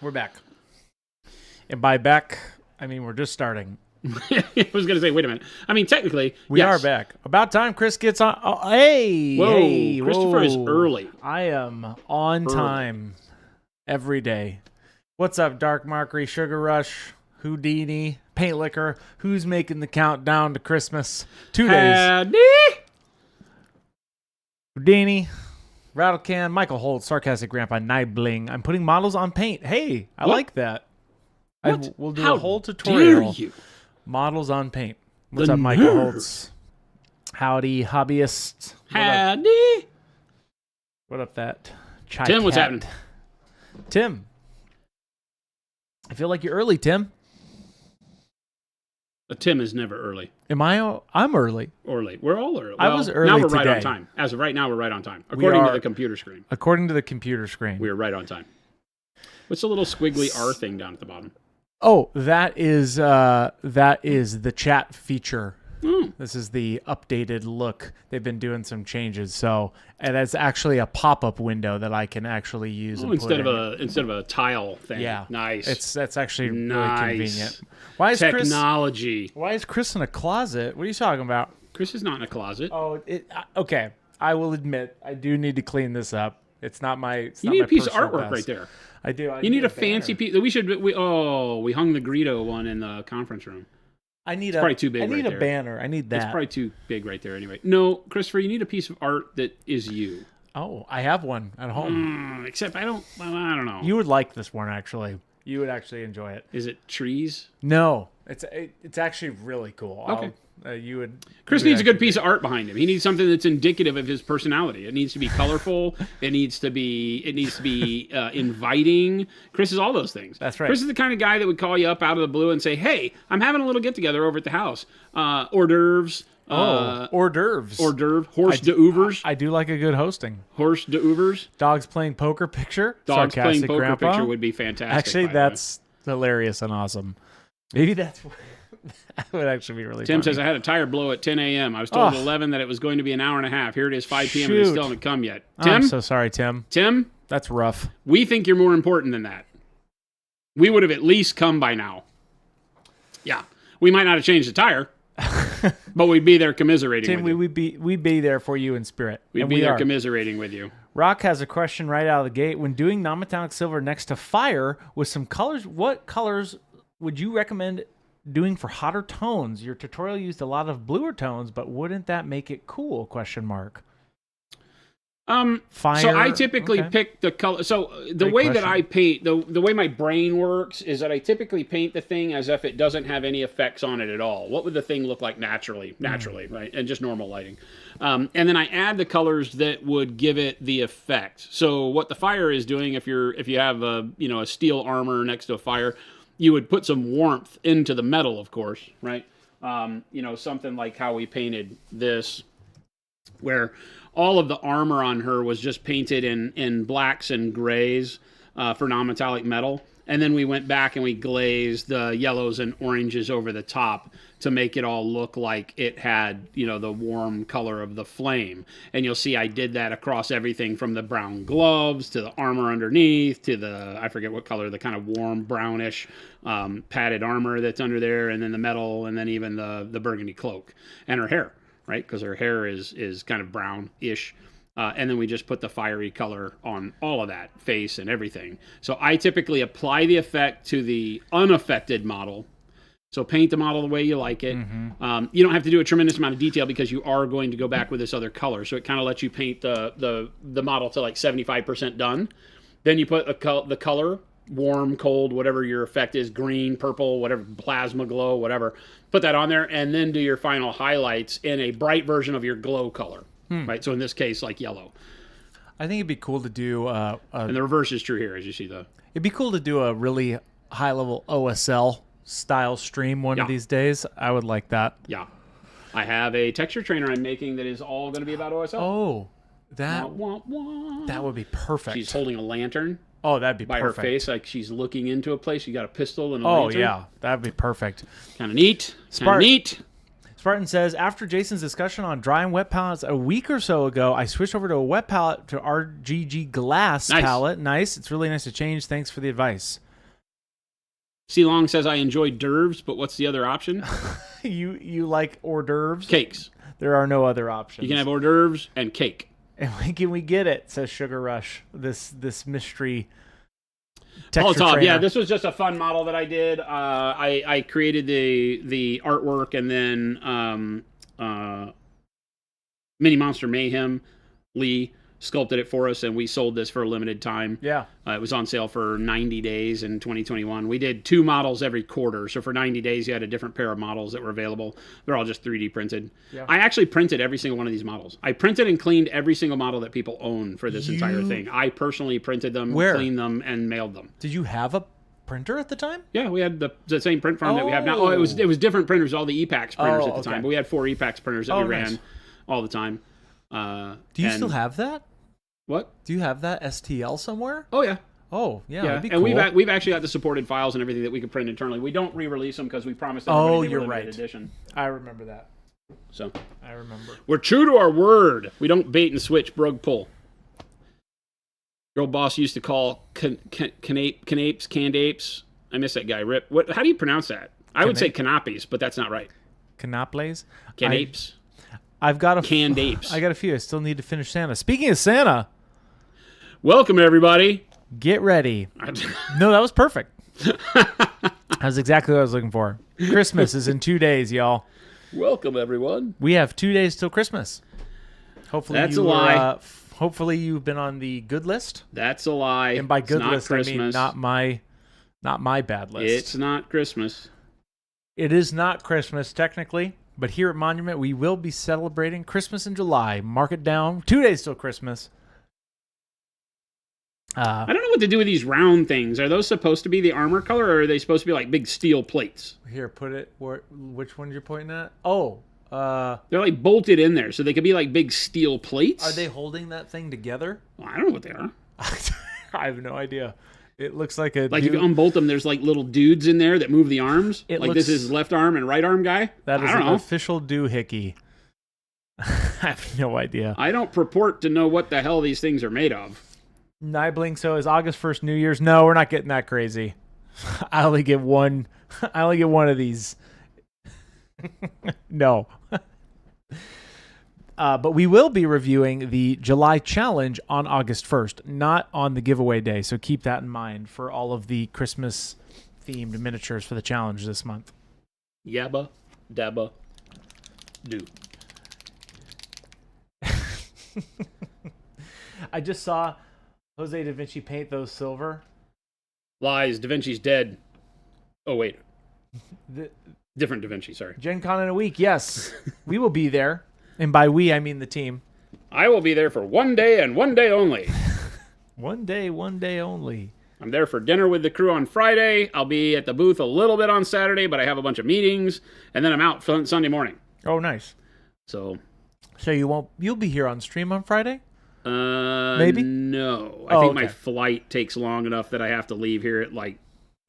We're back. And by back, I mean we're just starting. I was going to say, wait a minute. I mean, technically, we are back. About time Chris gets on. Oh, hey, whoa, hey, Christopher is early. I am on time every day. What's up, Dark Markery, Sugar Rush, Houdini, Paint Liquor? Who's making the countdown to Christmas? 2 days. Howdy. Houdini, Rattle Can, Michael Holt, Sarcastic Grandpa, Nibling. I'm putting models on paint. Hey, I like that. We'll do a whole tutorial. Dare you? Models on paint. What's up, Michael Holtz? Howdy, hobbyist. Howdy. What up, that Chai Tim, what's happening? Tim. I feel like you're early, Tim. Tim is never early. Am I? I'm early. Or late. We're all early. I was early Now we're today. right on time. As of right now, we're right on time. According to the computer screen. According to the computer screen. We are right on time. What's the little squiggly R thing down at the bottom? Oh, that is the chat feature. This is the updated look. They've been doing some changes, so and it's actually a pop-up window that I can actually use. Instead of a tile thing. Yeah, nice. That's actually really convenient. Why is technology? Why is Chris in a closet? What are you talking about? Chris is not in a closet. Oh, okay. I will admit I do need to clean this up. It's not my. You need a piece of artwork right there. I do. You need a fancy piece. We hung the Greedo one in the conference room. It's probably too big. I need a banner. I need that. It's probably too big right there. Anyway, no, Christopher, you need a piece of art that is you. Oh, I have one at home. Except I don't know. You would like this one actually. You would actually enjoy it. Is it trees? No, it's actually really cool. Okay. Chris needs a good piece of art behind him. He needs something that's indicative of his personality. It needs to be colorful. It needs to be inviting. Chris is all those things. That's right. Chris is the kind of guy that would call you up out of the blue and say, "Hey, I'm having a little get together over at the house. Hors d'oeuvres. Hors d'oeuvres. Hors d'oeuvres. Horse d'oeuvres. I do like a good hosting. Horse d'oeuvres. Dogs playing poker picture. Dogs playing Sarcastic poker Grandpa. picture would be fantastic. Actually, that's hilarious and awesome. Maybe that would actually be really Tim funny. says, I had a tire blow at 10 a.m. I was told at 11 that it was going to be an hour and a half. Here it is, 5 p.m. and it still hasn't come yet. Tim? I'm so sorry, Tim. Tim? That's rough. We think you're more important than that. We would have at least come by now. Yeah. We might not have changed the tire, but we'd be there commiserating Tim, with you. we'd be there for you in spirit. We'd be there commiserating with you. Rock has a question right out of the gate. When doing non-metallic silver next to fire with some colors, what colors would you recommend doing for hotter tones? Your tutorial used a lot of bluer tones, but wouldn't that make it cool? Fire. So I typically pick the color. So the way that I paint, the way my brain works is that I typically paint the thing as if it doesn't have any effects on it at all. What would the thing look like naturally, right? And just normal lighting. And then I add the colors that would give it the effect. So what the fire is doing, if you have a steel armor next to a fire, you would put some warmth into the metal, of course, right? Something like how we painted this, where all of the armor on her was just painted in blacks and grays for non-metallic metal. And then we went back and we glazed the yellows and oranges over the top to make it all look like it had, the warm color of the flame. And you'll see I did that across everything from the brown gloves to the armor underneath to the, I forget what color, the kind of warm brownish padded armor that's under there, and then the metal, and then even the burgundy cloak. And her hair, right? Because her hair is kind of brown-ish. And then we just put the fiery color on all of that, face and everything. So I typically apply the effect to the unaffected model. So paint the model the way you like it. Mm-hmm. You don't have to do a tremendous amount of detail because you are going to go back with this other color. So it kind of lets you paint the model to like 75% done. Then you put the color, warm, cold, whatever your effect is, green, purple, whatever, plasma glow, whatever. Put that on there and then do your final highlights in a bright version of your glow color. Right, so in this case, like yellow. I think it'd be cool to do. And the reverse is true here, as you see It'd be cool to do a really high-level OSL style stream one of these days. I would like that. Yeah, I have a texture trainer I'm making that is all going to be about OSL. Oh, that would be perfect. She's holding a lantern. Oh, that'd be by perfect. Her face, like she's looking into a place. She got a pistol and a lantern. Oh yeah, that'd be perfect. Kind of neat. Spartan says, after Jason's discussion on dry and wet palettes a week or so ago, I switched over to a wet palette to RGG glass palette. Nice. It's really nice to change. Thanks for the advice. C Long says I enjoy d'oeuvres, but what's the other option? You like hors d'oeuvres? Cakes. There are no other options. You can have hors d'oeuvres and cake. And when can we get it? Says Sugar Rush. This mystery. Molotov, yeah, this was just a fun model that I did. I created the artwork, and then Mini Monster Mayhem Lee sculpted it for us, and we sold this for a limited time. Yeah. It was on sale for 90 days in 2021. We did 2 models every quarter, so for 90 days you had a different pair of models that were available. They're all just 3D printed. Yeah. I actually printed every single one of these models. I printed and cleaned every single model that people own for this entire thing. I personally printed them, cleaned them, and mailed them. Did you have a printer at the time? Yeah, we had the same print farm that we have now. Oh, it was different printers, all the EPAX printers at the time. But we had 4 EPAX printers that we ran all the time. Do you still have that? What? Do you have that STL somewhere? Oh, yeah. Oh, yeah. That'd be cool. And we've actually got the supported files and everything that we can print internally. We don't re-release them because we promised everybody they were limited edition. I remember that. So I remember. We're true to our word. We don't bait and switch, brug pull. Girl boss used to call canapes, canned apes. I miss that guy. Rip. What? How do you pronounce that? I would say canapes, but that's not right. Canaples? Canapes. I've got canned apes. I got a few. I still need to finish Santa. Speaking of Santa, welcome everybody. Get ready. No, that was perfect. That was exactly what I was looking for. Christmas is in 2 days, y'all. Welcome everyone. We have 2 days till Christmas. Hopefully, that's a lie. Hopefully, you've been on the good list. That's a lie. And by good list, Christmas. I mean not my bad list. It's not Christmas. It is not Christmas technically. But here at Monument, we will be celebrating Christmas in July. Mark it down. 2 days till Christmas. I don't know what to do with these round things. Are those supposed to be the armor color, or are they supposed to be like big steel plates? Here, put it. Which one you're pointing at? Oh. They're like bolted in there, so they could be like big steel plates. Are they holding that thing together? Well, I don't know what they are. I have no idea. It looks like a if you unbolt them, there's like little dudes in there that move the arms. This is left arm and right arm guy. That is an official doohickey. I have no idea. I don't purport to know what the hell these things are made of. Nibling, so is August 1st New Year's? No, we're not getting that crazy. I only get one of these. No. But we will be reviewing the July challenge on August 1st, not on the giveaway day. So keep that in mind for all of the Christmas-themed miniatures for the challenge this month. Yabba, dabba, do. I just saw Jose Da Vinci paint those silver. Lies, Da Vinci's dead. Oh, wait. Different Da Vinci, sorry. Gen Con in a week, yes. We will be there. And by we, I mean the team. I will be there for 1 day and 1 day only. 1 day, 1 day only. I'm there for dinner with the crew on Friday. I'll be at the booth a little bit on Saturday, but I have a bunch of meetings. And then I'm out Sunday morning. Oh, nice. So you'll be here on stream on Friday? Maybe? No. I think my flight takes long enough that I have to leave here at like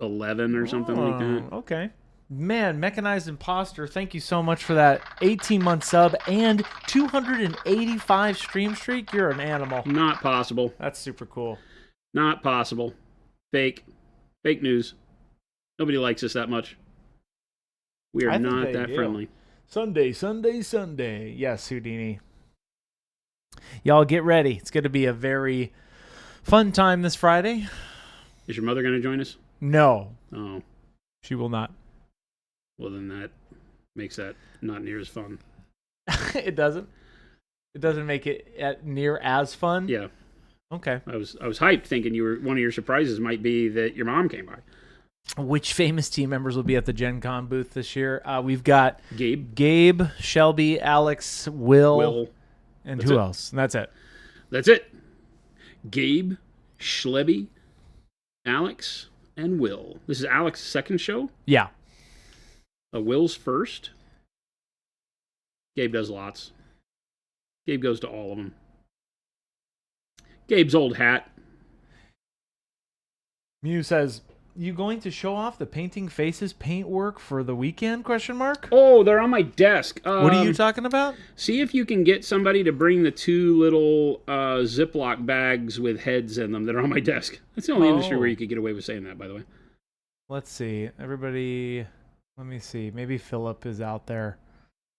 11 or something like that. Okay. Man, Mechanized Imposter, thank you so much for that 18-month sub and 285 stream streak. You're an animal. Not possible. That's super cool. Not possible. Fake. Fake news. Nobody likes us that much. We are not that friendly. Sunday, Sunday, Sunday. Yes, Houdini. Y'all get ready. It's going to be a very fun time this Friday. Is your mother going to join us? No. Oh. She will not. Well, then that makes that not near as fun. It doesn't? It doesn't make it near as fun? Yeah. Okay. I was hyped thinking one of your surprises might be that your mom came by. Which famous team members will be at the Gen Con booth this year? We've got Gabe, Shelby, Alex, Will. And who else? And that's it. That's it. Gabe, Schlebby, Alex, and Will. This is Alex's second show? Yeah. Will's first. Gabe does lots. Gabe goes to all of them. Gabe's old hat. Mew says, you going to show off the painting faces paint work for the weekend? ? Oh, they're on my desk. What are you talking about? See if you can get somebody to bring the 2 little Ziploc bags with heads in them that are on my desk. That's the only industry where you could get away with saying that, by the way. Let's see. Everybody, let me see. Maybe Philip is out there.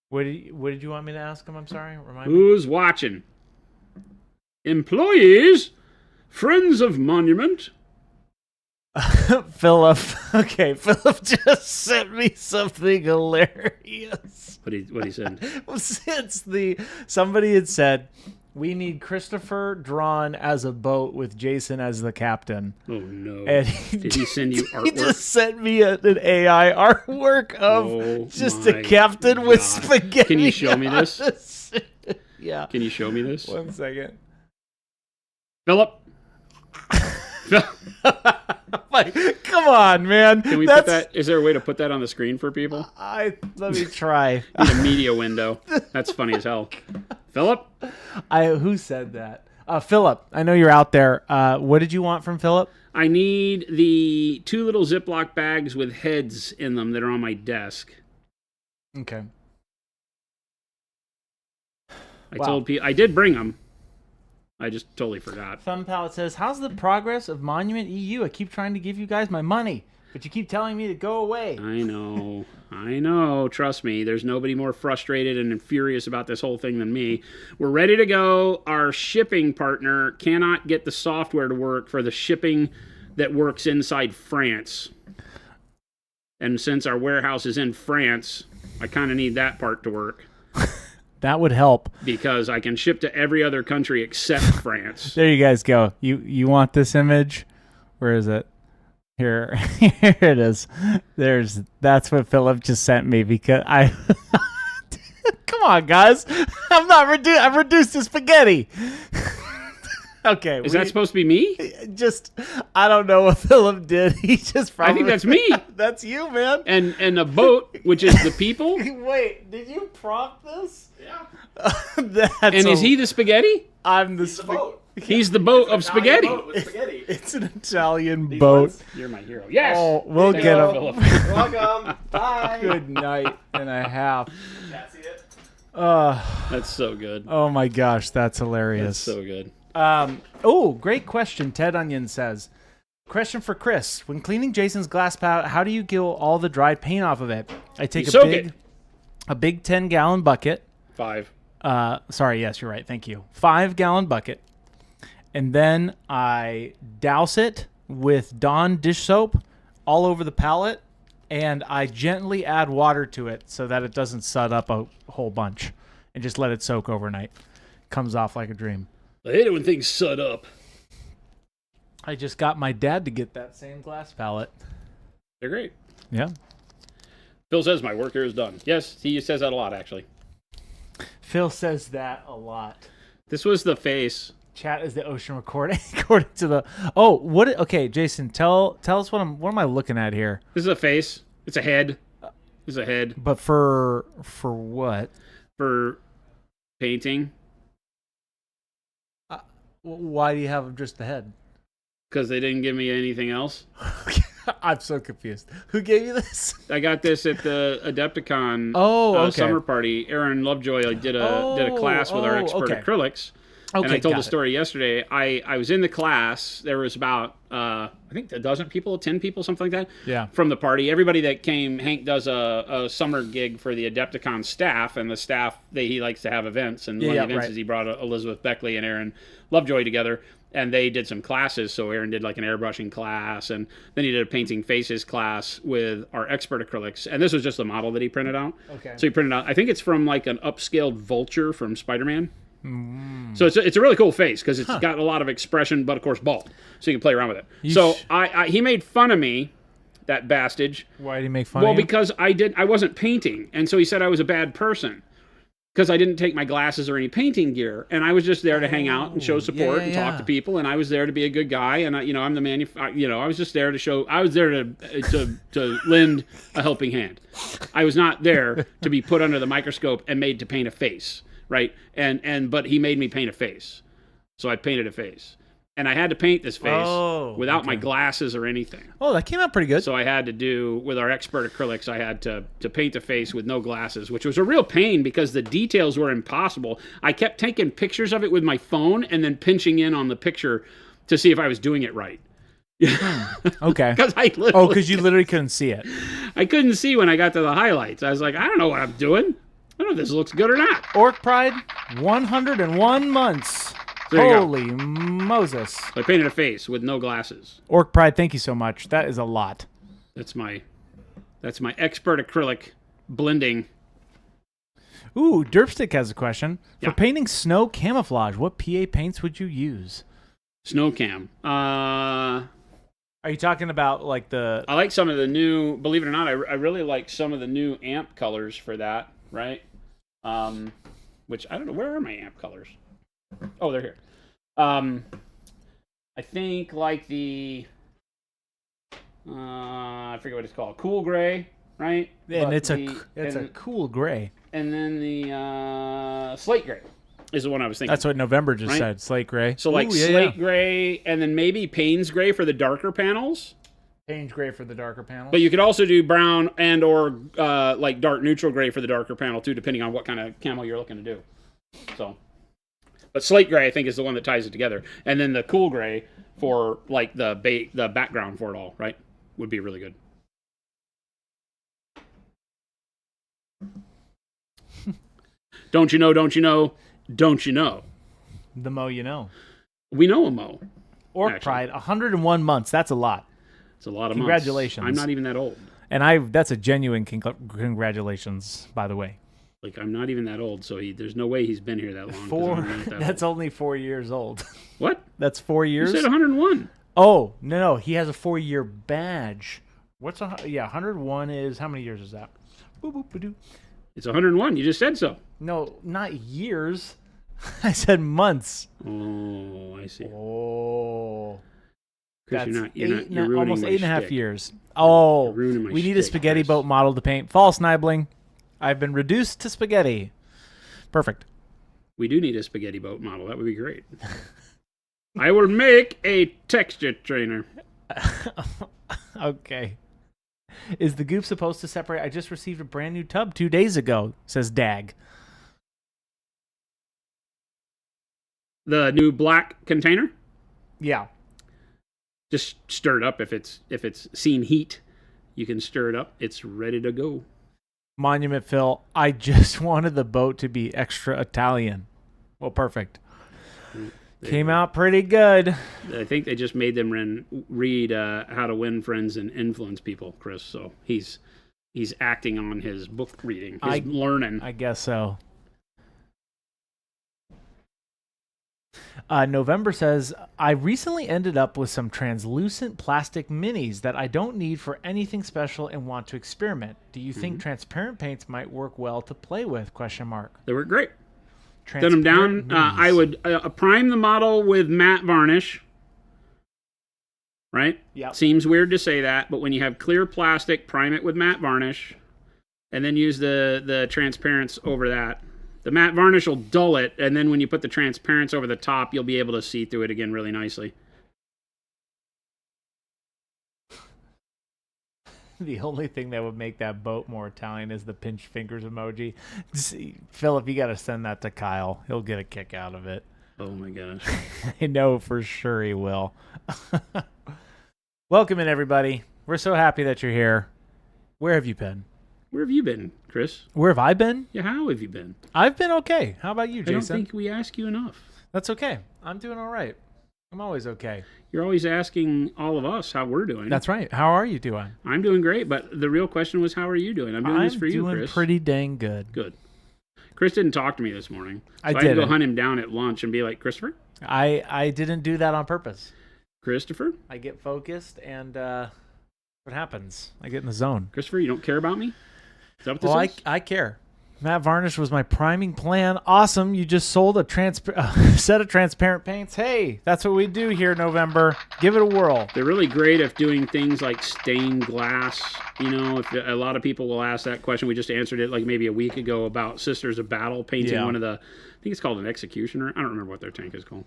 What did you want me to ask him? I'm sorry. Remind me. Who's watching? Employees? Friends of Monument? Philip. Okay, Philip just sent me something hilarious. What he said? Since somebody had said we need Christopher drawn as a boat with Jason as the captain. Oh no! And Did he send you artwork? He just sent me an AI artwork of just a captain with spaghetti. Can you show me this? Yeah. Can you show me this? 1 second. Philip. Like, come on, man. Can we put that? Is there a way to put that on the screen for people? Let me try. Need a media window. That's funny as hell. Philip? Who said that? Philip, I know you're out there. What did you want from Philip? I need the 2 little Ziploc bags with heads in them that are on my desk. Okay. I told people I did bring them. I just totally forgot. Thumb Palette says, how's the progress of Monument EU? I keep trying to give you guys my money, but you keep telling me to go away. I know. Trust me, there's nobody more frustrated and furious about this whole thing than me. We're ready to go. Our shipping partner cannot get the software to work for the shipping that works inside France. And since our warehouse is in France, I kind of need that part to work. That would help. Because I can ship to every other country except France. There you guys go. You want this image? Where is it? Here. Here it is. That's what Philip just sent me because I come on, guys. I've reduced to spaghetti. Okay. Is that supposed to be me? I don't know what Philip did. He just probably... I think that's me. That's you, man. And a boat, which is the people. Wait, did you prompt this? Yeah. Is he the spaghetti? I'm the boat. He's the boat of spaghetti. It's an Italian boat. You're my hero. Yes. Oh, we'll get him. Welcome. Bye. Good night and a half. Can't see it. That's so good. Oh my gosh, that's hilarious. That's so good. Great question. Ted Onion says, question for Chris. When cleaning Jason's glass palette, how do you get all the dried paint off of it? I take a big 10-gallon bucket. 5. Sorry, yes, you're right. Thank you. 5-gallon bucket. And then I douse it with Dawn dish soap all over the palette, and I gently add water to it so that it doesn't sud up a whole bunch, and just let it soak overnight. Comes off like a dream. I hate it when things sud up. I just got my dad to get that same glass palette. They're great. Yeah. Phil says my work here is done. Yes, he says that a lot, actually. Phil says that a lot. This was the face. Chat is the ocean recording according to the... Oh, what... Okay, Jason, tell us what am I looking at here? This is a face. It's a head. It's a head. But for what? For painting. Why do you have just the head? Because they didn't give me anything else. I'm so confused. Who gave you this? I got this at the Adepticon summer party. Aaron Lovejoy did a class with our expert acrylics. Okay, and I told the story yesterday. I was in the class. There was about, I think a dozen people, 10 people, something like that, from the party. Everybody that came, Hank does a summer gig for the Adepticon staff, and the staff, he likes to have events. And one of the events is he brought Elizabeth Beckley and Aaron Lovejoy together, and they did some classes. So Aaron did like an airbrushing class, and then he did a painting faces class with our expert acrylics. And this was just the model that he printed out. Okay. So he printed out, I think it's from like an upscaled vulture from Spider-Man. So it's a really cool face because it's got a lot of expression, but of course bald, so you can play around with it. He made fun of me, that bastage. Why did he make fun of you? Well, because I wasn't painting, and so he said I was a bad person because I didn't take my glasses or any painting gear, and I was just there to hang out and show support and talk to people, and I was there to be a good guy, and I'm the I was just there to show. I was there to lend a helping hand. I was not there to be put under the microscope and made to paint a face. Right, but he made me paint a face, so I painted a face, and I had to paint this face without my glasses or anything. Oh, that came out pretty good. So I had to do with our expert acrylics. I had to paint a face with no glasses, which was a real pain because the details were impossible. I kept taking pictures of it with my phone and then pinching in on the picture to see if I was doing it right. Okay. Because Oh, because you literally couldn't see it. I couldn't see when I got to the highlights. I was like, I don't know what I'm doing. I don't know if this looks good or not. Orc Pride, 101 months. There you go. Holy Moses. So I painted a face with no glasses. Orc Pride, thank you so much. That is a lot. That's my expert acrylic blending. Ooh, Derpstick has a question. Yeah. For painting snow camouflage, what PA paints would you use? Snow cam. Are you talking about like the... I like some of the new, believe it or not, I really like some of the new amp colors for that, right? Which, I don't know, where are my amp colors? Oh, they're here. I think like the, I forget what it's called, cool gray, right? And But it's a cool gray. And then the slate gray is the one I was thinking. That's what November just Right? said, slate gray. So like Ooh, yeah, slate gray, and then maybe Payne's gray for the darker panels. Payne's gray for the darker panel. But you could also do brown and or like dark neutral gray for the darker panel too, depending on what kind of camo you're looking to do. So, but slate gray I think is the one that ties it together, and then the cool gray for like the background for it all, right? Would be really good. Don't you know? Don't you know? Don't you know? The mo you know. We know a Mo. Orc Actually. Pride, 101 months. That's a lot. It's a lot of Congratulations. months. I'm not even that old. And that's a genuine congratulations, by the way. Like, I'm not even that old, so there's no way he's been here that long. 'Cause I'm not that That's old. only 4 years old. What? That's 4 You years? said 101. Oh, no, he has a 4-year badge. 101 is, how many years is that? Boop, boop, ba-doo. It's 101. You just said so. No, not years. I said months. Oh, I see. Oh. Chris, That's you're ruining almost my 8.5 shtick. years. Oh, You're ruining my we need a shtick, spaghetti Chris. boat model to paint. False Nibling. I've been reduced to spaghetti. Perfect. We do need a spaghetti boat model. That would be great. I will make a texture trainer. Okay. Is the goop supposed to separate? I just received a brand new tub 2 days ago, says Dag. The new black container. Yeah. Just stir it up if it's seen heat. You can stir it up. It's ready to go. Monument Phil, I just wanted the boat to be extra Italian. Well, perfect. Came out pretty good. I think they just made them read How to Win Friends and Influence People, Chris. So he's acting on his book reading, his learning. I guess so. November says, I recently ended up with some translucent plastic minis that I don't need for anything special and want to experiment. Do you think transparent paints might work well to play with? ? They were great. Done them Transparent down. minis. I would prime the model with matte varnish. Right? Yep. Seems weird to say that, but when you have clear plastic, prime it with matte varnish, and then use the transparents over that. The matte varnish will dull it, and then when you put the transparents over the top, you'll be able to see through it again really nicely. The only thing that would make that boat more Italian is the pinch fingers emoji. Philip, you got to send that to Kyle. He'll get a kick out of it. Oh my gosh. I know for sure he will. Welcome in, everybody. We're so happy that you're here. Where have you been? Where have you been, Chris? Where have I been? Yeah, how have you been? I've been okay. How about you, I don't Jason? think we ask you enough. That's okay. I'm doing all right. I'm always okay. You're always asking all of us how we're doing. That's right. How are you doing? I'm doing great, but the real question was, how are you doing? I'm doing this for you, doing Chris. pretty dang good. Good. Chris didn't talk to me this morning. So I I had to go didn't. hunt him down at lunch and be like, Christopher? I didn't do that on purpose. Christopher? I get focused and what happens? I get in the zone. Christopher, you don't care about me? Is that what this Well, is? I care. Matte varnish was my priming plan. Awesome. You just sold a set of transparent paints. Hey, that's what we do here in November. Give it a whirl. They're really great at doing things like stained glass. You know, if a lot of people will ask that question. We just answered it like maybe a week ago about Sisters of Battle painting Yeah. one of the, I think it's called an Executioner. I don't remember what their tank is called.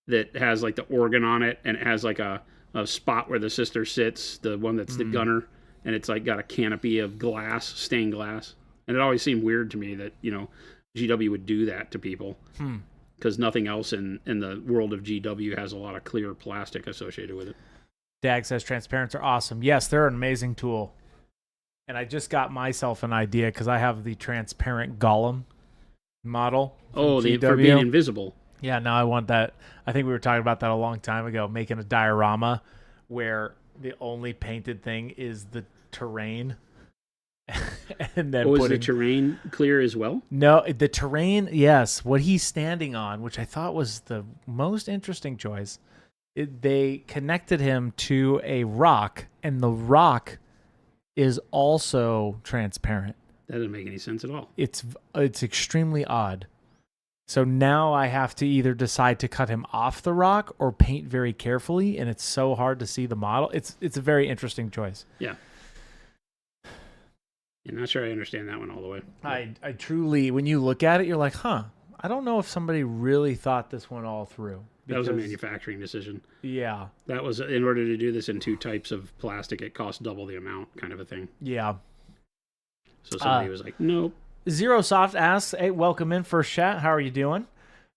That has like the organ on it, and it has like a spot where the sister sits, the one that's the gunner, and it's like got a canopy of glass, stained glass. And it always seemed weird to me that, you know, GW would do that to people. because nothing else in the world of GW has a lot of clear plastic associated with it. Dag says transparents are awesome. Yes, they're an amazing tool. And I just got myself an idea because I have the transparent golem model. Oh, for being invisible. Yeah, now I want that. I think we were talking about that a long time ago, making a diorama where the only painted thing is the terrain. And then is the terrain clear as well? No, the terrain, yes. What he's standing on, which I thought was the most interesting choice, they connected him to a rock, and the rock is also transparent. That doesn't make any sense at all. It's extremely odd. So now I have to either decide to cut him off the rock or paint very carefully, and it's so hard to see the model. It's a very interesting choice. Yeah. I'm not sure I understand that one all the way. I truly, when you look at it, you're like, huh, I don't know if somebody really thought this one all through. That was a manufacturing decision. Yeah. That was, in order to do this in 2 types of plastic, it cost double the amount, kind of a thing. Yeah. So somebody was like, nope. Zero Soft asks, hey, welcome in first chat. How are you doing?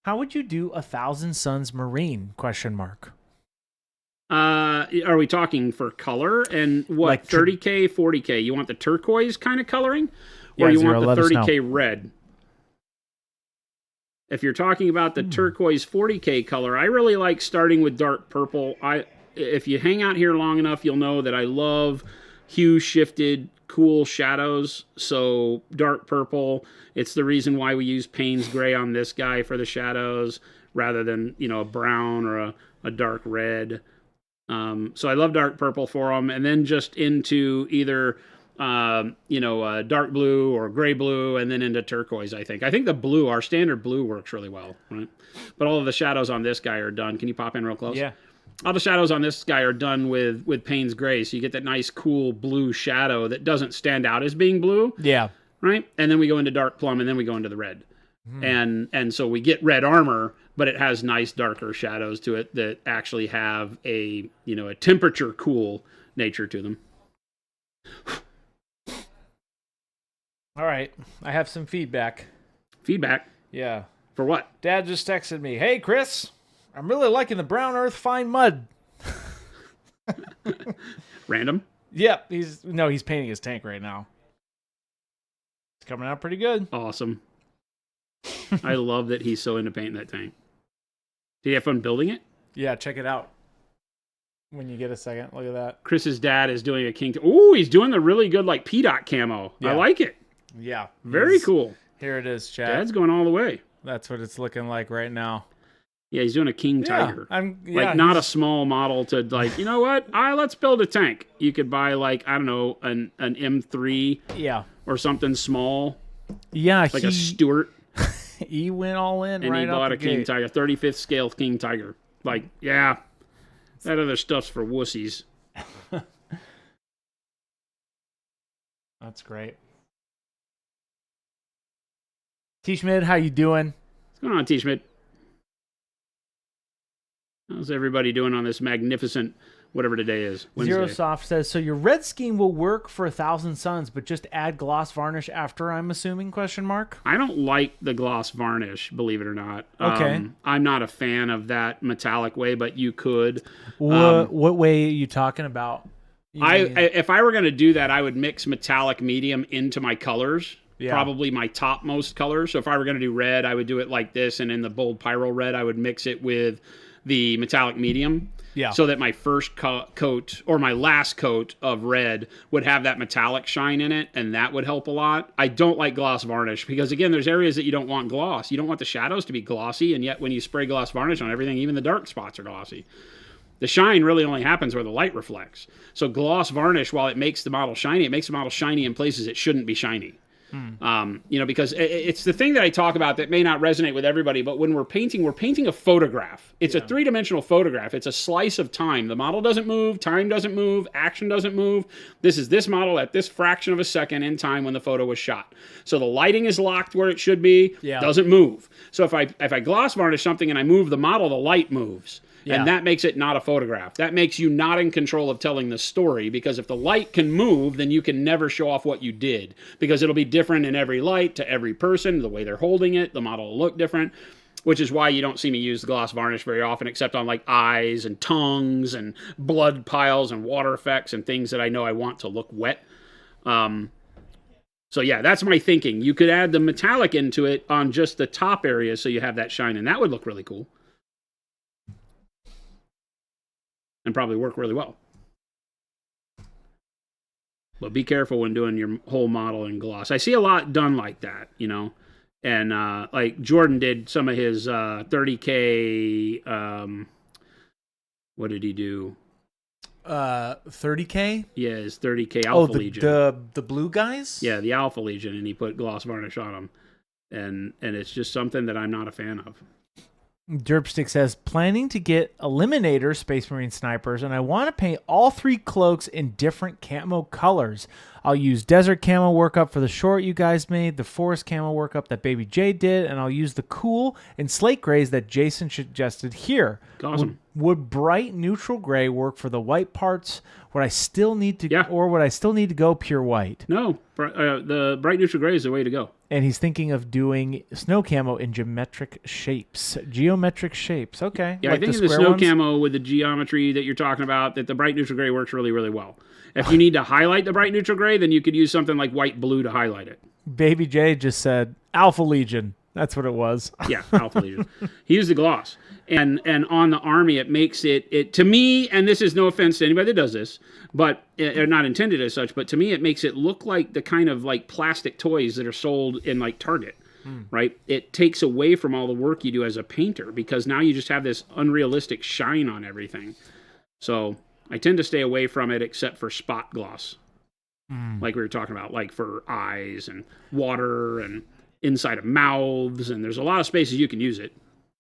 How would you do 1,000 Suns Marine? ? Are we talking for color and what? Like 30K, 40K? You want the turquoise kind of coloring, or you want the 30K red? If you're talking about the turquoise 40K color, I really like starting with dark purple. If you hang out here long enough, you'll know that I love hue shifted cool shadows. So dark purple, it's the reason why we use Payne's gray on this guy for the shadows rather than, a brown or a dark red. So I love dark purple for them, and then just into either dark blue or gray blue, and then into turquoise. I think the blue, our standard blue, works really well, right? But all of the shadows on this guy are done. Can you pop in real close? Yeah. All the shadows on this guy are done with Payne's gray, so you get that nice, cool blue shadow that doesn't stand out as being blue. Yeah. Right? And then we go into dark plum, and then we go into the red. And so we get red armor, but it has nice, darker shadows to it that actually have a temperature cool nature to them. All right. I have some feedback. Feedback? Yeah. For what? Dad just texted me, hey, Chris, I'm really liking the brown earth fine mud. Random? Yep. He's painting his tank right now. It's coming out pretty good. Awesome. I love that he's so into painting that tank. Did he have fun building it? Yeah, check it out. When you get a second, look at that. Chris's dad is doing a king. Ooh, he's doing the really good PDOT camo. Yeah. I like it. Yeah. Very cool. Here it is, chat. Dad's going all the way. That's what it's looking like right now. Yeah, he's doing a king tiger. Not a small model to you know what? Let's build a tank. You could buy an M3. Yeah. Or something small. Yeah. A Stuart. He went all in and right he bought a king gate. tiger, 35th scale king tiger. That other stuff's for wussies. That's great. T-Schmid, how you doing? What's going on, T-Schmid? How's everybody doing on this magnificent whatever today is? Wednesday. Zero Soft says, so your red scheme will work for 1,000 Suns, but just add gloss varnish after, I'm assuming, ? I don't like the gloss varnish, believe it or not. Okay. I'm not a fan of that metallic way, but you could. What way are you talking about? If I were going to do that, I would mix metallic medium into my colors. Yeah. Probably my topmost color. So if I were going to do red, I would do it like this, and in the bold pyro red, I would mix it with the metallic medium. Yeah. So that my first coat or my last coat of red would have that metallic shine in it, and that would help a lot. I don't like gloss varnish because, again, there's areas that you don't want gloss. You don't want the shadows to be glossy, and yet when you spray gloss varnish on everything, even the dark spots are glossy. The shine really only happens where the light reflects. So gloss varnish, while it makes the model shiny, it makes the model shiny in places it shouldn't be shiny. Because it's the thing that I talk about that may not resonate with everybody, but when we're painting a photograph. It's a 3-dimensional photograph. It's a slice of time. The model doesn't move, time doesn't move, action doesn't move. This is this model at this fraction of a second in time when the photo was shot. So the lighting is locked where it should be, doesn't move. So if I gloss varnish something and I move the model, the light moves. Yeah. And that makes it not a photograph. That makes you not in control of telling the story, because if the light can move, then you can never show off what you did, because it'll be different in every light to every person, the way they're holding it, the model will look different. which is why you don't see me use the gloss varnish very often, except on like eyes and tongues and blood piles and water effects and things that I know I want to look wet. So yeah, that's my thinking. You could add the metallic into it on just the top area so you have that shine, and that would look really cool. And probably work really well. But be careful when doing your whole model in gloss. I see a lot done like that, you know. And like Jordan did some of his 30K, what did he do? 30K? Yeah, his 30K Alpha Legion. The blue guys? Yeah, the Alpha Legion, and he put gloss varnish on them. And it's just something that I'm not a fan of. Derpstick says, planning to get Eliminator Space Marine snipers, and I want to paint all 3 cloaks in different camo colors. I'll use desert camo workup for the short you guys made, the forest camo workup that Baby J did, and I'll use the cool and slate grays that Jason suggested here. Awesome. Would bright neutral gray work for the white parts? Would I still need to, Yeah. or would I still need to go pure white? No, the bright neutral gray is the way to go. And he's thinking of doing snow camo in geometric shapes. Geometric shapes. Okay. Yeah, like I think the in the square snow ones? camo with the geometry that you're talking about, that the bright neutral gray works really, really well. If you need to highlight the bright neutral gray, then you could use something like white blue to highlight it. Baby J just said Alpha Legion. That's what it was. Yeah, Alpha Legion. He used the gloss. And on the army, it makes it to me, and this is no offense to anybody that does this, but they're not intended as such, but to me, it makes it look like the kind of like plastic toys that are sold in like Target, right? It takes away from all the work you do as a painter, because now you just have this unrealistic shine on everything. So I tend to stay away from it except for spot gloss, like we were talking about, like for eyes and water and inside of mouths, and there's a lot of spaces you can use it.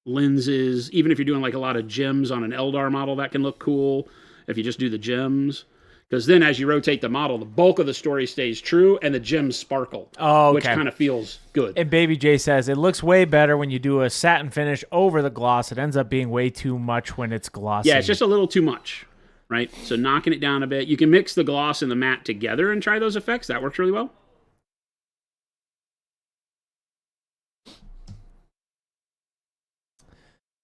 Lenses, even if you're doing like a lot of gems on an Eldar model, that can look cool if you just do the gems. Because then as you rotate the model, the bulk of the story stays true and the gems sparkle, which kind of feels good. And Baby J says, it looks way better when you do a satin finish over the gloss. It ends up being way too much when it's glossy. Yeah, it's just a little too much, right? So knocking it down a bit. You can mix the gloss and the matte together and try those effects. That works really well.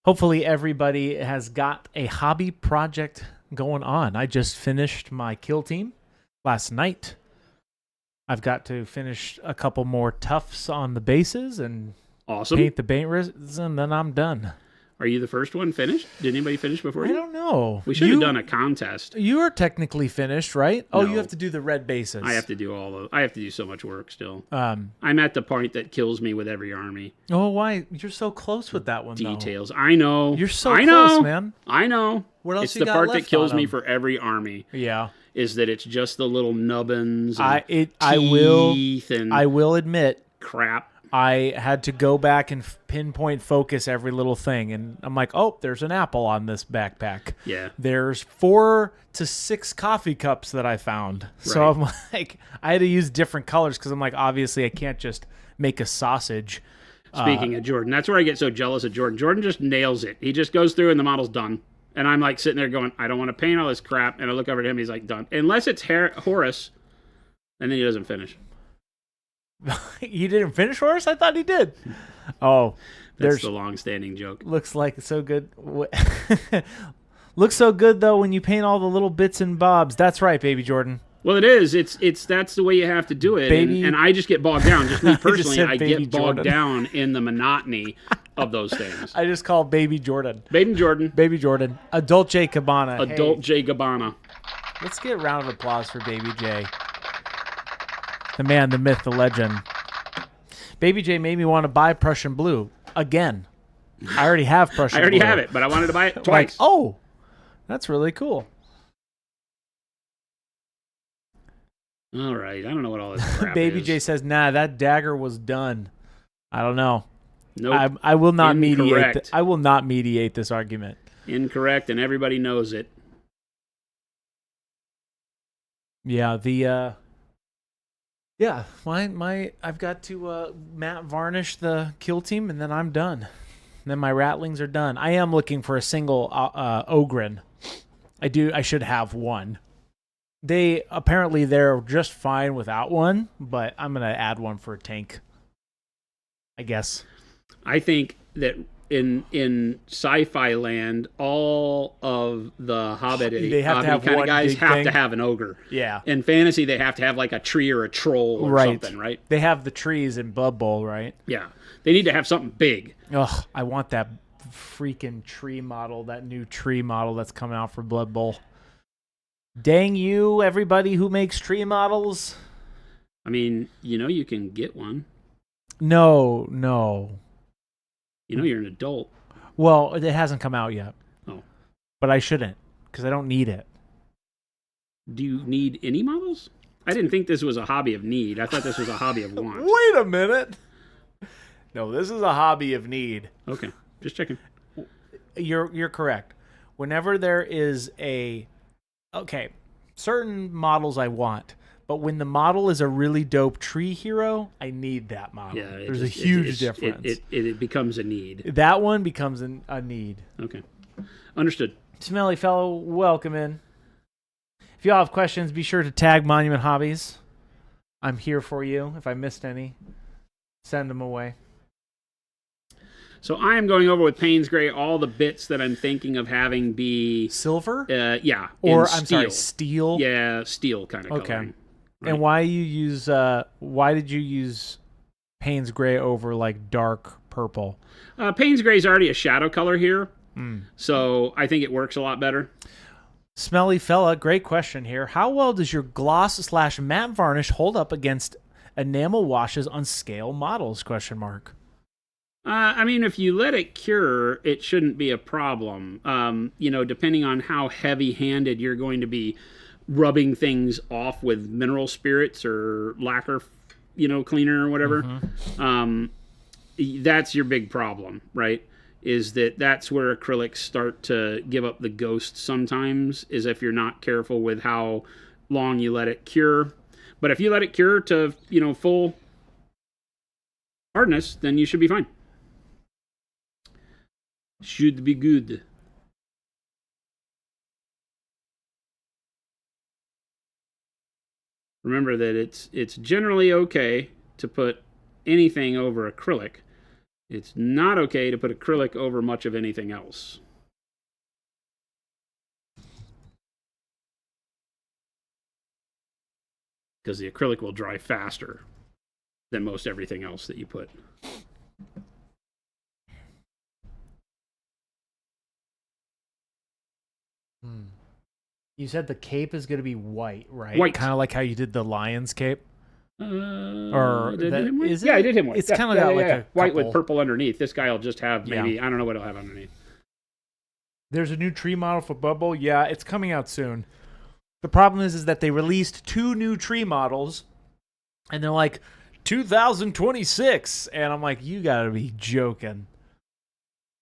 Hopefully everybody has got a hobby project going on. I just finished my kill team last night. I've got to finish a couple more tufts on the bases and paint the paint rims, and then I'm done. Are you the first one finished? Did anybody finish before you? I don't know. We should have done a contest. You are technically finished, right? Oh, No. you have to do the red bases. I have to do so much work still. I'm at the point that kills me with every army. Oh, why? You're so close with that one, Details. I know. You're so close, man. I know. What else it's you the got part left that kills on me 'em? for every army. Yeah. Is that it's just the little nubbins and I will admit, crap. I had to go back and pinpoint focus every little thing. And I'm like, oh, there's an apple on this backpack. Yeah. There's 4 to 6 coffee cups that I found. So Right. I'm like, I had to use different colors because I'm like, obviously I can't just make a sausage. Speaking of Jordan, that's where I get so jealous of Jordan. Jordan just nails it. He just goes through and the model's done. And I'm like sitting there going, I don't want to paint all this crap. And I look over at him, he's like, done. Unless it's Horus, and then he doesn't finish. You didn't finish Horus? I thought he did. Oh, That's the long-standing joke. Looks like it's so good. Looks so good though when you paint all the little bits and bobs. That's right, Baby Jordan. Well, it is. It's that's the way you have to do it. And I just get bogged down. Just me personally, I Baby get bogged Jordan. down in the monotony of those things. I just call Baby Jordan. Baby Jordan. Baby Jordan. Adult J Cabana. Adult Hey, J Gabbana. let's get a round of applause for Baby J. The man, the myth, the legend. Baby J made me want to buy Prussian Blue again. I already have Prussian I already Blue. have it, but I wanted to buy it Like, twice. oh, that's really cool. All right. I don't know what all this crap Baby is. J says, nah, that dagger was done. I don't know. Nope. I will not mediate. Incorrect. I will not mediate this argument. Incorrect, and everybody knows it. Yeah, I've got to matte varnish the kill team, and then I'm done. And then my rattlings are done. I am looking for a single Ogren. I should have one. They're just fine without one, but I'm gonna add one for a tank, I guess. I think that in sci-fi land, all of the Hobbit They have to have kind of one guys big have thing. to have an ogre. Yeah. In fantasy, they have to have like a tree or a troll or something, right? They have the trees in Blood Bowl, right? Yeah, they need to have something big. Ugh, I want that freaking tree model, that new tree model that's coming out for Blood Bowl. Dang you, everybody who makes tree models. I mean, you can get one. No. You're an adult. Well, it hasn't come out yet. Oh. But I shouldn't, because I don't need it. Do you need any models? I didn't think this was a hobby of need. I thought this was a hobby of want. Wait a minute. No, this is a hobby of need. Okay, just checking. You're correct. Whenever there is certain models I want, but when the model is a really dope tree hero, I need that model. Yeah, there's a huge difference. It becomes a need. That one becomes a need. Okay, understood. Smelly fellow, welcome in. If y'all have questions, be sure to tag Monument Hobbies. I'm here for you. If I missed any, send them away. So I am going over with Payne's Gray all the bits that I'm thinking of having be silver. Yeah, or I'm sorry, steel. Yeah, steel kind of. Okay. Coloring. Right. And why did you use Payne's Gray over like dark purple? Payne's Gray is already a shadow color here, Mm. so I think it works a lot better. Smelly fella, great question here. How well does your gloss/matte varnish hold up against enamel washes on scale models? ? I mean, if you let it cure, it shouldn't be a problem. Depending on how heavy-handed you're going to be rubbing things off with mineral spirits or lacquer, cleaner or whatever. Mm-hmm. That's your big problem, right? That's where acrylics start to give up the ghost sometimes, is if you're not careful with how long you let it cure. But if you let it cure to, full hardness, then you should be fine. Should be good. Remember that it's generally okay to put anything over acrylic. It's not okay to put acrylic over much of anything else. Because the acrylic will dry faster than most everything else that you put. You said the cape is going to be white, right? White. Kind of like how you did the lion's cape. Or did I hit him white? Yeah, I did him white. It's kind of got like a white couple. with purple underneath. This guy will just have maybe, I don't know what he'll have underneath. There's a new tree model for Bubble. Yeah, it's coming out soon. The problem is that they released 2 new tree models, and they're like 2026, and I'm like, you gotta be joking.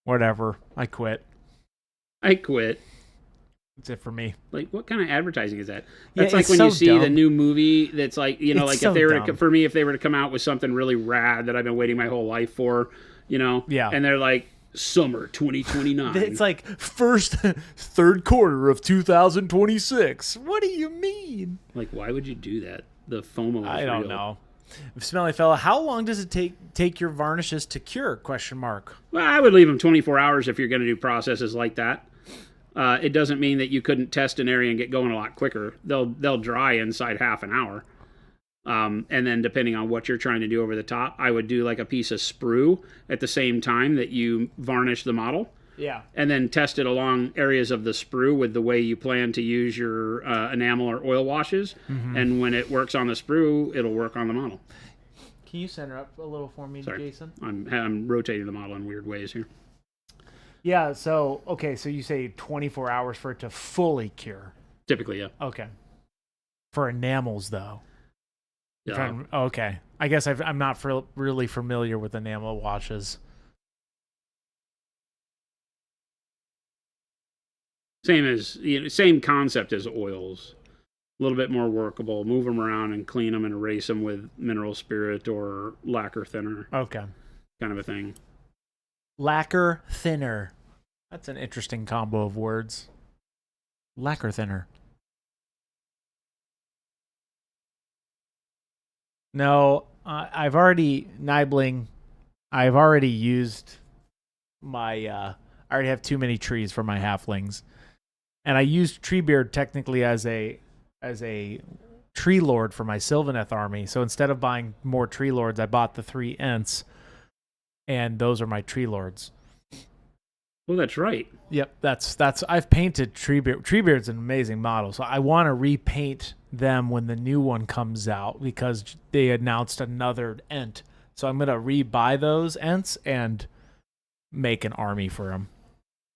Whatever, I quit. That's it for me. Like, what kind of advertising is that? Yeah, That's like it's when so you see dumb. the new movie that's like, It's like so if they were dumb. for me, if they were to come out with something really rad that I've been waiting my whole life for, Yeah. and they're like summer 2029. It's like third quarter of 2026. What do you mean? Like, why would you do that? The FOMO is I don't real. know. Smelly fella, how long does it take your varnishes to cure? ? Well, I would leave them 24 hours if you're going to do processes like that. It doesn't mean that you couldn't test an area and get going a lot quicker. They'll dry inside half an hour. And then depending on what you're trying to do over the top, I would do like a piece of sprue at the same time that you varnish the model. Yeah. And then test it along areas of the sprue with the way you plan to use your enamel or oil washes. Mm-hmm. And when it works on the sprue, it'll work on the model. Can you center up a little for me, Sorry. Jason? I'm rotating the model in weird ways here. Yeah, so you say 24 hours for it to fully cure. Typically, yeah. Okay. For enamels, though. Yeah. Okay. I guess I'm not really familiar with enamel washes. Same concept as oils. A little bit more workable. Move them around and clean them and erase them with mineral spirit or lacquer thinner. Okay. Kind of a thing. Lacquer thinner. That's an interesting combo of words. Lacquer thinner. No, I've already used I already have too many trees for my halflings, and I used Treebeard technically as a tree lord for my Sylvaneth army. So instead of buying more tree lords, I bought the 3 Ents, and those are my tree lords. Well, that's right. Yep, that's I've painted Treebeard. Treebeard's an amazing model, so I want to repaint them when the new one comes out because they announced another Ent. So I'm gonna rebuy those Ents and make an army for them,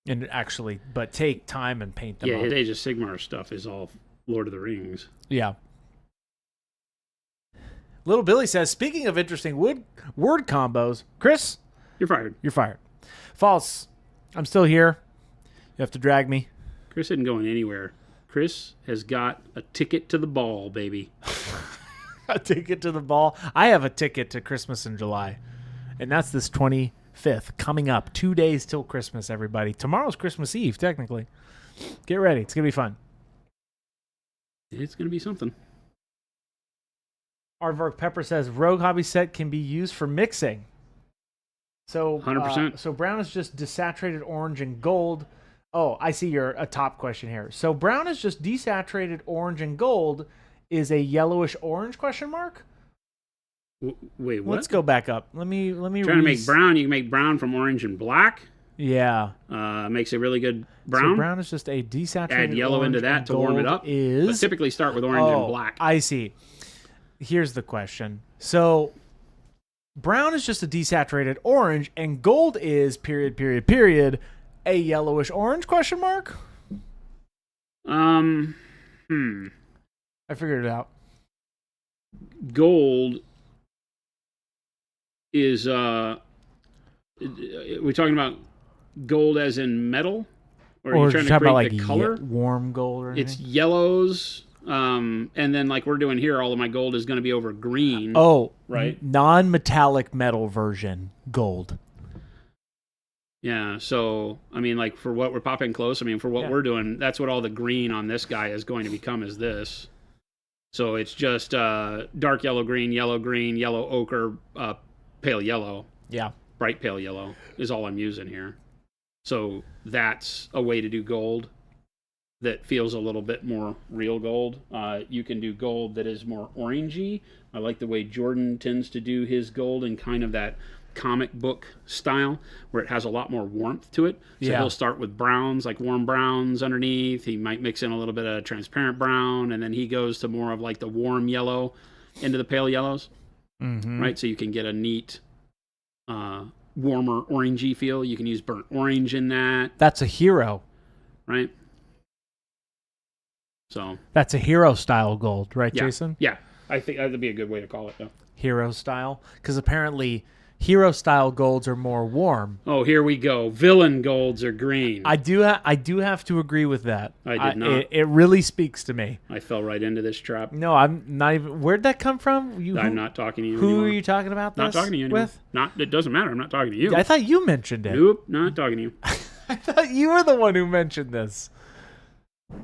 and actually, but take time and paint them. Yeah, up. his Age of Sigmar stuff is all Lord of the Rings. Yeah. Little Billy says, speaking of interesting word combos, Chris, You're fired. you're fired. False. I'm still here. You have to drag me. Chris isn't going anywhere. Chris has got a ticket to the ball, baby. A ticket to the ball. I have a ticket to Christmas in July, and that's this 25th coming up. 2 days till Christmas, everybody. Tomorrow's Christmas Eve, technically. Get ready. It's going to be fun. It's going to be something. Aardvark Pepper says, Rogue Hobby set can be used for mixing. So 100%. So brown is just desaturated orange and gold. Oh, I see a top question here. So brown is just desaturated orange and gold is a yellowish orange question mark? Wait, what? Let's go back up. Let me Trying to make brown, you can make brown from orange and black. Yeah. Makes a really good brown. So brown is just a desaturated Add yellow orange into that and to warm it gold up. Is But typically start with orange and black. I see. Here's the question. So brown is just a desaturated orange, and gold is ... a yellowish orange question mark? I figured it out. Gold is we're talking about gold as in metal, or are you trying to create about the color? Warm gold or anything? It's yellows, and then like we're doing here, all of my gold is going to be over green. Oh, right. Non-metallic metal version gold. Yeah, so I mean, like for what we're popping close, I mean for what we're doing, that's what all the green on this guy is going to become is this. So it's just dark yellow, green, yellow ochre, pale yellow. Yeah. Bright pale yellow is all I'm using here. So that's a way to do gold that feels a little bit more real gold. You can do gold that is more orangey. I like the way Jordan tends to do his gold in kind of that comic book style where it has a lot more warmth to it. So he'll start with browns, like warm browns underneath. He might mix in a little bit of transparent brown, and then he goes to more of like the warm yellow into the pale yellows. Mm-hmm. Right? So you can get a neat warmer orangey feel. You can use burnt orange in that. That's a hero. Right? So that's a hero style gold, right, Jason? Yeah. I think that'd be a good way to call it, though. Hero style? Because apparently hero style golds are more warm. Oh, here we go. Villain golds are green. I do have to agree with that. I did not. It really speaks to me. I fell right into this trap. No, I'm not even. Where'd that come from? I'm not talking to you Who anymore. are you talking about this Not talking to you anymore. with? It doesn't matter. I'm not talking to you. I thought you mentioned it. Nope, not talking to you. I thought you were the one who mentioned this.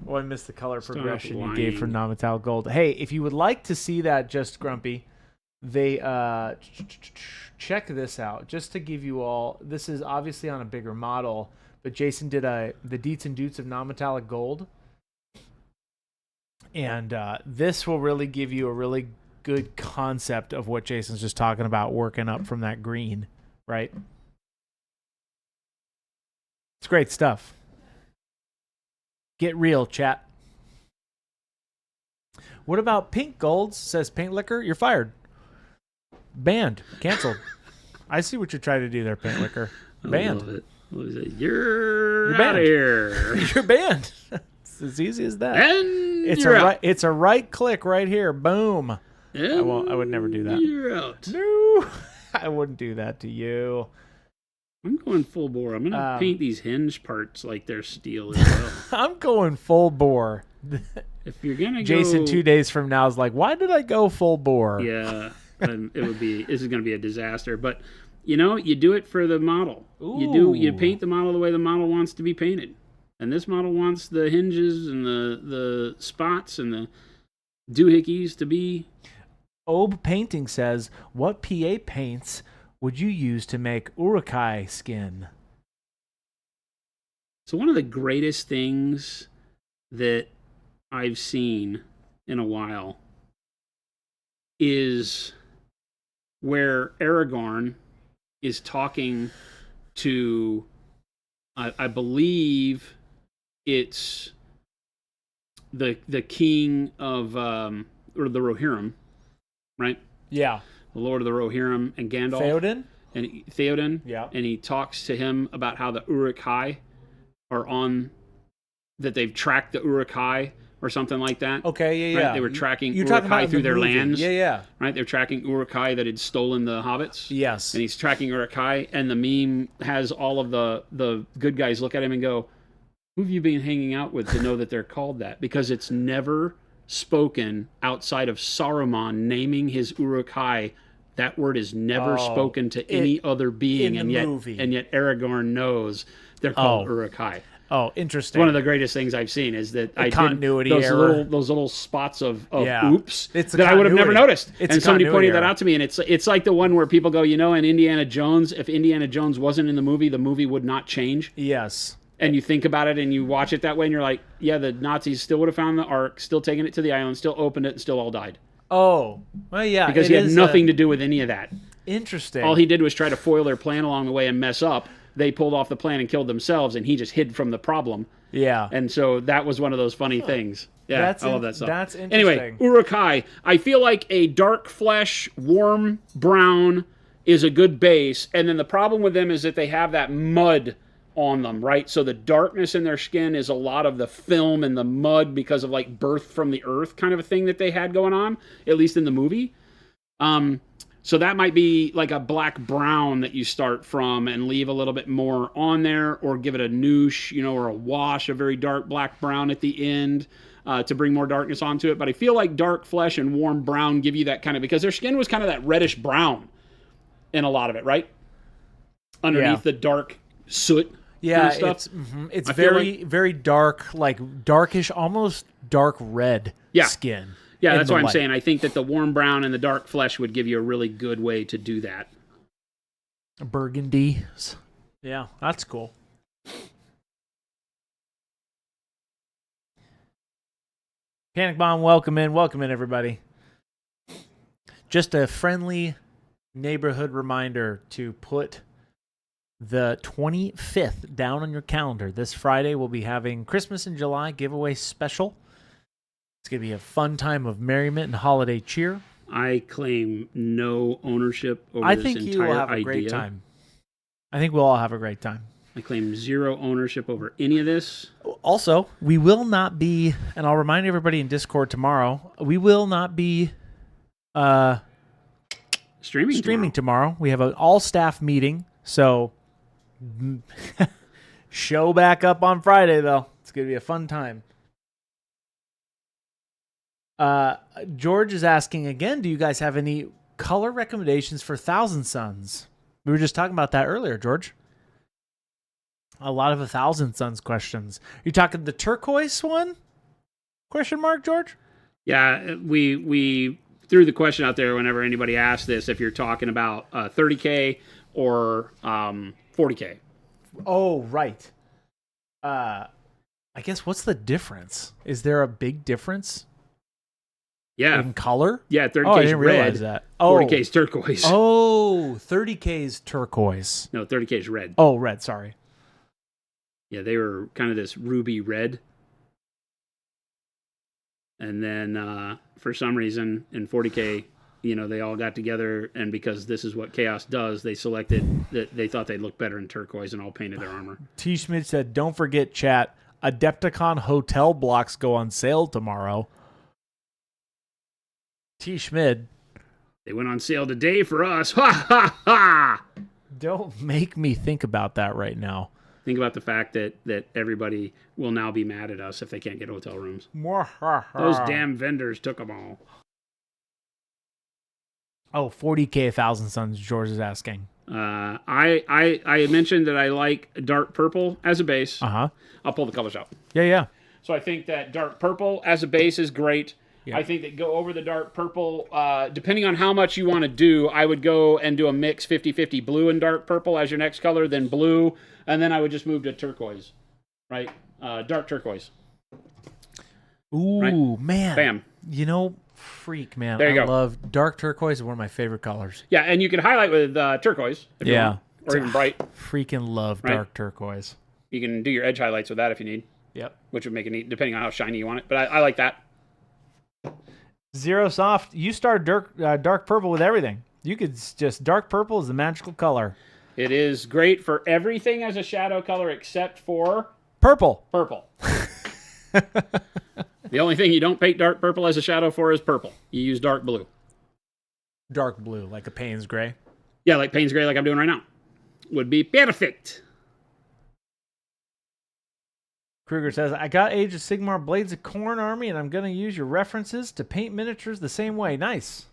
Oh, I missed the color progression you gave for non-metallic gold. Hey, if you would like to see that, Just Grumpy, they check this out. Just to give you all, this is obviously on a bigger model, but Jason did the deets and doots of non-metallic gold, and this will really give you a really good concept of what Jason's just talking about, working up from that green, right? It's great stuff. Get real, chat. What about pink golds? Says Paint Liquor. You're fired. Banned. Canceled. I see what you're trying to do there, Paint Liquor. Banned. I love it. What is it? You're out of here. You're banned. It's as easy as that. And It's a right click right here. Boom. And I would never do that. You're out. No. I wouldn't do that to you. I'm going full bore. I'm going to paint these hinge parts like they're steel as well. I'm going full bore. If you're going to go... Jason 2 days from now is like, why did I go full bore? Yeah, this is going to be a disaster. But, you do it for the model. Ooh. You paint the model the way the model wants to be painted. And this model wants the hinges and the spots and the doohickeys to be... Obe Painting says, what PA paints would you use to make Urukai skin? So one of the greatest things that I've seen in a while is where Aragorn is talking to, I believe it's the king of, or the Rohirrim, right? Yeah. The Lord of the Rohirrim and Gandalf. Theoden? Theoden. Yeah. And he talks to him about how the Uruk-hai are on, that they've tracked the Uruk-hai or something like that. Okay, Right? yeah. They were tracking You're talking Uruk-hai about through the their movie. lands. Yeah. Right? They're tracking Uruk-hai that had stolen the hobbits. Yes. And he's tracking Uruk-hai, and the meme has all of the good guys look at him and go, who have you been hanging out with to know that they're called that? Because it's never spoken outside of Saruman naming his Uruk-hai. That word is never spoken to any other being, in and the yet movie. and yet Aragorn knows they're called Uruk-hai. Oh, interesting. One of the greatest things I've seen is that continuity those error. those little spots of Yeah. oops It's a that I would have never continuity. noticed. It's And a somebody continuity pointed that error. out to me, and it's like the one where people go, in Indiana Jones, if Indiana Jones wasn't in the movie would not change. Yes. And you think about it and you watch it that way and you're like, yeah, the Nazis still would have found the Ark, still taken it to the island, still opened it, and still all died. Oh, well, yeah. Because he had nothing to do with any of that. Interesting. All he did was try to foil their plan along the way and mess up. They pulled off the plan and killed themselves, and he just hid from the problem. Yeah. And so that was one of those funny things. Yeah, I love that stuff. That's interesting. Anyway, Uruk-hai. I feel like a dark flesh, warm brown is a good base. And then the problem with them is that they have that mud on them, right? So the darkness in their skin is a lot of the film and the mud because of like birth from the earth kind of a thing that they had going on, at least in the movie. So that might be like a black brown that you start from and leave a little bit more on there, or give it a noosh, or a wash, a very dark black brown at the end to bring more darkness onto it. But I feel like dark flesh and warm brown give you that kind of, because their skin was kind of that reddish brown in a lot of it, right? Underneath the dark soot. Yeah, kind of stuff. It's I feel very, very dark, like darkish, almost dark red skin. Yeah, in that's the what I'm light. saying. I think that the warm brown and the dark flesh would give you a really good way to do that. Burgundy. Yeah, that's cool. Panic Bomb, welcome in, everybody. Just a friendly neighborhood reminder to put the 25th down on your calendar. This Friday, we'll be having Christmas in July giveaway special. It's going to be a fun time of merriment and holiday cheer. I claim no ownership over I this think entire you will have a idea. great time. I think we'll all have a great time. I claim zero ownership over any of this. Also, we will not be, and I'll remind everybody in Discord tomorrow, we will not be Streaming tomorrow. We have an all-staff meeting, so show back up on Friday, though. It's going to be a fun time. George is asking again, do you guys have any color recommendations for Thousand Suns? We were just talking about that earlier, George. A lot of Thousand Suns questions. Are you talking the turquoise one? Question mark, George? Yeah, we threw the question out there whenever anybody asked this, if you're talking about 30K or 40K. Oh, right. I guess what's the difference? Is there a big difference? Yeah. In color? Yeah, 30K Oh, I is didn't red. realize that. Oh. 40K is turquoise. Oh, 30K is turquoise. No, 30K is red. Oh, red, sorry. Yeah, they were kind of this ruby red. And then for some reason in 40K, they all got together, and because this is what Chaos does, they selected that they thought they'd look better in turquoise and all painted their armor. T. Schmidt said, don't forget, chat, Adepticon hotel blocks go on sale tomorrow. T. Schmidt. They went on sale today for us. Ha ha ha! Don't make me think about that right now. Think about the fact that everybody will now be mad at us if they can't get hotel rooms. Those damn vendors took them all. Oh, 40K Thousand Suns, George is asking. I mentioned that I like dark purple as a base. Uh-huh. I'll pull the colors out. Yeah. So I think that dark purple as a base is great. Yeah. I think that go over the dark purple, depending on how much you want to do, I would go and do a mix 50-50 blue and dark purple as your next color, then blue, and then I would just move to turquoise. right? Dark turquoise. Ooh, right? man. Bam. You know, freak, man. There you I go. love dark turquoise. Is one of my favorite colors. Yeah, and you can highlight with turquoise if you want, or even bright. Freaking love Right? dark turquoise. You can do your edge highlights with that if you need, Yep. which would make it neat, depending on how shiny you want it. But I like that. Zero Soft, you start dark purple with everything. You could just dark purple is the magical color. It is great for everything as a shadow color except for Purple. purple. The only thing you don't paint dark purple as a shadow for is purple. You use dark blue. Dark blue, like a Payne's gray. Yeah, like Payne's gray, like I'm doing right now. Would be perfect. Kruger says, I got Age of Sigmar Blades of Corn Army, and I'm going to use your references to paint miniatures the same way. Nice.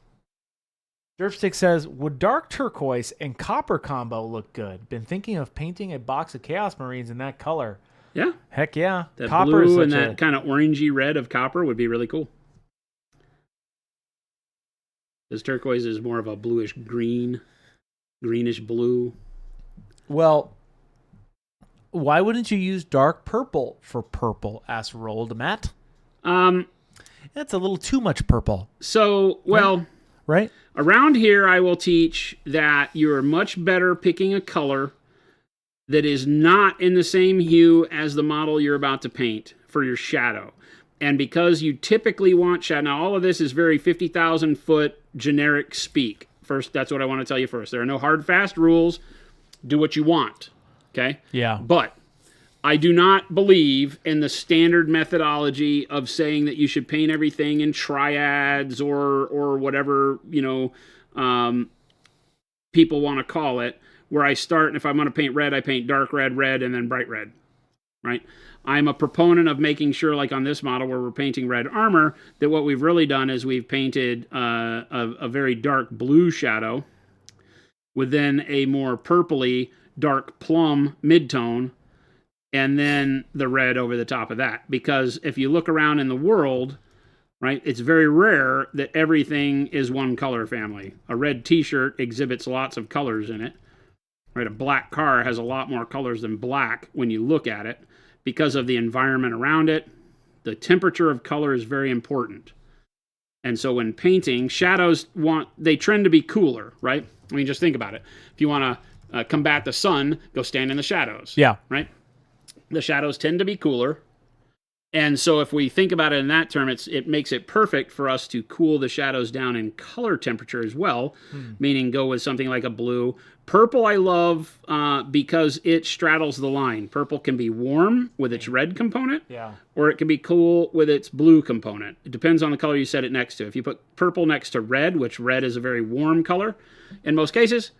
Derpstick says, would dark turquoise and copper combo look good? Been thinking of painting a box of Chaos Marines in that color. Yeah. Heck yeah. That Copper is blue such and that kind of orangey red of copper would be really cool. Because turquoise is more of a bluish green, greenish blue. Well, why wouldn't you use dark purple for purple? Asked Rolled Matt. That's a little too much purple. So, well, right? Around here I will teach that you're much better picking a color that is not in the same hue as the model you're about to paint for your shadow. And because you typically want shadow, now all of this is very 50,000 foot generic speak. First, that's what I want to tell you first. There are no hard, fast rules. Do what you want, okay? Yeah. But I do not believe in the standard methodology of saying that you should paint everything in triads or whatever, people want to call it, where I start, and if I'm going to paint red, I paint dark red, red, and then bright red, right? I'm a proponent of making sure, like on this model where we're painting red armor, that what we've really done is we've painted a very dark blue shadow with then a more purpley, dark plum midtone, and then the red over the top of that. Because if you look around in the world, right, it's very rare that everything is one color family. A red t-shirt exhibits lots of colors in it. Right, a black car has a lot more colors than black when you look at it because of the environment around it. The temperature of color is very important. And so when painting, shadows they trend to be cooler, right? I mean, just think about it. If you want to combat the sun, go stand in the shadows. Yeah. Right? The shadows tend to be cooler. And so if we think about it in that term, it makes it perfect for us to cool the shadows down in color temperature as well, meaning go with something like a blue. Purple I love because it straddles the line. Purple can be warm with its red component, or it can be cool with its blue component. It depends on the color you set it next to. If you put purple next to red, which red is a very warm color in most cases,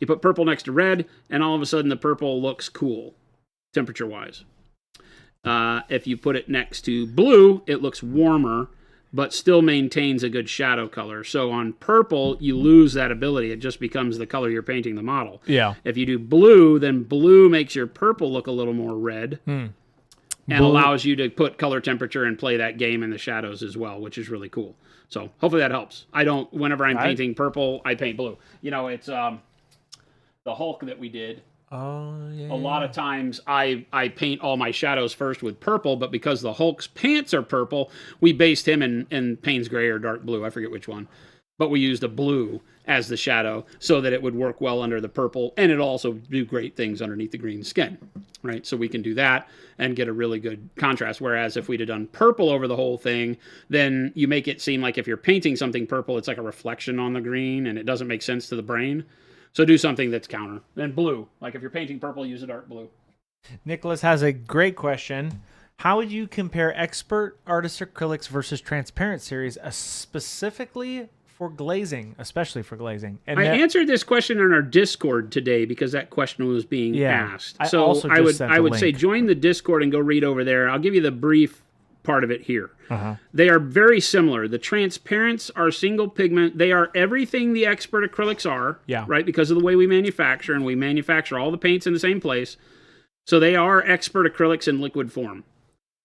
you put purple next to red, and all of a sudden the purple looks cool, temperature-wise. If you put it next to blue, it looks warmer, but still maintains a good shadow color. So on purple, you lose that ability. It just becomes the color you're painting the model. Yeah. If you do blue, then blue makes your purple look a little more red and allows you to put color temperature and play that game in the shadows as well, which is really cool. So hopefully that helps. Whenever I'm painting purple, I paint blue. It's the Hulk that we did. Oh, yeah. A lot of times I paint all my shadows first with purple, but because the Hulk's pants are purple, we based him in Payne's gray or dark blue. I forget which one. But we used a blue as the shadow so that it would work well under the purple, and it'll also do great things underneath the green skin, right? So we can do that and get a really good contrast. Whereas if we'd have done purple over the whole thing, then you make it seem like if you're painting something purple, it's like a reflection on the green, and it doesn't make sense to the brain. So do something that's counter. Then blue. Like if you're painting purple, use a dark blue. Nicholas has a great question. How would you compare expert artist acrylics versus transparent series, specifically for glazing, especially for glazing? And I answered this question on our Discord today because that question was being asked. I So also I just sent a would say link. join the Discord and go read over there. I'll give you the brief part of it here. They are very similar. The transparents are single pigment. They are everything the expert acrylics are, right? Because of the way we manufacture, and we manufacture all the paints in the same place. So they are expert acrylics in liquid form.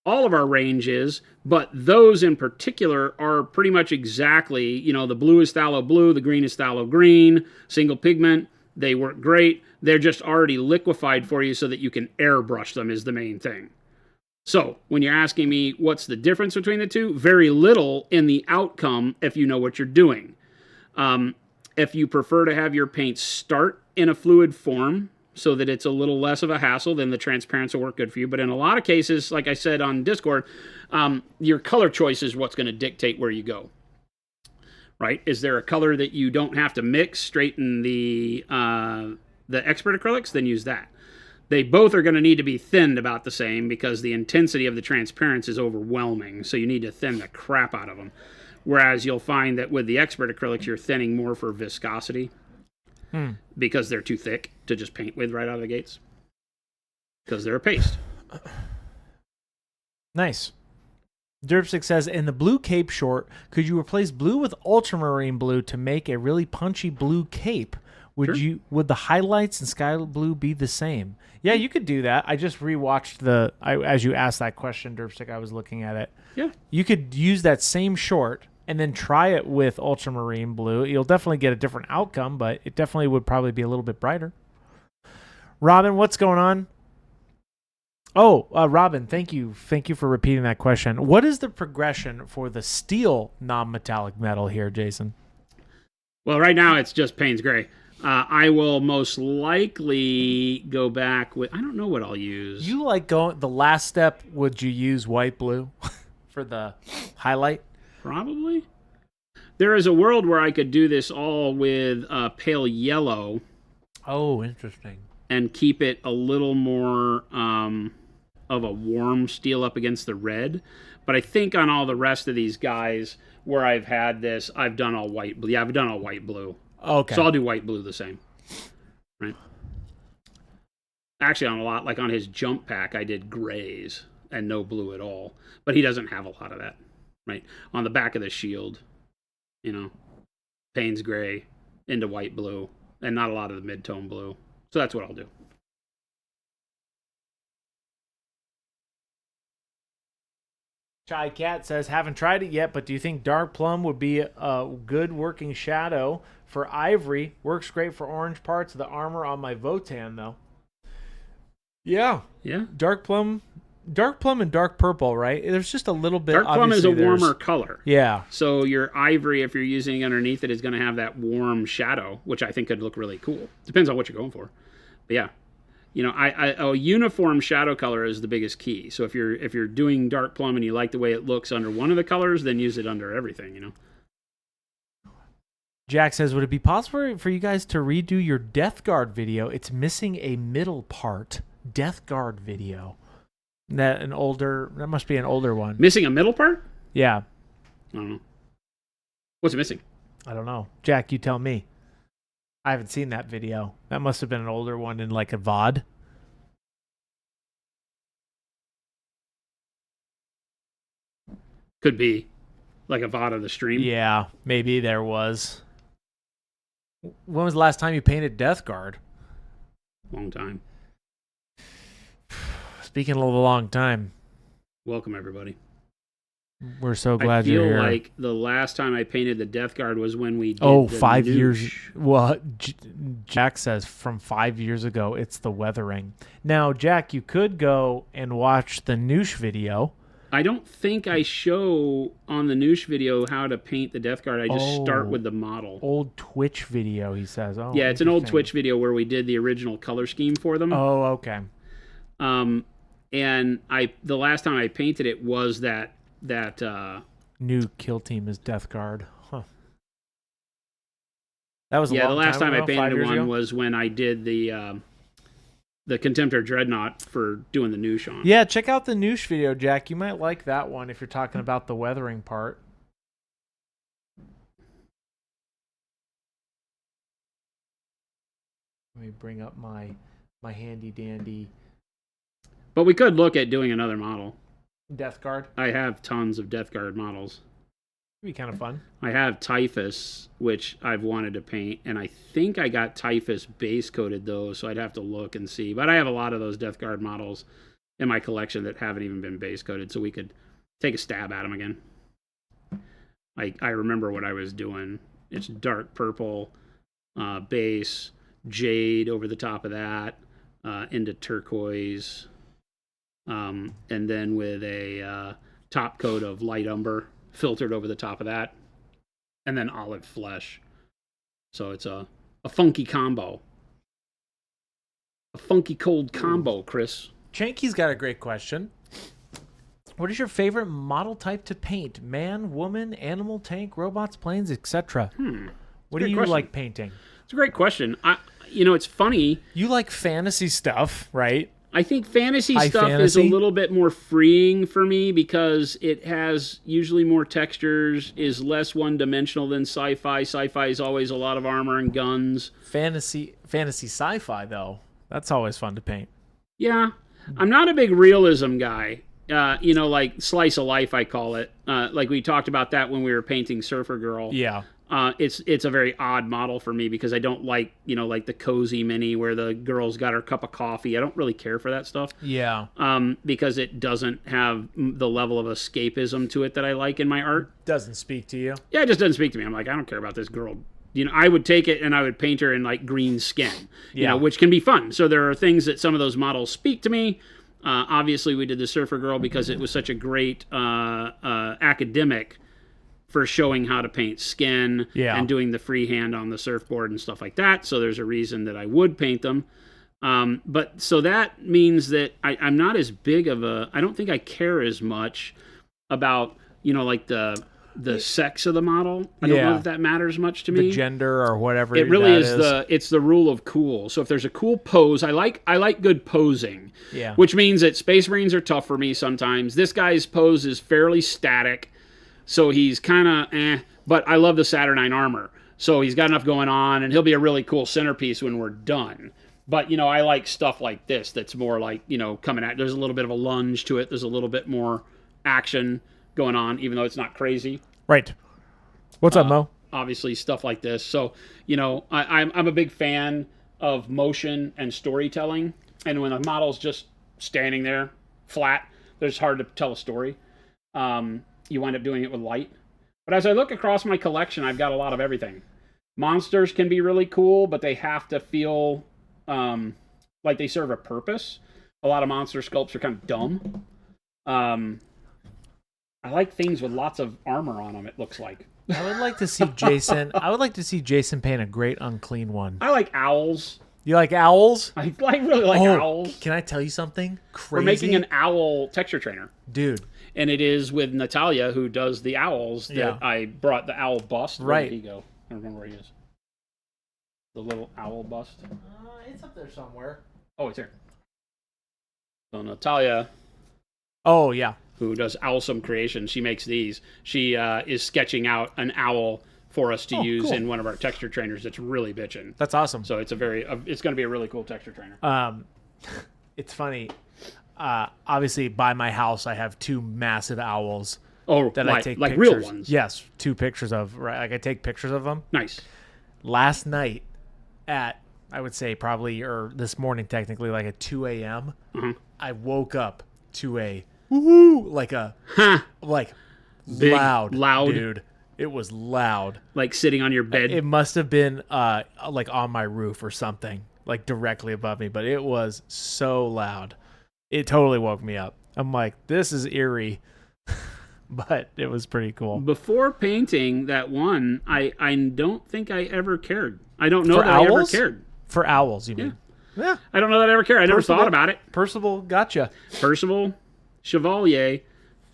All of our range is, but those in particular are pretty much exactly, the blue is phthalo blue, the green is phthalo green, single pigment. They work great. They're just already liquefied for you so that you can airbrush them is the main thing. So when you're asking me what's the difference between the two, very little in the outcome if you know what you're doing. If you prefer to have your paint start in a fluid form so that it's a little less of a hassle, then the transparency will work good for you. But in a lot of cases, like I said on Discord, your color choice is what's going to dictate where you go. Right? Is there a color that you don't have to mix straight in the expert acrylics? Then use that. They both are going to need to be thinned about the same because the intensity of the transparency is overwhelming. So you need to thin the crap out of them. Whereas you'll find that with the expert acrylics, you're thinning more for viscosity because they're too thick to just paint with right out of the gates because they're a paste. Nice. Derpstick says, in the blue cape short, could you replace blue with ultramarine blue to make a really punchy blue cape? Would the highlights and sky blue be the same? Yeah, you could do that. I just rewatched as you asked that question, Derpstick, I was looking at it. Yeah. You could use that same short and then try it with ultramarine blue. You'll definitely get a different outcome, but it definitely would probably be a little bit brighter. Robin, what's going on? Oh, Robin, thank you. Thank you for repeating that question. What is the progression for the steel non-metallic metal here, Jason? Well, right now it's just Payne's Gray. I will most likely go back with, I don't know what I'll use. You like the last step, would you use white blue for the highlight? Probably. There is a world where I could do this all with pale yellow. Oh, interesting. And keep it a little more of a warm steel up against the red. But I think on all the rest of these guys where I've had this, I've done all white blue. Yeah, I've done all white blue. Okay. So I'll do white blue the same. Right. Actually, on a lot, like on his jump pack, I did grays and no blue at all. But he doesn't have a lot of that. Right. On the back of the shield, Payne's Gray into white blue and not a lot of the mid-tone blue. So that's what I'll do. Chai Cat says, haven't tried it yet, but do you think dark plum would be a good working shadow for ivory? Works great for orange parts of the armor on my Votan, though. Yeah. Yeah. Dark plum and dark purple, right? There's just a little bit. Dark plum is a warmer color. Yeah. So your ivory, if you're using it underneath it, is going to have that warm shadow, which I think could look really cool. Depends on what you're going for. But yeah. A uniform shadow color is the biggest key. So if you're doing dark plum and you like the way it looks under one of the colors, then use it under everything, Jack says, would it be possible for you guys to redo your Death Guard video? It's missing a middle part. Death Guard video. That must be an older one. Missing a middle part? Yeah. I don't know. What's it missing? I don't know. Jack, you tell me. I haven't seen that video. That must have been an older one in like a VOD. Could be. Like a VOD of the stream. Yeah, maybe there was. When was the last time you painted Death Guard? Long time. Speaking of a long time. Welcome, everybody. We're so glad you're here. I feel like the last time I painted the Death Guard was when we did 5 noosh. years. Well, Jack says from 5 years ago, it's the weathering. Now, Jack, you could go and watch the Noosh video. I don't think I show on the Noosh video how to paint the Death Guard. I just start with the model. Old Twitch video, he says. Oh, yeah, it's an old Twitch video where we did the original color scheme for them. Oh, okay. And the last time I painted it was that new kill team is Death Guard. Huh. That was the last time I painted one was when I did the Contemptor Dreadnought for doing the Noosh on. Yeah, check out the Noosh video, Jack. You might like that one if you're talking about the weathering part. Let me bring up my handy dandy. But we could look at doing another model. Death Guard? I have tons of Death Guard models. It'd be kind of fun. I have Typhus, which I've wanted to paint, and I think I got Typhus base coated though, so I'd have to look and see. But I have a lot of those Death Guard models in my collection that haven't even been base coated, so we could take a stab at them again. I remember what I was doing. It's dark purple base, jade over the top of that, into turquoise. and then with a top coat of light umber filtered over the top of that, and then olive flesh. So it's a funky combo. A funky cold combo, Chris. Chanky's got a great question. What is your favorite model type to paint? Man, woman, animal, tank, robots, planes, etc. What do you like painting? It's a great question. It's funny. You like fantasy stuff, right? I think fantasy High stuff is a little bit more freeing for me because it has usually more textures, is less one-dimensional than sci-fi. Sci-fi is always a lot of armor and guns. Fantasy sci-fi, though. That's always fun to paint. Yeah. I'm not a big realism guy. Like slice of life, I call it. Like we talked about that when we were painting Surfer Girl. Yeah. It's a very odd model for me because I don't like, like the cozy mini where the girl's got her cup of coffee. I don't really care for that stuff. Yeah. Because it doesn't have the level of escapism to it that I like in my art. Doesn't speak to you. Yeah, it just doesn't speak to me. I'm like, I don't care about this girl. I would take it and I would paint her in like green skin, which can be fun. So there are things that some of those models speak to me. Obviously, we did the Surfer Girl because it was such a great academic for showing how to paint skin and doing the freehand on the surfboard and stuff like that. So there's a reason that I would paint them. But so that means that I'm not as big of I don't think I care as much about, like the sex of the model. I don't know if that matters much to me. The gender or whatever. It really is it's the rule of cool. So if there's a cool pose, I like good posing. Yeah. Which means that Space Marines are tough for me sometimes. This guy's pose is fairly static. So he's kind of but I love the Saturnine armor. So he's got enough going on, and he'll be a really cool centerpiece when we're done. But, I like stuff like this that's more like, coming at. There's a little bit of a lunge to it. There's a little bit more action going on, even though it's not crazy. Right. What's up, Mo? Obviously, stuff like this. So, I'm a big fan of motion and storytelling. And when a model's just standing there flat, it's hard to tell a story. You wind up doing it with light. But as I look across my collection, I've got a lot of everything. Monsters can be really cool, but they have to feel like they serve a purpose. A lot of monster sculpts are kind of dumb. I like things with lots of armor on them, it looks like. I would like to see Jason. I would like to see Jason paint a great unclean one. I like owls. You like owls? I really like owls. Can I tell you something crazy? We're making an owl texture trainer. Dude. And it is with Natalia, who does the owls, that I brought the owl bust. Where did he go? I don't remember where he is. The little owl bust. It's up there somewhere. Oh, it's here. So Natalia. Oh, yeah. Who does Owlsome Creations. She makes these. She is sketching out an owl for us to use in one of our texture trainers. That's really bitchin'. That's awesome. So it's it's going to be a really cool texture trainer. It's funny. Obviously, by my house, I have two massive owls. Oh, that I take like pictures. Real ones. Yes, 2 pictures of. Right, like I take pictures of them. Nice. Last night at, I would say probably, or this morning technically, like at 2 a.m., I woke up to a woohoo, like big, loud, loud, dude. It was loud. Like sitting on your bed. It must have been like on my roof or something, like directly above me. But it was so loud. It totally woke me up. I'm like, this is eerie, but it was pretty cool. Before painting that one, I don't think I ever cared. I don't know For that owls? I ever cared. For owls, you mean? Yeah. I don't know that I ever cared. I never thought about it. Percival, gotcha. Percival Chevalier,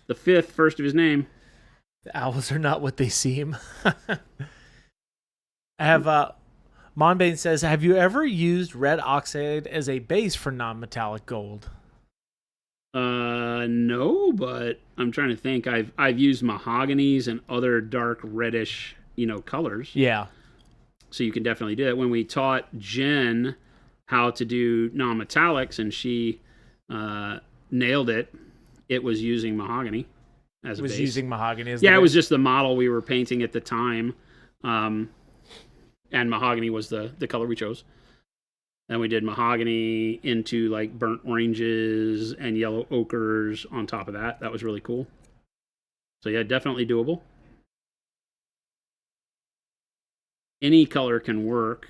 the first of his name. The owls are not what they seem. I have Monbane says, have you ever used red oxide as a base for non-metallic gold? No, but I'm trying to think. I've used mahoganies and other dark reddish, colors. Yeah. So you can definitely do that. When we taught Jen how to do non-metallics and she nailed it, it was using mahogany as a base. It was using mahogany as the base. It was just the model we were painting at the time. And mahogany was the color we chose. Then we did mahogany into like burnt oranges and yellow ochres on top of that. That was really cool. So yeah, definitely doable. Any color can work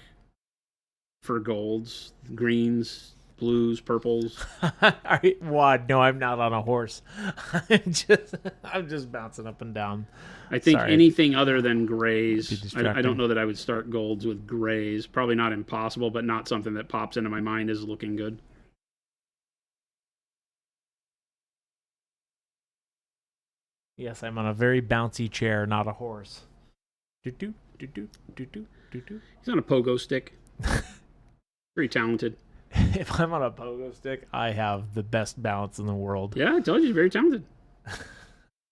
for golds, greens, blues, purples. No, I'm not on a horse. I'm just bouncing up and down. I think Sorry. anything other than grays. Be I distracting. don't know that I would start golds with grays. Probably not impossible, but not something that pops into my mind as looking good. Yes, I'm on a very bouncy chair, not a horse. Do-do, do-do, do-do, do-do. He's on a pogo stick. Very talented. If I'm on a pogo stick, I have the best balance in the world. Yeah, I told you, he's very talented.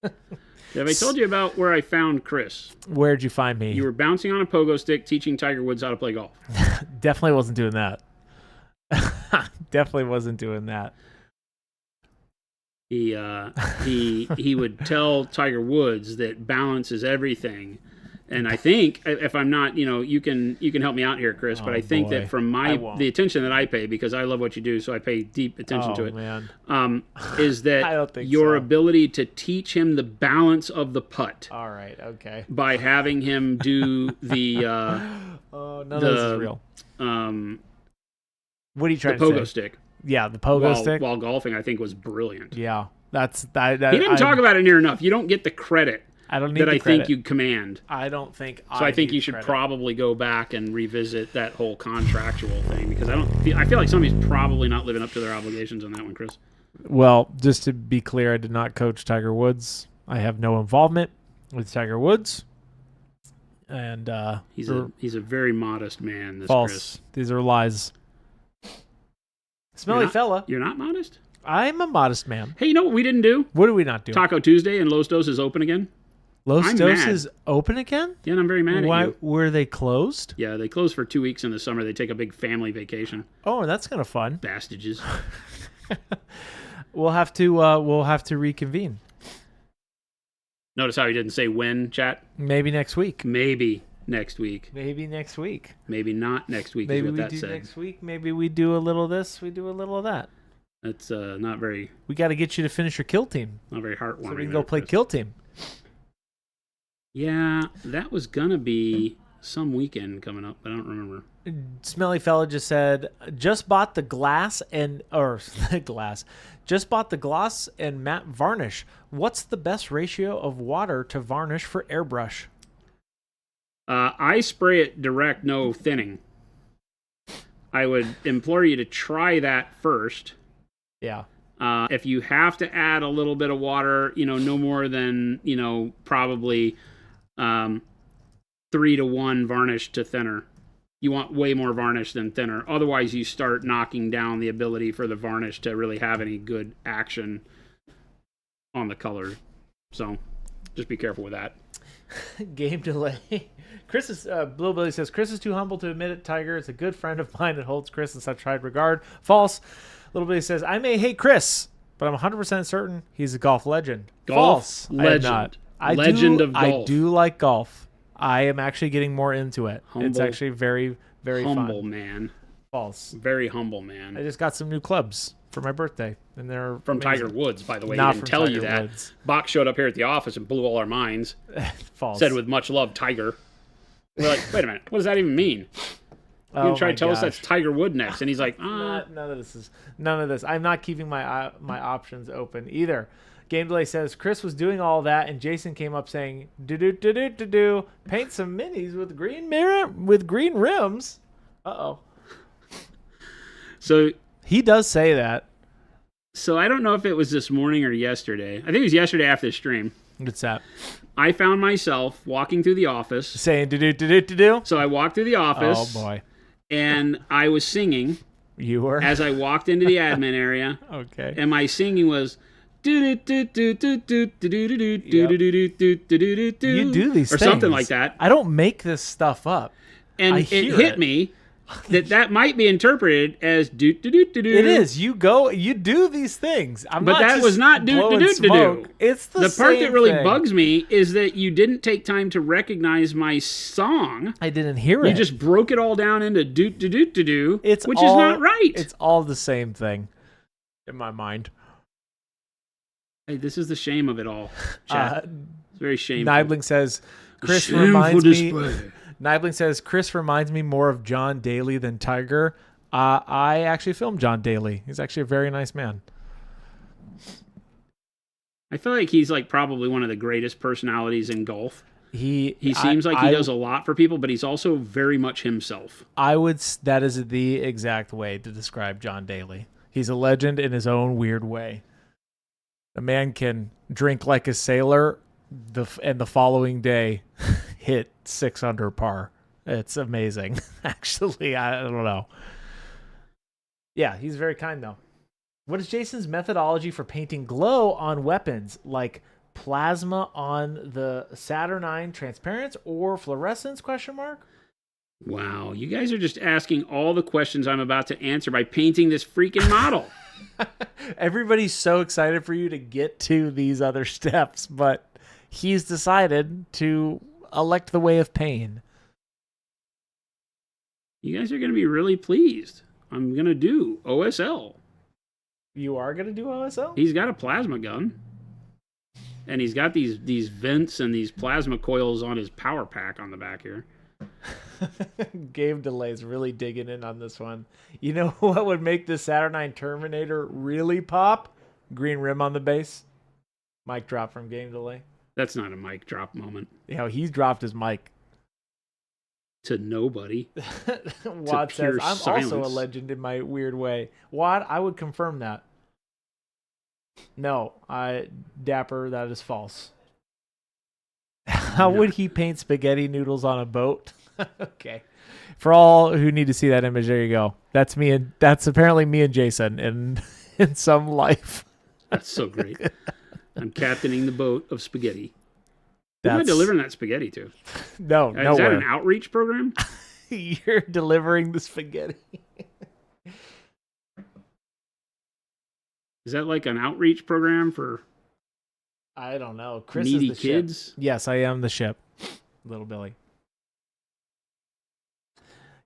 Have I told you about where I found Chris? Where'd you find me? You were bouncing on a pogo stick, teaching Tiger Woods how to play golf. Definitely wasn't doing that. Definitely wasn't doing that. He would tell Tiger Woods that balance is everything. And I think, if I'm not, you can help me out here, Chris. But I think boy. that from the attention that I pay, because I love what you do, so I pay deep attention to it. Man. Is I that don't think your so. ability to teach him the balance of the putt All right. Okay. by having him do the None of this is real. What are you the trying to pogo say? stick Yeah, the pogo stick. while golfing, I think was brilliant. Yeah, that's that. He didn't talk about it near enough. You don't get the credit I don't need that the I credit. think you command. I don't think. So I think need you should credit. probably go back and revisit that whole contractual thing, because I feel like somebody's probably not living up to their obligations on that one, Chris. Well, just to be clear, I did not coach Tiger Woods. I have no involvement with Tiger Woods. And He's a very modest man, this false. Chris. These are lies. Smelly fella. You're not modest? I'm a modest man. Hey, you know what we didn't do? What do we not do? Taco Tuesday and Los Dos is open again. Los I'm Dos mad. is open again? Yeah, and I'm very mad Why at you. were they closed? Yeah, they close for 2 weeks in the summer. They take a big family vacation. Oh, that's kind of fun. Bastages. We'll have to reconvene. Notice how he didn't say when, chat? Maybe next week. Maybe next week. Maybe next week. Maybe not next week Maybe is what we that do said. next week. Maybe we do a little of this. We do a little of that. That's not very We got to get you to finish your kill team heartwarming. so we can go there, play Chris. kill team. Yeah, that was gonna be some weekend coming up, but I don't remember. Smelly fella just said, just bought the glass and just bought the gloss and matte varnish. What's the best ratio of water to varnish for airbrush? I spray it direct, no thinning. I would implore you to try that first. Yeah. If you have to add a little bit of water, no more than, probably 3-to-1 varnish to thinner. You want way more varnish than thinner. Otherwise, you start knocking down the ability for the varnish to really have any good action on the color. So just be careful with that. Game delay. Chris is Blue Billy says Chris is too humble to admit it. Tiger is a good friend of mine that holds Chris in such high regard. False. Little Billy says I may hate Chris, but I'm 100% certain he's a golf legend. Golf False. legend. I am not. Legend of golf. I do like golf. I am actually getting more into it. It's Humble. actually very, very Humble fun. man. False. Very humble man. I just got some new clubs for my birthday, and they're From amazing. Tiger Woods, by the way. Not He didn't from tell you Tiger that. Woods. Bach showed up here at the office and blew all our minds. False. Said with much love, Tiger. We're like, wait a minute. What does that even mean? You Oh try my to tell us gosh. that's Tiger Wood next. And he's like, None of this. I'm not keeping my options open either. Game Delay says Chris was doing all that, and Jason came up saying, "Do paint some minis with green rims." Uh-oh. So He does say that. I don't know if it was this morning or yesterday. I think it was yesterday after the stream. What's that? I found myself walking through the office. Saying do. So I walked through the office. Oh boy, And I was singing you were as I walked into the admin area. okay. And my singing was you You do these or things. something like that. I don't make this stuff up. And I it hear hit it. me that might be interpreted as do. It is. You do these things. I'm But not that just was not blowing do. smoke. It's the The part same that really thing. bugs me is that you didn't take time to recognize my song. I didn't hear it. You just broke it all down into do, It's which all, is not right. It's all the same thing in my mind. Hey, this is the shame of it all, chat. It's very shameful. Nibling says Chris Shameful reminds me. display. Nibling says Chris reminds me more of John Daly than Tiger. I actually filmed John Daly. He's actually a very nice man. I feel like he's like probably one of the greatest personalities in golf. He seems like he does a lot for people, but he's also very much himself. That is the exact way to describe John Daly. He's a legend in his own weird way. The man can drink like a sailor, and the following day hit 6 under par. It's amazing. Actually, I don't know. Yeah, he's very kind though. What is Jason's methodology for painting glow on weapons, like plasma on the Saturnine transparents or fluorescence? ? Wow, you guys are just asking all the questions I'm about to answer by painting this freaking model. Everybody's so excited for you to get to these other steps, but he's decided to elect the way of pain. You guys are going to be really pleased. I'm going to do OSL. You are going to do OSL? He's got a plasma gun. And he's got these vents and these plasma coils on his power pack on the back here. Game Delay's really digging in on this one. You know what would make the Saturnine Terminator really pop? Green rim on the base. Mic drop from Game Delay. That's not a mic drop moment. You know, he's dropped his mic. To nobody. Wad says, I'm silence. also a legend in my weird way. Wad, I would confirm that. No, Dapper, that is false. How would he paint spaghetti noodles on a boat? Okay. For all who need to see that image, there you go. That's me, and that's apparently me and Jason in some life. That's so great. I'm captaining the boat of spaghetti. Who am I delivering that spaghetti to? No, Is nowhere. that an outreach program? You're delivering the spaghetti. Is that like an outreach program for I don't know. Chris needy is the kids? Ship. Yes, I am the ship. Little Billy.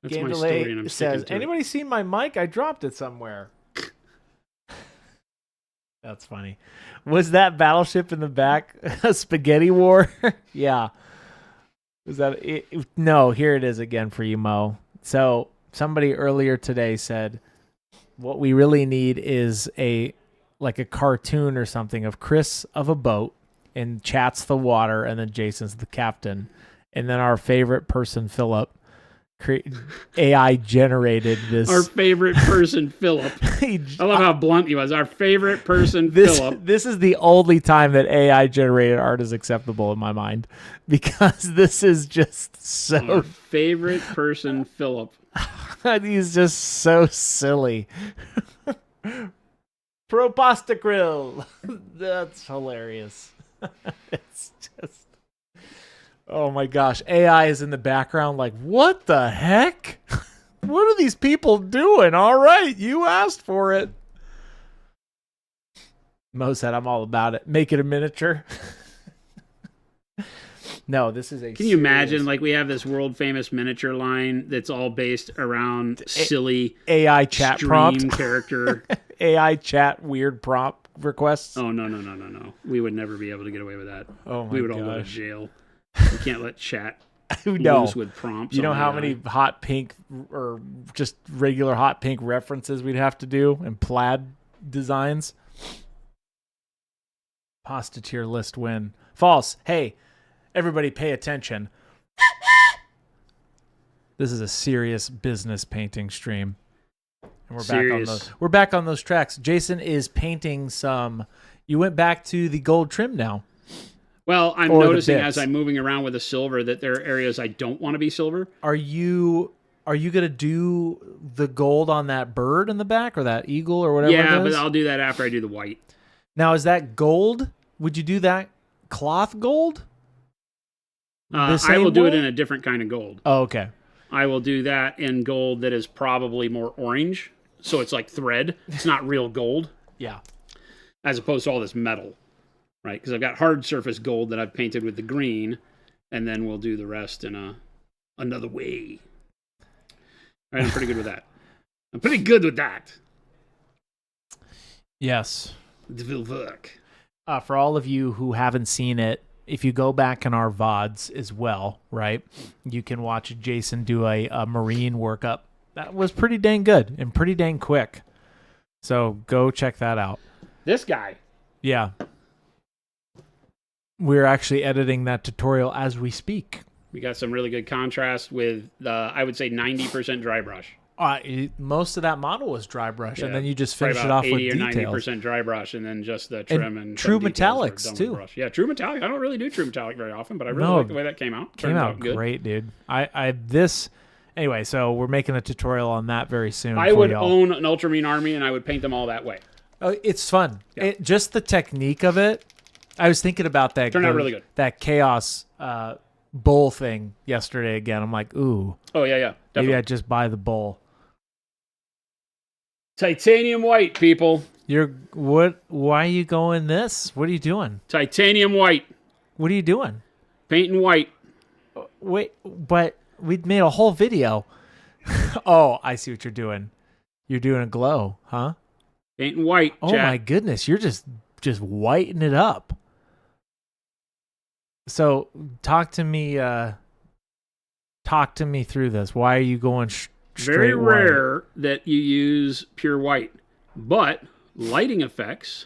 That's Game my Delay story, and I'm says, sticking to anybody seen my mic? I dropped it somewhere. That's funny. Was that battleship in the back a spaghetti war? Yeah. Was that it? No, here it is again for you, Mo. So somebody earlier today said, what we really need is a cartoon or something of Chris of a boat and Chat's the water, and then Jason's the captain, and then our favorite person, Philip, AI generated this. Our favorite person, Philip. I love how blunt he was. Our favorite person, Philip. This is the only time that AI generated art is acceptable in my mind, because this is just so. Our favorite person, Philip. He's just so silly. Pro Pasta Grill. That's hilarious. It's just. Oh my gosh. AI is in the background like, what the heck? What are these people doing? All right, you asked for it. Mo said, I'm all about it. Make it a miniature. No, this is a Can you imagine, like, we have this world famous miniature line that's all based around silly AI chat stream prompt character. AI chat weird prompt requests. Oh, no. We would never be able to get away with that. Oh my We would all go to gosh. jail. You can't let chat No. loose with prompts. You know on how AI. many hot pink or just regular hot pink references we'd have to do and plaid designs? Pasta tier list win. False. Hey, everybody pay attention. This is a serious business painting stream. And we're back on those tracks. Jason is painting some. You went back to the gold trim now. Well, I'm Or the noticing bits. as I'm moving around with the silver that there are areas I don't want to be silver. Are you gonna do the gold on that bird in the back or that eagle or whatever? Yeah, it but is? I'll do that after I do the white. Now, is that gold? Would you do that cloth gold? I will do it in a different kind of gold. Oh, okay. I will do that in gold that is probably more orange. So it's like thread. It's not real gold. Yeah. As opposed to all this metal. Right? Because I've got hard surface gold that I've painted with the green. And then we'll do the rest in another way. All right, I'm pretty good with that. Yes. Het will work. For all of you who haven't seen it, if you go back in our VODs as well, right, you can watch Jason do a marine workup That was pretty dang good and pretty dang quick. So go check that out. This guy. Yeah. We're actually editing that tutorial as we speak. We got some really good contrast with, I would say, 90% dry brush. Most of that model was dry brush, and then you just Probably finish it about off with 80 or details. 90% dry brush, and then just the trim and true some details are metallics, done with too. brush. Yeah, true metallic. I don't really do true metallic very often, but I really like the way that came out. Came out good. great, dude. Anyway, so we're making a tutorial on that very soon. I would own an Ultramarine army, and I would paint them all that way. Oh, it's fun. Yeah. Just the technique of it. I was thinking about that. Turned out really good. That chaos bowl thing yesterday again. I'm like, ooh. Oh yeah, definitely. Maybe I just buy the bowl. Titanium white, people. Why are you going this? What are you doing? Titanium white. What are you doing? Painting white. Wait, but we made a whole video. Oh, I see what you're doing. You're doing a glow, huh? Painting white. Oh my goodness, you're just whitening it up. So talk to me through this. Why are you going straight Very white? rare that you use pure white, but lighting effects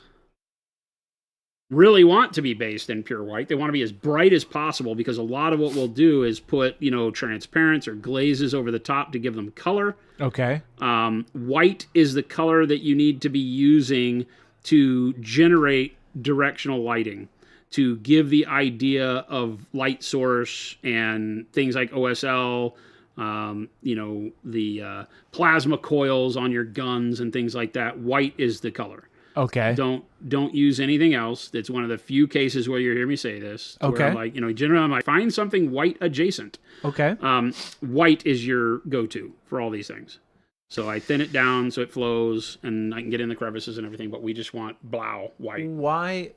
really want to be based in pure white. They want to be as bright as possible because a lot of what we'll do is put, transparents or glazes over the top to give them color. Okay. White is the color that you need to be using to generate directional lighting, to give the idea of light source and things like OSL, the plasma coils on your guns and things like that. White is the color. Okay. Don't use anything else. It's one of the few cases where you hear me say this. Okay. Where generally I'm like, find something white adjacent. Okay. White is your go-to for all these things. So I thin it down so it flows and I can get in the crevices and everything, but we just want blow white. Why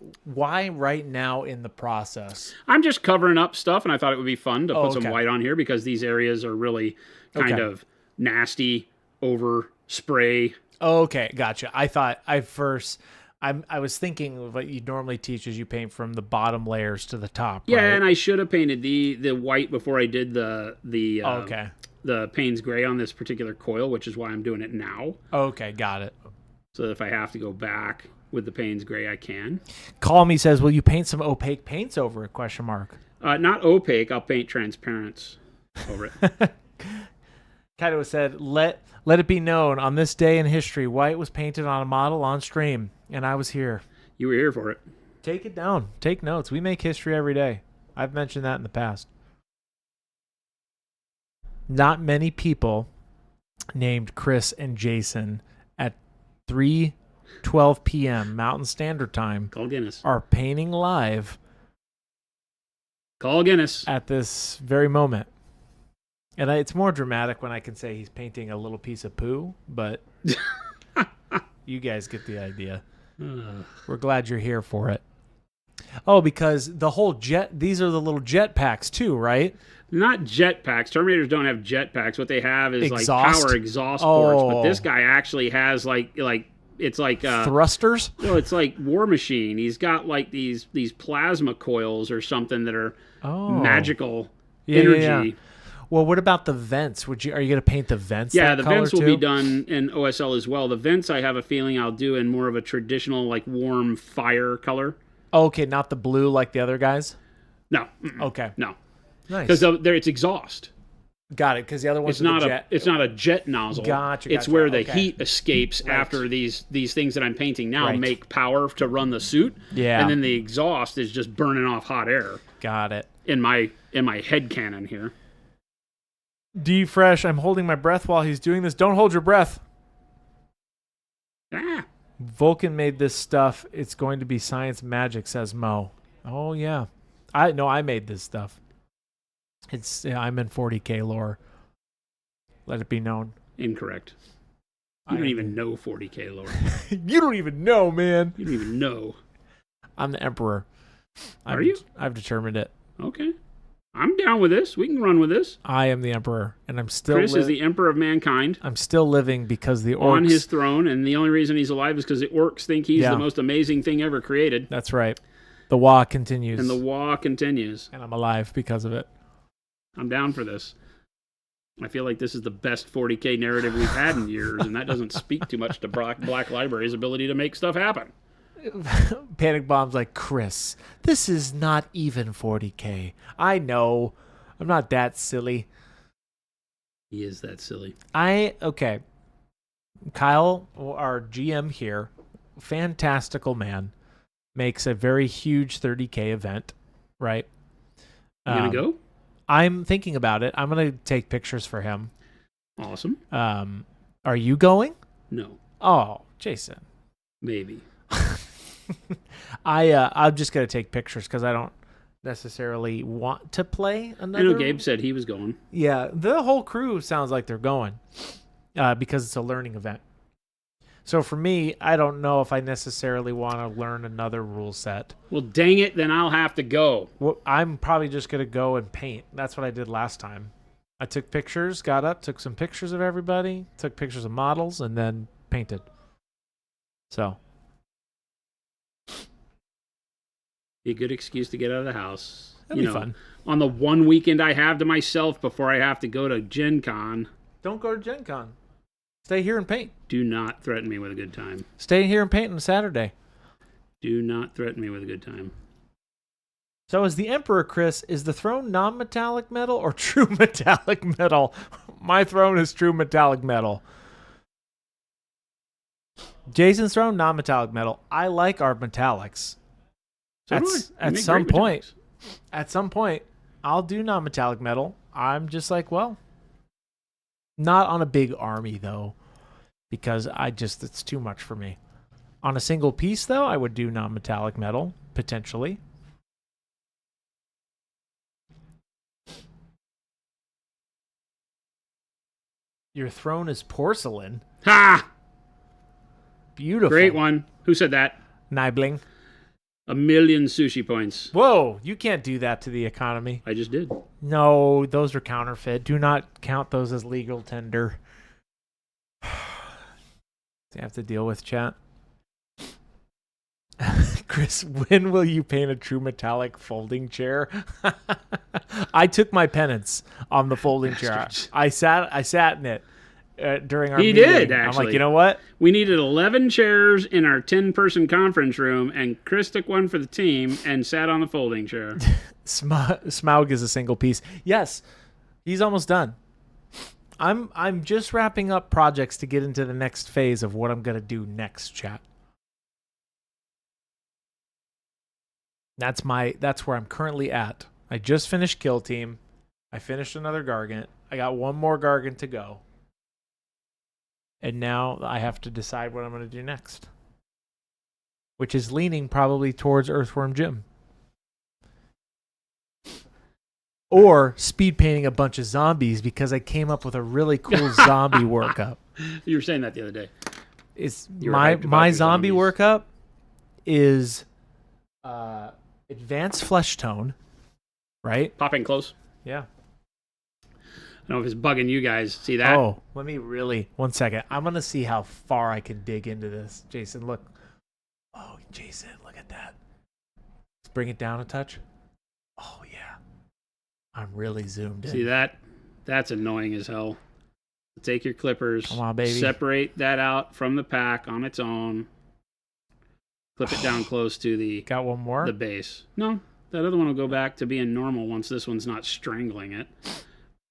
right now in the process? I'm just covering up stuff, and I thought it would be fun to put okay. some white on here because these areas are really kind of nasty over spray. Okay, gotcha. I was thinking of what you normally teach is you paint from the bottom layers to the top. Yeah, right? and I should have painted the white before I did the Payne's Gray on this particular coil, which is why I'm doing it now. Okay, got it. So that if I have to go back with the Payne's Gray, I can. Call Me says, will you paint some opaque paints over it? ? Not opaque. I'll paint transparents over it. Kaido said, let it be known, on this day in history, white was painted on a model on stream, and I was here. You were here for it. Take it down. Take notes. We make history every day. I've mentioned that in the past. Not many people named Chris and Jason at 3:12 p.m. Mountain Standard Time Call Guinness. are painting live Call Guinness. at this very moment. And it's more dramatic when I can say he's painting a little piece of poo, but you guys get the idea. We're glad you're here for it. Oh, because the whole these are the little jet packs too, right? Not jet packs. Terminators don't have jet packs. What they have is Exhaust? like power exhaust ports. But this guy actually has like it's like thrusters. No, it's like War Machine. He's got like these plasma coils or something that are magical energy. Yeah. Well, what about the vents? Are you going to paint the vents? Yeah, that the vents will too? be done in OSL as well. The vents, I have a feeling I'll do in more of a traditional like warm fire color. Okay, not the blue like the other guys. No. Okay. No. Nice. Because it's exhaust. Got it. Because the other one's It's not jet. It's not a jet nozzle. Gotcha. It's where the heat escapes after these things that I'm painting now make power to run the suit. Yeah. And then the exhaust is just burning off hot air. Got it. In my head cannon here. D Fresh, I'm holding my breath while he's doing this. Don't hold your breath. Vulcan made this stuff. It's going to be science magic, says Mo. Oh yeah. I made this stuff. I'm in 40K lore. Let it be known. Incorrect. You don't even know 40K lore. You don't even know, man. You don't even know. I'm the Emperor. Are you? I've determined it. Okay. I'm down with this. We can run with this. I am the Emperor, and I'm still. Chris is the Emperor of mankind. I'm still living because the orcs on his throne, and the only reason he's alive is because the orcs think he's the most amazing thing ever created. That's right. The Wa continues. And the Wa continues. And I'm alive because of it. I'm down for this. I feel like this is the best 40K narrative we've had in years, and that doesn't speak too much to Black Library's ability to make stuff happen. Panic Bomb's like, Chris, this is not even 40K. I know. I'm not that silly. He is that silly. Okay. Kyle, our GM here, fantastical man, makes a very huge 30K event, right? You gonna go? I'm thinking about it. I'm gonna take pictures for him. Awesome. Are you going? No. Oh, Jason. Maybe. I'm just gonna take pictures because I don't necessarily want to play another. I know Gabe said he was going. Yeah, the whole crew sounds like they're going because it's a learning event. So for me, I don't know if I necessarily want to learn another rule set. Well, dang it, then I'll have to go. Well, I'm probably just gonna go and paint. That's what I did last time. I took pictures, got up, took some pictures of everybody, took pictures of models, and then painted. So. Be a good excuse to get out of the house. That'd be fun. On the one weekend I have to myself before I have to go to Gen Con. Don't go to Gen Con. Stay here and paint. Do not threaten me with a good time. Stay here and paint on Saturday. Do not threaten me with a good time. So as the Emperor, Chris, is the throne non-metallic metal or true metallic metal? My throne is true metallic metal. Jason's throne, non-metallic metal. I like our metallics. So At some point, I'll do non-metallic metal. I'm just like, well, not on a big army though, because it's too much for me. On a single piece though, I would do non-metallic metal potentially. Your throne is porcelain. Ha! Beautiful. Great one. Who said that? Nibling. 1,000,000 sushi points. Whoa, you can't do that to the economy. I just did. No, those are counterfeit. Do not count those as legal tender. Do you have to deal with, chat? Chris, when will you paint a true metallic folding chair? I took my penance on the folding chair. I sat in it during our meeting. He did, actually. I'm like, you know what? We needed 11 chairs in our 10-person conference room, and Chris took one for the team and sat on the folding chair. Smaug is a single piece. Yes, he's almost done. I'm just wrapping up projects to get into the next phase of what I'm going to do next, chat. That's where I'm currently at. I just finished Kill Team. I finished another Gargant. I got one more Gargant to go. And now I have to decide what I'm going to do next. Which is leaning probably towards Earthworm Jim. Or speed painting a bunch of zombies because I came up with a really cool zombie workup. You were saying that the other day. It's my zombie workup is advanced flesh tone, right? Pop in close. Yeah. I don't know if it's bugging you guys. See that? Oh, let me one second. I'm going to see how far I can dig into this. Jason, look. Oh, Jason, look at that. Let's bring it down a touch. Oh, yeah. I'm really zoomed in. See that? That's annoying as hell. Take your clippers. Come on, baby. Separate that out from the pack on its own. Clip it down close to the... Got one more? The base. No, that other one will go back to being normal once this one's not strangling it.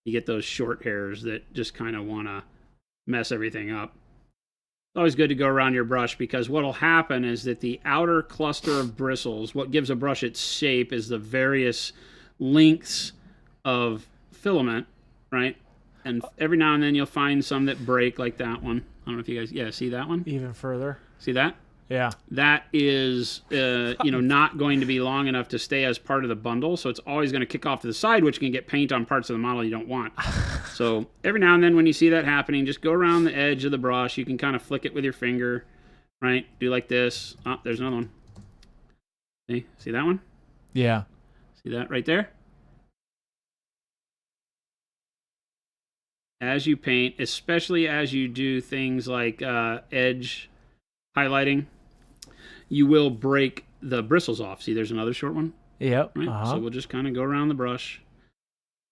You get those short hairs that just kind of want to mess everything up. It's always good to go around your brush because what will happen is that the outer cluster of bristles, what gives a brush its shape is the various lengths of filament, right? And every now and then you'll find some that break like that one. I don't know if you guys, see that one? Even further. See that? Yeah. That is, not going to be long enough to stay as part of the bundle, so it's always going to kick off to the side, which can get paint on parts of the model you don't want. So every now and then when you see that happening, just go around the edge of the brush. You can kind of flick it with your finger, right? Do like this. Oh, there's another one. See that one? Yeah. See that right there? As you paint, especially as you do things like edge highlighting, you will break the bristles off. See, there's another short one. Yep. Right? So we'll just kind of go around the brush.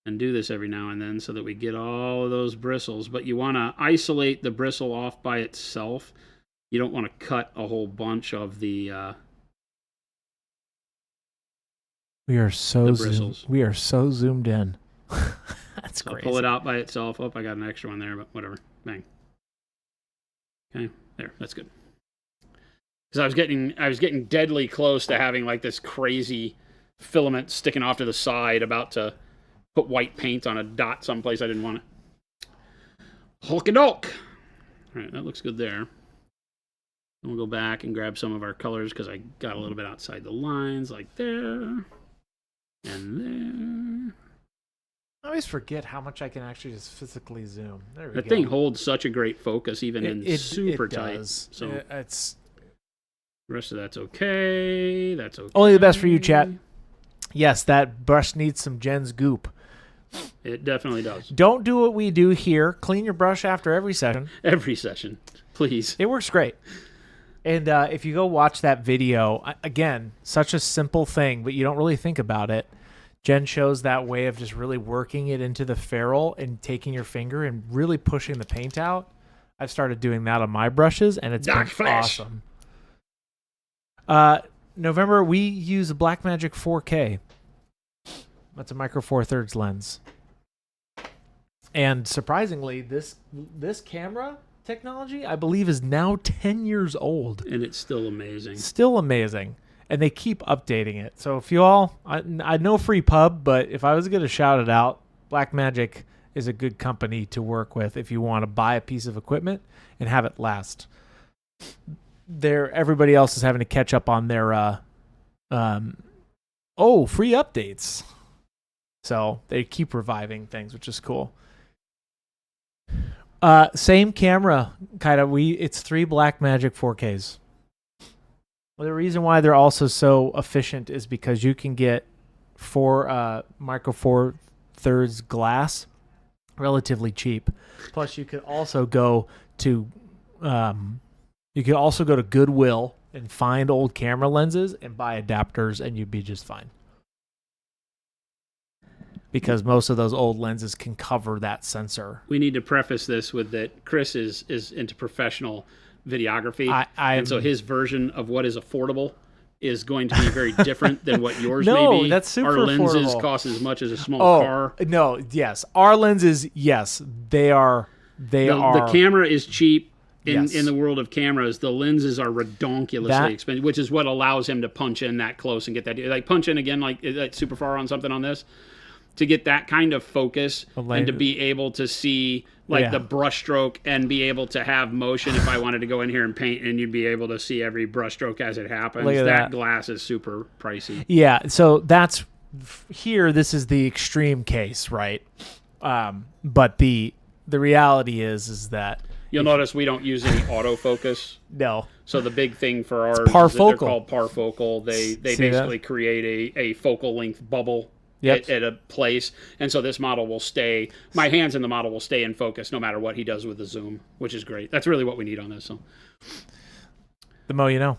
and do this every now and then so that we get all of those bristles. But you want to isolate the bristle off by itself. You don't want to cut a whole bunch of the We are so bristles. we are so zoomed in. That's So crazy. pull it out by itself. Oh, I got an extra one there, but whatever. Bang. Okay, there. That's good. Because I was getting deadly close to having like this crazy filament sticking off to the side, about to put white paint on a dot someplace I didn't want it. Hulk-a-dolk. All right, that looks good there. And we'll go back and grab some of our colors because I got a little bit outside the lines, like there and there. I always forget how much I can actually just physically zoom. There we That go. thing holds such a great focus, even in super tight. Does. So It's the rest of that's okay. That's okay. Only the best for you, chat. Yes, that brush needs some Jen's goop. It definitely does. Don't do what we do here. Clean your brush after every session. Every session, please. It works great. And if you go watch that video, again, such a simple thing, but you don't really think about it. Jen shows that way of just really working it into the ferrule and taking your finger and really pushing the paint out. I've started doing that on my brushes, and it's Dark been Flash. awesome. November, we use a Blackmagic 4K. That's a micro four thirds lens. And surprisingly, this camera technology, I believe, is now 10 years old. And it's still amazing. Still amazing. And they keep updating it. So if you all, I know free pub, but if I was going to shout it out, Blackmagic is a good company to work with if you want to buy a piece of equipment and have it last. Everybody else is having to catch up on their free updates. So they keep reviving things, which is cool. Same camera, kind of. It's 3 Blackmagic 4Ks. Well, the reason why they're also so efficient is because you can get 4 micro four thirds glass relatively cheap. Plus, you could also go to Goodwill and find old camera lenses and buy adapters, and you'd be just fine. Because most of those old lenses can cover that sensor. We need to preface this with that Chris is into professional videography. And so his version of what is affordable is going to be very different than what yours may be. That's super Our lenses affordable. cost as much as a small car. No, yes. Our lenses, yes, they are. The camera is cheap. Yes. In the world of cameras, the lenses are redonkulously expensive, which is what allows him to punch in that close and get that. Like punch in again, like super far on something on this, to get that kind of focus and to be able to see the brush stroke and be able to have motion. If I wanted to go in here and paint, and you'd be able to see every brush stroke as it happens. That glass is super pricey. Yeah, so that's here. This is the extreme case, right? But the reality is that. You'll notice we don't use any autofocus. No. So the big thing for ours is parfocal. that they're called parfocal. They basically create a focal length bubble at a place. And so this model will stay, my hands in the model will stay in focus no matter what he does with the zoom, which is great. That's really what we need on this. So. The more you know.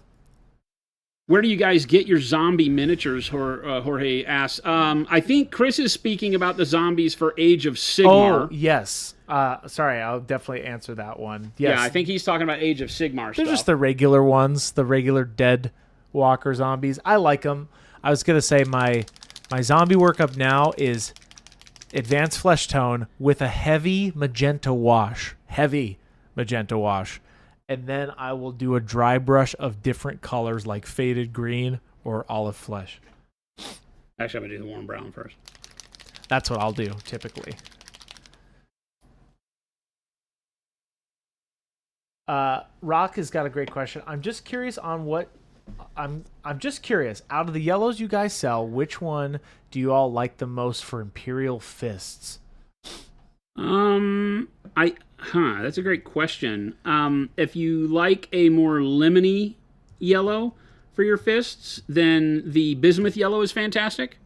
Where do you guys get your zombie miniatures, Jorge asks. I think Chris is speaking about the zombies for Age of Sigmar. Oh, yes. Sorry, I'll definitely answer that one. Yes. Yeah, I think he's talking about Age of Sigmar They're stuff. just the regular ones, the regular dead walker zombies. I like them. I was going to say my zombie workup now is advanced flesh tone with a heavy magenta wash. And then I will do a dry brush of different colors like faded green or olive flesh. Actually, I'm going to do the warm brown first. That's what I'll do typically. Rock has got a great question. I'm just curious on what I'm just curious. Out of the yellows you guys sell, which one do you all like the most for Imperial Fists? That's a great question. If you like a more lemony yellow for your fists, then the bismuth yellow is fantastic.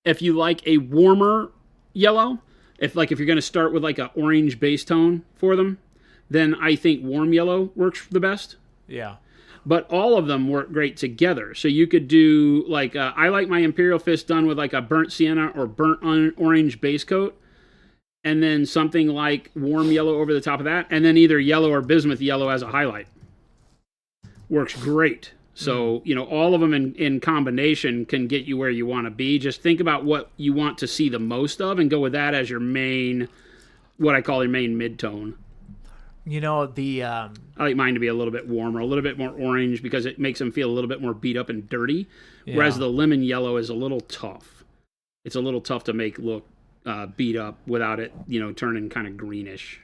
If you like a warmer yellow, if you're going to start with like an orange base tone for them, then I think warm yellow works the best. Yeah. but all of them work great together. So you could do like I like my Imperial Fist done with like a burnt sienna or burnt orange base coat, and then something like warm yellow over the top of that, and then either yellow or bismuth yellow as a highlight. Works great. So, you know, all of them in combination can get you where you want to be. Just think about what you want to see the most of and go with that as your main, what I call your main mid-tone. You know, the I like mine to be a little bit warmer, a little bit more orange, because it makes them feel a little bit more beat up and dirty. Yeah. Whereas the lemon yellow is a little tough. It's a little tough to make look beat up without it, you know, turning kind of greenish.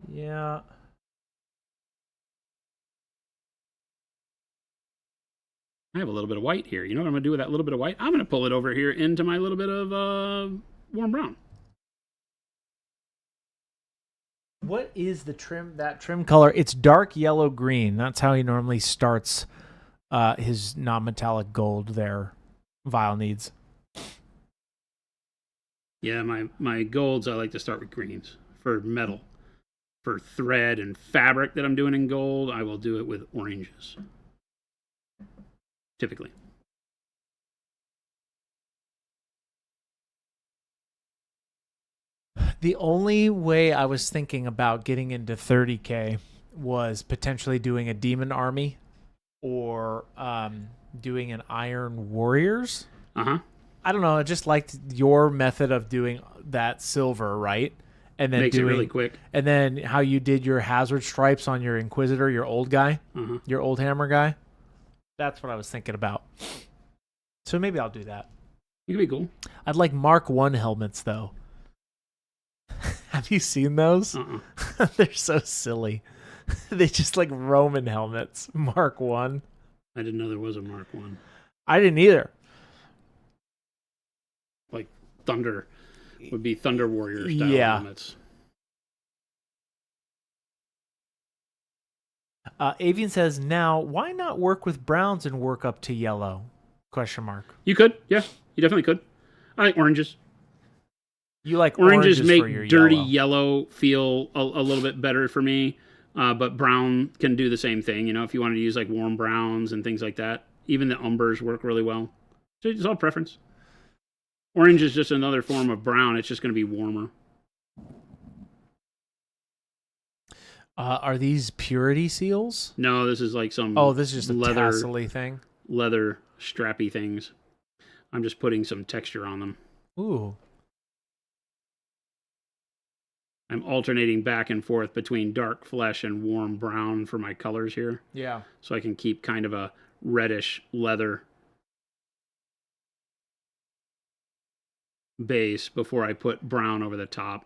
yeah. I have a little bit of white here. You know what I'm going to do with that little bit of white? I'm going to pull it over here into my little bit of warm brown. What is the trim? That trim color? It's dark yellow green. That's how he normally starts his non-metallic gold there. Vial needs. Yeah, my golds, I like to start with greens for metal. For thread and fabric that I'm doing in gold, I will do it with oranges. Typically. The only way I was thinking about getting into 30K was potentially doing a Demon Army or doing an Iron Warriors. Uh-huh. I don't know. I just liked your method of doing that silver, right? And then Makes it really quick. And then how you did your hazard stripes on your Inquisitor, your old guy, your old hammer guy. That's what I was thinking about. So maybe I'll do that. It could be cool. I'd like Mark 1 helmets, though. Have you seen those? They're so silly. They just like Roman helmets. Mark 1. I didn't know there was a Mark 1. I didn't either. Like Thunder would be Thunder Warrior style helmets. Avian says, now, why not work with browns and work up to yellow? Question mark. You could. Yeah, you definitely could. I like oranges. You like oranges make for your dirty yellow feel a little bit better for me, but brown can do the same thing. You know, if you wanted to use like warm browns and things like that, even the umbers work really well. So it's all preference. Orange is just another form of brown. It's just going to be warmer. Are these purity seals? No, this is like some. Oh, this is just leather, a tassel-y thing. Leather strappy things. I'm just putting some texture on them. Ooh. I'm alternating back and forth between dark flesh and warm brown for my colors here. Yeah. So I can keep kind of a reddish leather base before I put brown over the top.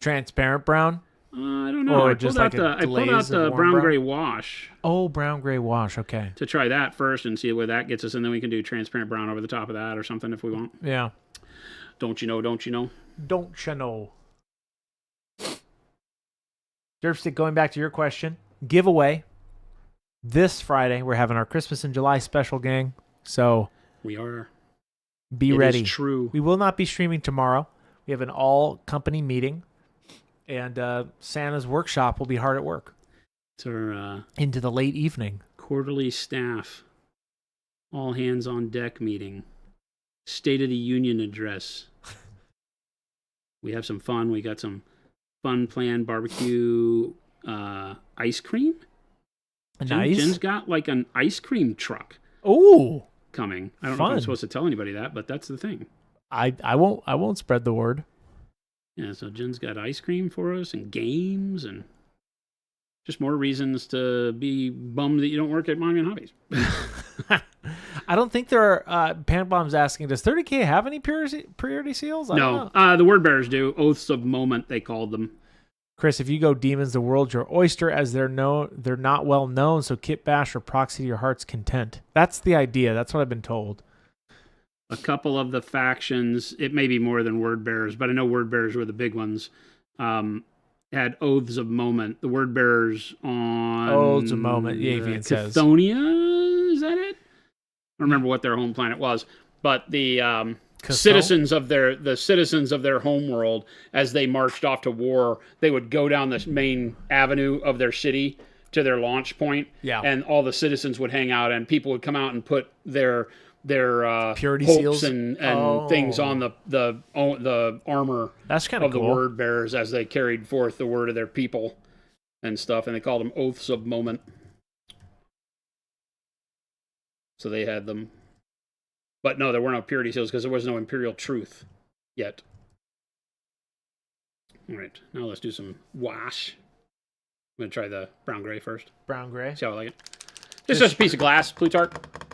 Transparent brown? I don't know. Or I just pulled like out a glaze the of warm brown brown? gray wash Oh, brown gray wash. Okay. to try that first and see where that gets us, and then we can do transparent brown over the top of that or something if we want. Yeah. Don't you know? Don't you know? Don't you know? Derpstick, going back to your question, giveaway. This Friday, we're having our Christmas in July special, gang. So We are. be ready. It is true. We will not be streaming tomorrow. We have an all-company meeting. And Santa's workshop will be hard at work. It's our into the late evening. quarterly staff, all hands on deck meeting, State of the Union address. We have some fun. We got some fun planned barbecue ice cream. Nice. Jen's got like an ice cream truck Ooh. coming. I don't know if I'm supposed to tell anybody that, but that's the thing. I won't spread the word. Yeah, so Jen's got ice cream for us and games and just more reasons to be bummed that you don't work at Mommy and Hobbies. I don't think there are. Panic Bomb's asking, does 30K have any purity seals? I don't know. No, the word bearers do. Oaths of Moment, they called them. Chris, if you go Demons, the world's your oyster, as they're not well known, so kit bash or proxy to your heart's content. That's the idea. That's what I've been told. A couple of the factions, it may be more than word bearers, but I know word bearers were the big ones, had Oaths of Moment. The word bearers on Oaths of Moment, yeah, Avian says. Cathonia, is that it? I don't remember what their home planet was, but the citizens of their home world, as they marched off to war, they would go down this main avenue of their city to their launch point, and all the citizens would hang out, and people would come out and put their purity hopes seals and things on the armor That's kind of the cool. word bearers as they carried forth the word of their people and stuff, and they called them oaths of moment. So they had them. But no, there were no purity seals because there was no imperial truth yet. All right, now let's do some wash. I'm going to try the brown gray first. Brown gray. See how I like it. It's just a piece of glass, Plutarch.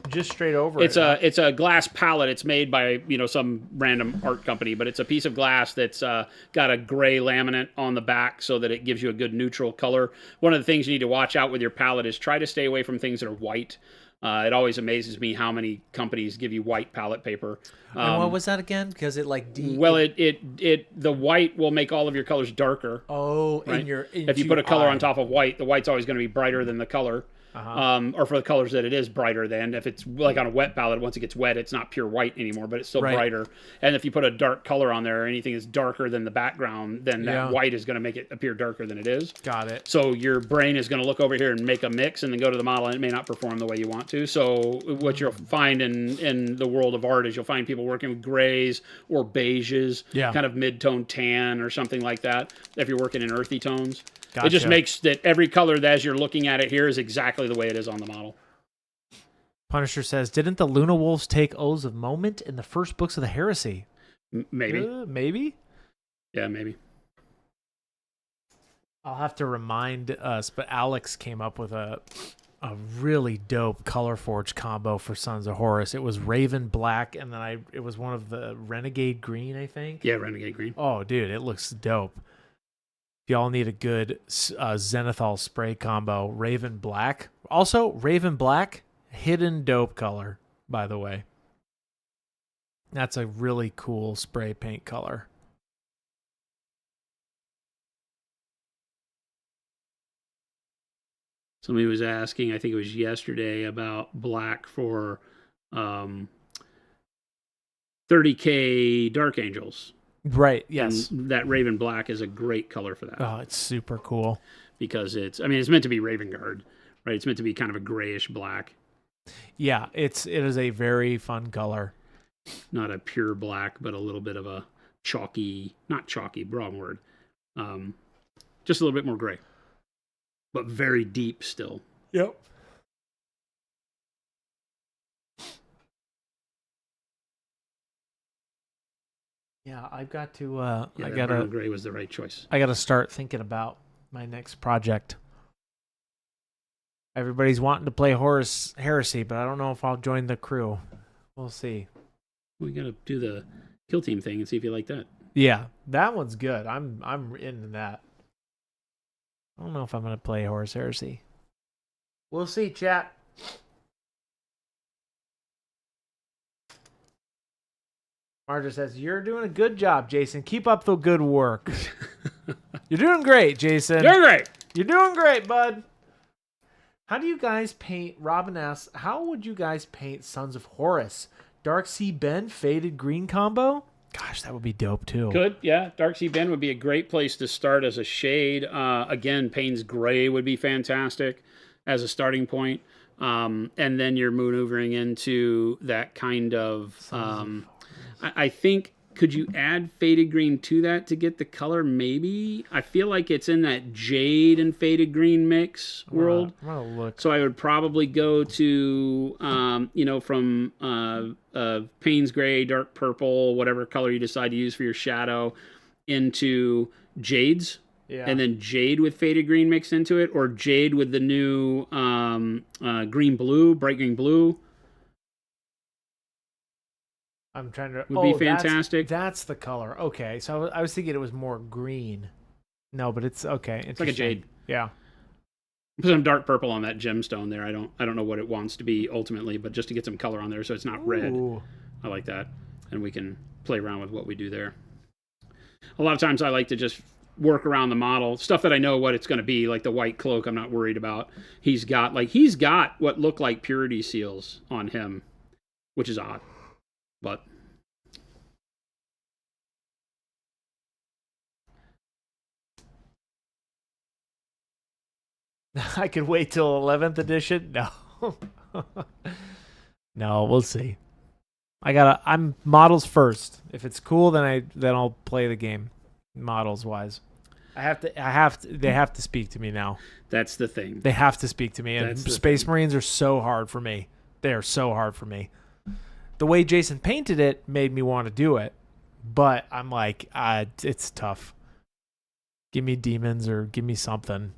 Just straight over It's a glass palette. It's made by some random art company, but it's a piece of glass that's got a gray laminate on the back so that it gives you a good neutral color. One of the things you need to watch out with your palette is try to stay away from things that are white. It always amazes me how many companies give you white palette paper. And what was that again? Because it like the white will make all of your colors darker. Oh, right? If if you put a color on top of white, the white's always going to be brighter than the color. Or for the colors that it is brighter than. If it's like on a wet palette, once it gets wet, it's not pure white anymore, but it's still brighter. And if you put a dark color on there, or anything that's darker than the background, then that white is going to make it appear darker than it is. Got it. So your brain is going to look over here and make a mix and then go to the model, and it may not perform the way you want to. So what you'll find in the world of art is you'll find people working with grays or beiges, kind of mid-tone tan or something like that, if you're working in earthy tones. Gotcha. It just makes that every color that as you're looking at it here is exactly the way it is on the model. Punisher says, didn't the Luna Wolves take Oaths of Moment in the first books of the Heresy? Maybe. Maybe? Yeah, maybe. I'll have to remind us, but Alex came up with a really dope Color Forge combo for Sons of Horus. It was Raven Black, and then it was one of the Renegade Green, I think. Yeah, Renegade Green. Oh, dude, it looks dope. Y'all need a good Zenithal spray combo. Raven Black. Also, Raven Black, hidden dope color, by the way. That's a really cool spray paint color. Somebody was asking, I think it was yesterday, about black for 30K Dark Angels. Right, yes. And that Raven Black is a great color for that. Oh, it's super cool. Because it's meant to be Raven Guard, right? It's meant to be kind of a grayish black. Yeah, it is a very fun color. Not a pure black, but a little bit of a chalky, not chalky, wrong word. Just a little bit more gray. But very deep still. Yep. Yeah, I've got to. Brown gray was the right choice. I gotta start thinking about my next project. Everybody's wanting to play Horus Heresy, but I don't know if I'll join the crew. We'll see. We gotta do the kill team thing and see if you like that. Yeah, that one's good. I'm into that. I don't know if I'm gonna play Horus Heresy. We'll see, chat. Marja says, you're doing a good job, Jason. Keep up the good work. You're doing great, Jason. Doing great. You're doing great, bud. How do you guys paint, Robin asks, how would you guys paint Sons of Horus? Dark Sea Ben, faded green combo? Gosh, that would be dope, too. Good, yeah. Dark Sea Ben would be a great place to start as a shade. Again, Payne's Gray would be fantastic as a starting point. And then you're maneuvering into that kind of... I think, could you add faded green to that to get the color? Maybe. I feel like it's in that jade and faded green mix world. I'm gonna look. So I would probably go to, from Payne's Gray, dark purple, whatever color you decide to use for your shadow, into jades. Yeah. And then jade with faded green mixed into it, or jade with the new green blue, bright green blue. I'm trying to... Would be fantastic. That's the color. Okay, so I was thinking it was more green. No, but it's okay. It's like a jade. Yeah. Put some dark purple on that gemstone there. I don't know what it wants to be ultimately, but just to get some color on there so it's not red. I like that. And we can play around with what we do there. A lot of times I like to just work around the model. Stuff that I know what it's going to be, like the white cloak I'm not worried about. He's got what look like purity seals on him, which is odd. But I could wait till 11th edition. No. No, we'll see. I'm models first. If it's cool, then I'll play the game, models wise. They have to speak to me now. That's the thing. They have to speak to me. And Space Marines are so hard for me. They are so hard for me. The way Jason painted it made me want to do it, but I'm like, it's tough. Give me demons or give me something.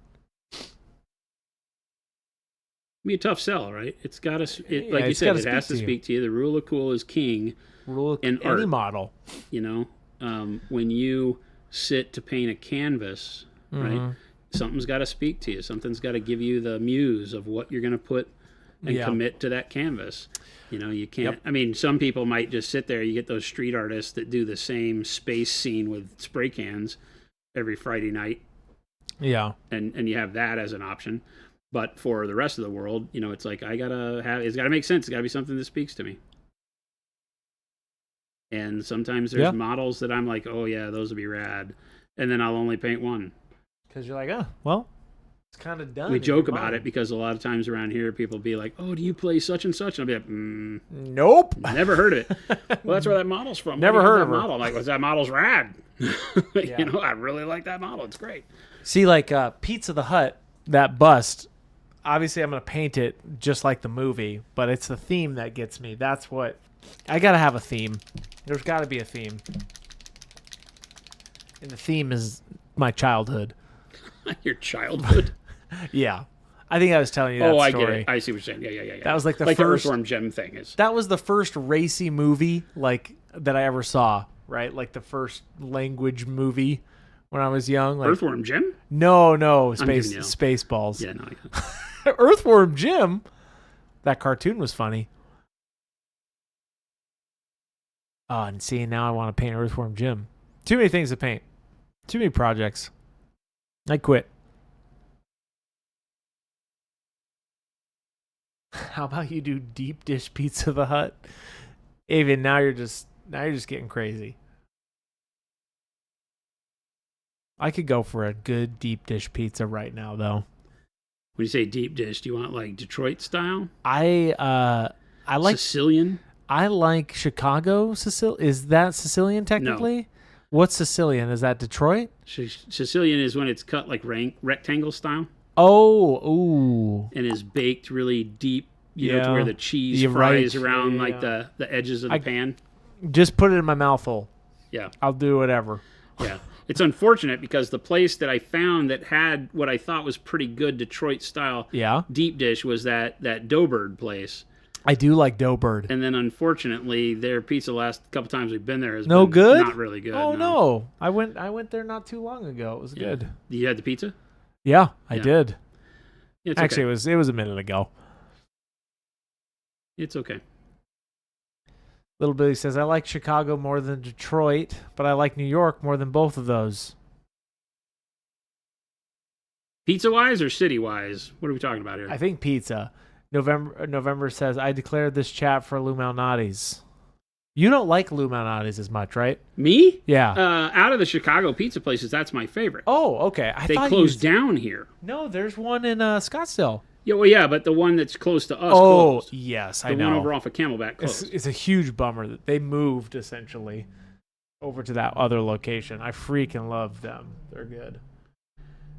Be a tough sell, right? It's got to, like Yeah, you it's said, gotta it has to speak to speak to you. The rule of cool is king. Rule in any art. model. You know, when you sit to paint a canvas, right? Something's got to speak to you. Something's got to give you the muse of what you're going to put and commit to that canvas. You know, you can't. I mean, some people might just sit there. You get those street artists that do the same space scene with spray cans every Friday night. Yeah. And you have that as an option. But for the rest of the world, you know, it's like it's got to make sense. It's got to be something that speaks to me. And sometimes there's models that I'm like, oh yeah, those would be rad. And then I'll only paint one. Because you're like, well, it's kind of done. We joke about it because a lot of times around here, people be like, oh, do you play such and such? And I'll be like, nope. Never heard of it. Well, that's where that model's from. Never heard of her. Model. I'm like, well, that model's rad. You know, I really like that model. It's great. See, like Pizza the Hut, that bust, obviously I'm going to paint it just like the movie, but it's the theme that gets me. That's what, I got to have a theme. There's got to be a theme. And the theme is my childhood. Your childhood? Yeah. I think I was telling you that story. I get it. I see what you're saying. Yeah. That was like the first... first... the Earthworm Jim thing is. That was the first racy movie, like, that I ever saw, right? Like the first language movie when I was young. Like, Earthworm Jim? No. Spaceballs. Yeah, no. I got Earthworm Jim? That cartoon was funny. Oh, and see, now I want to paint Earthworm Jim. Too many things to paint. Too many projects. I quit. How about you do deep dish Pizza the Hut? Avian, now you're just getting crazy. I could go for a good deep dish pizza right now, though. When you say deep dish, do you want like Detroit style? I like Sicilian. I like Chicago Sicilian. Is that Sicilian technically? No. What's Sicilian? Is that Detroit? Sicilian is when it's cut like rectangle style. Oh, ooh. And is baked really deep, you know, to where the cheese fries around like the edges of the pan. Just put it in my mouth hole. Yeah. I'll do whatever. Yeah. It's unfortunate because the place that I found that had what I thought was pretty good Detroit style deep dish was that Doughbird place. I do like Doughbird. And then unfortunately their pizza last couple times we've been there has been good? Not really good. Oh no. I went there not too long ago. It was good. You had the pizza? Yeah, I did. It's Actually, okay. it was a minute ago. It's okay. Little Billy says, I like Chicago more than Detroit, but I like New York more than both of those. Pizza-wise or city-wise? What are we talking about here? I think pizza. November says, I declared this chat for Lou Malnati's. You don't like Lou Malnati's as much, right? Me? Yeah. Out of the Chicago pizza places, that's my favorite. Oh, okay. They closed down here. No, there's one in Scottsdale. Yeah, well, yeah, but the one that's close to us closed. Yes, I know. The one over off of Camelback closed. It's a huge bummer that they moved, essentially, over to that other location. I freaking love them. They're good.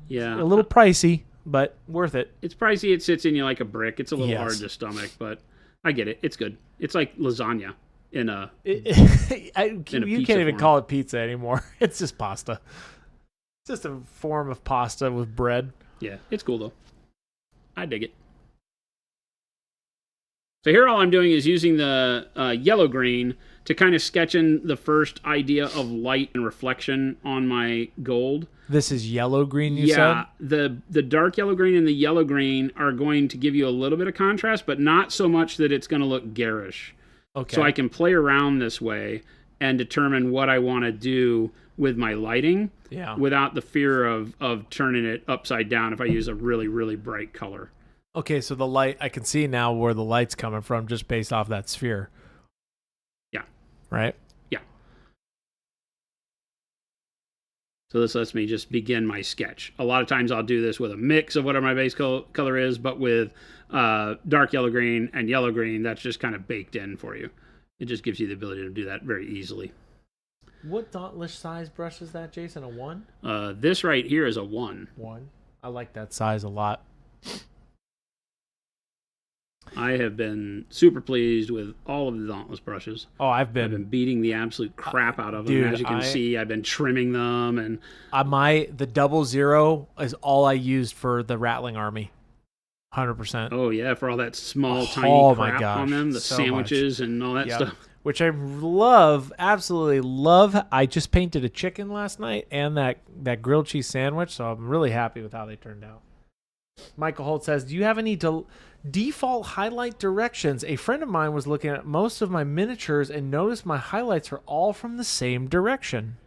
Yeah. A little pricey, but worth it. It's pricey. It sits in you like a brick. It's a little hard to stomach, but I get it. It's good. It's like lasagna in a you can't even call it pizza anymore. It's just pasta. It's just a form of pasta with bread. Yeah, it's cool, though. I dig it. So here all I'm doing is using the yellow-green to kind of sketch in the first idea of light and reflection on my gold. This is yellow-green, you said? Yeah, the dark yellow-green and the yellow-green are going to give you a little bit of contrast, but not so much that it's going to look garish. Okay. So I can play around this way and determine what I want to do with my lighting without the fear of turning it upside down if I use a really, really bright color. Okay, so the light, I can see now where the light's coming from just based off that sphere. Yeah. Right? Yeah. So this lets me just begin my sketch. A lot of times I'll do this with a mix of whatever my base color is, but with dark yellow green and yellow green, that's just kind of baked in for you. It just gives you the ability to do that very easily. What dauntless size brush is that, Jason? A 1? This right here is a 1. 1. I like that size a lot. I have been super pleased with all of the dauntless brushes. Oh, I've been been beating the absolute crap out of them. dude, As you can see, I've been trimming them, and the 00 is all I used for the Rattling Army. 100%. oh yeah, for all that small tiny my crap gosh, on them, the so sandwiches and all that Yep. stuff. Which I love, absolutely love. I just painted a chicken last night and that grilled cheese sandwich, so I'm really happy with how they turned out. Michael Holt says, do you have any default highlight directions? A friend of mine was looking at most of my miniatures and noticed my highlights are all from the same direction.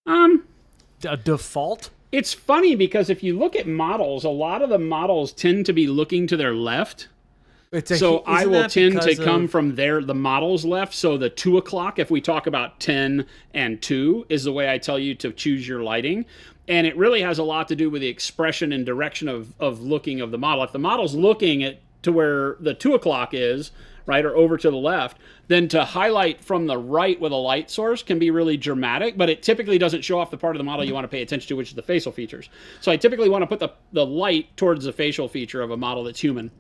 A default? It's funny because if you look at models, a lot of the models tend to be looking to their left. So I will tend to come from the model's left. So the 2 o'clock, if we talk about 10 and 2, is the way I tell you to choose your lighting. And it really has a lot to do with the expression and direction of looking of the model. If the model's looking to where the 2 o'clock is, right, or over to the left, then to highlight from the right with a light source can be really dramatic, but it typically doesn't show off the part of the model you want to pay attention to, which is the facial features. So I typically want to put the light towards the facial feature of a model that's human.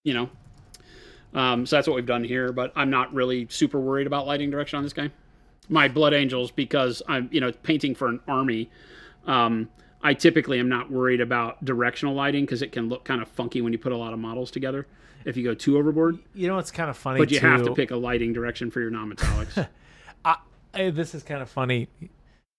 You know, so that's what we've done here, but I'm not really super worried about lighting direction on this guy. My Blood Angels, because I'm, painting for an army, I typically am not worried about directional lighting because it can look kind of funky when you put a lot of models together if you go too overboard. It's kind of funny, but you have to pick a lighting direction for your non-metallics. This is kind of funny.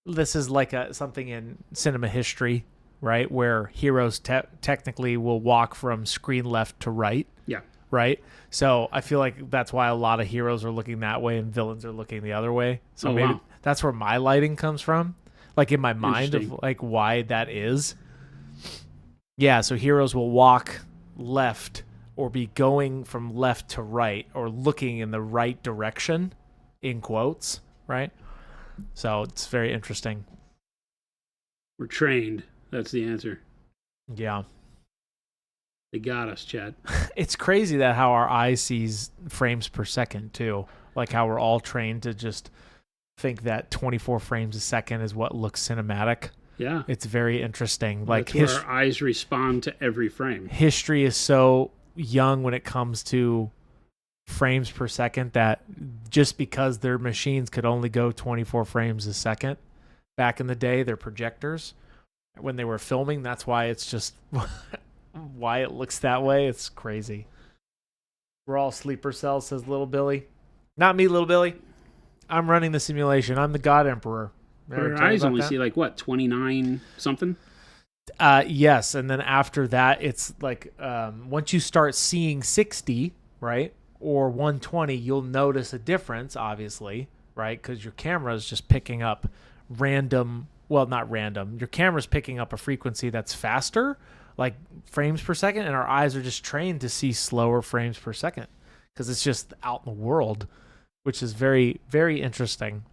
This is like something in cinema history, right, where heroes technically will walk from screen left to right. Yeah. Right? So I feel like that's why a lot of heroes are looking that way and villains are looking the other way. So maybe that's where my lighting comes from, like in my mind of like why that is. Yeah, so heroes will walk left or be going from left to right or looking in the right direction, in quotes, right? So it's very interesting. We're trained. That's the answer. Yeah. They got us, Chad. It's crazy that how our eye sees frames per second, too. Like how we're all trained to just think that 24 frames a second is what looks cinematic. Yeah. It's very interesting. Like that's where our eyes respond to every frame. History is so young when it comes to frames per second that just because their machines could only go 24 frames a second back in the day, their projectors, when they were filming, that's why it's just why it looks that way. It's crazy. We're all sleeper cells, says Little Billy. Not me, Little Billy. I'm running the simulation. I'm the God Emperor. Our eyes only see 29 something? Yes, and then after that, it's like once you start seeing 60, right, or 120, you'll notice a difference, obviously, right, because your camera is just picking up not random. Your camera's picking up a frequency that's faster, like frames per second, and our eyes are just trained to see slower frames per second because it's just out in the world, which is very, very interesting.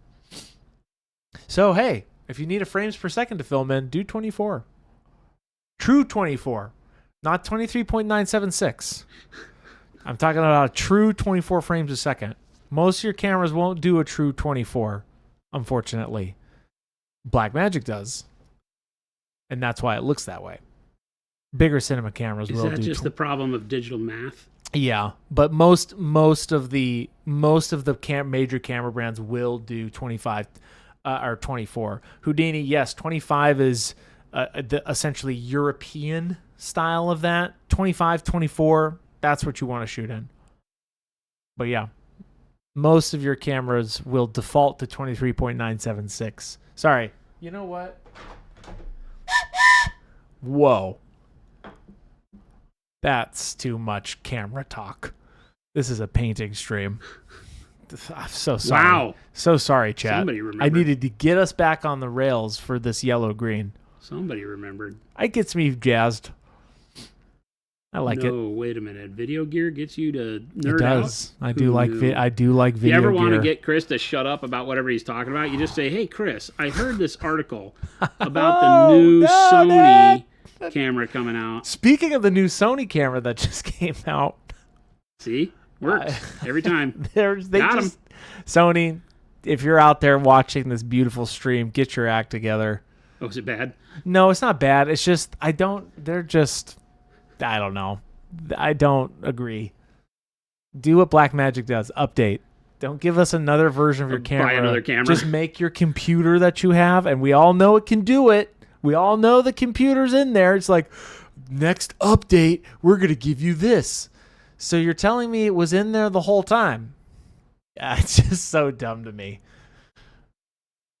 So, hey, if you need a frames per second to film in, do 24. True 24, not 23.976. I'm talking about a true 24 frames a second. Most of your cameras won't do a true 24, unfortunately. Blackmagic does. And that's why it looks that way. Bigger cinema cameras will do. Is that just the problem of digital math? Yeah, but most of the major camera brands will do 25 or 24. Houdini, yes, 25 is the essentially European style of that. 25, 24, that's what you want to shoot in. But yeah, most of your cameras will default to 23.976. Sorry. You know what? Whoa. That's too much camera talk. This is a painting stream. I'm so sorry. Wow. So sorry, chat. Somebody remembered. I needed to get us back on the rails for this yellow-green. Somebody remembered. It gets me jazzed. I like it. No, wait a minute. Video gear gets you to nerd It does. out? I do like I do like If video you ever want to gear. get Chris to shut up about whatever he's talking about, you just say, "Hey, Chris, I heard this article about the new Sony camera coming out." Speaking of the new Sony camera that just came out, See? Works every time. Got 'em. Sony, if you're out there watching this beautiful stream, get your act together. Oh, is it bad? No, it's not bad. It's just I don't know. I don't agree. Do what Blackmagic does. Update. Don't give us another version of your camera. Buy another camera. Just make your computer that you have, and we all know it can do it. We all know the computer's in there. It's like, next update, we're going to give you this. So you're telling me it was in there the whole time? Yeah, it's just so dumb to me.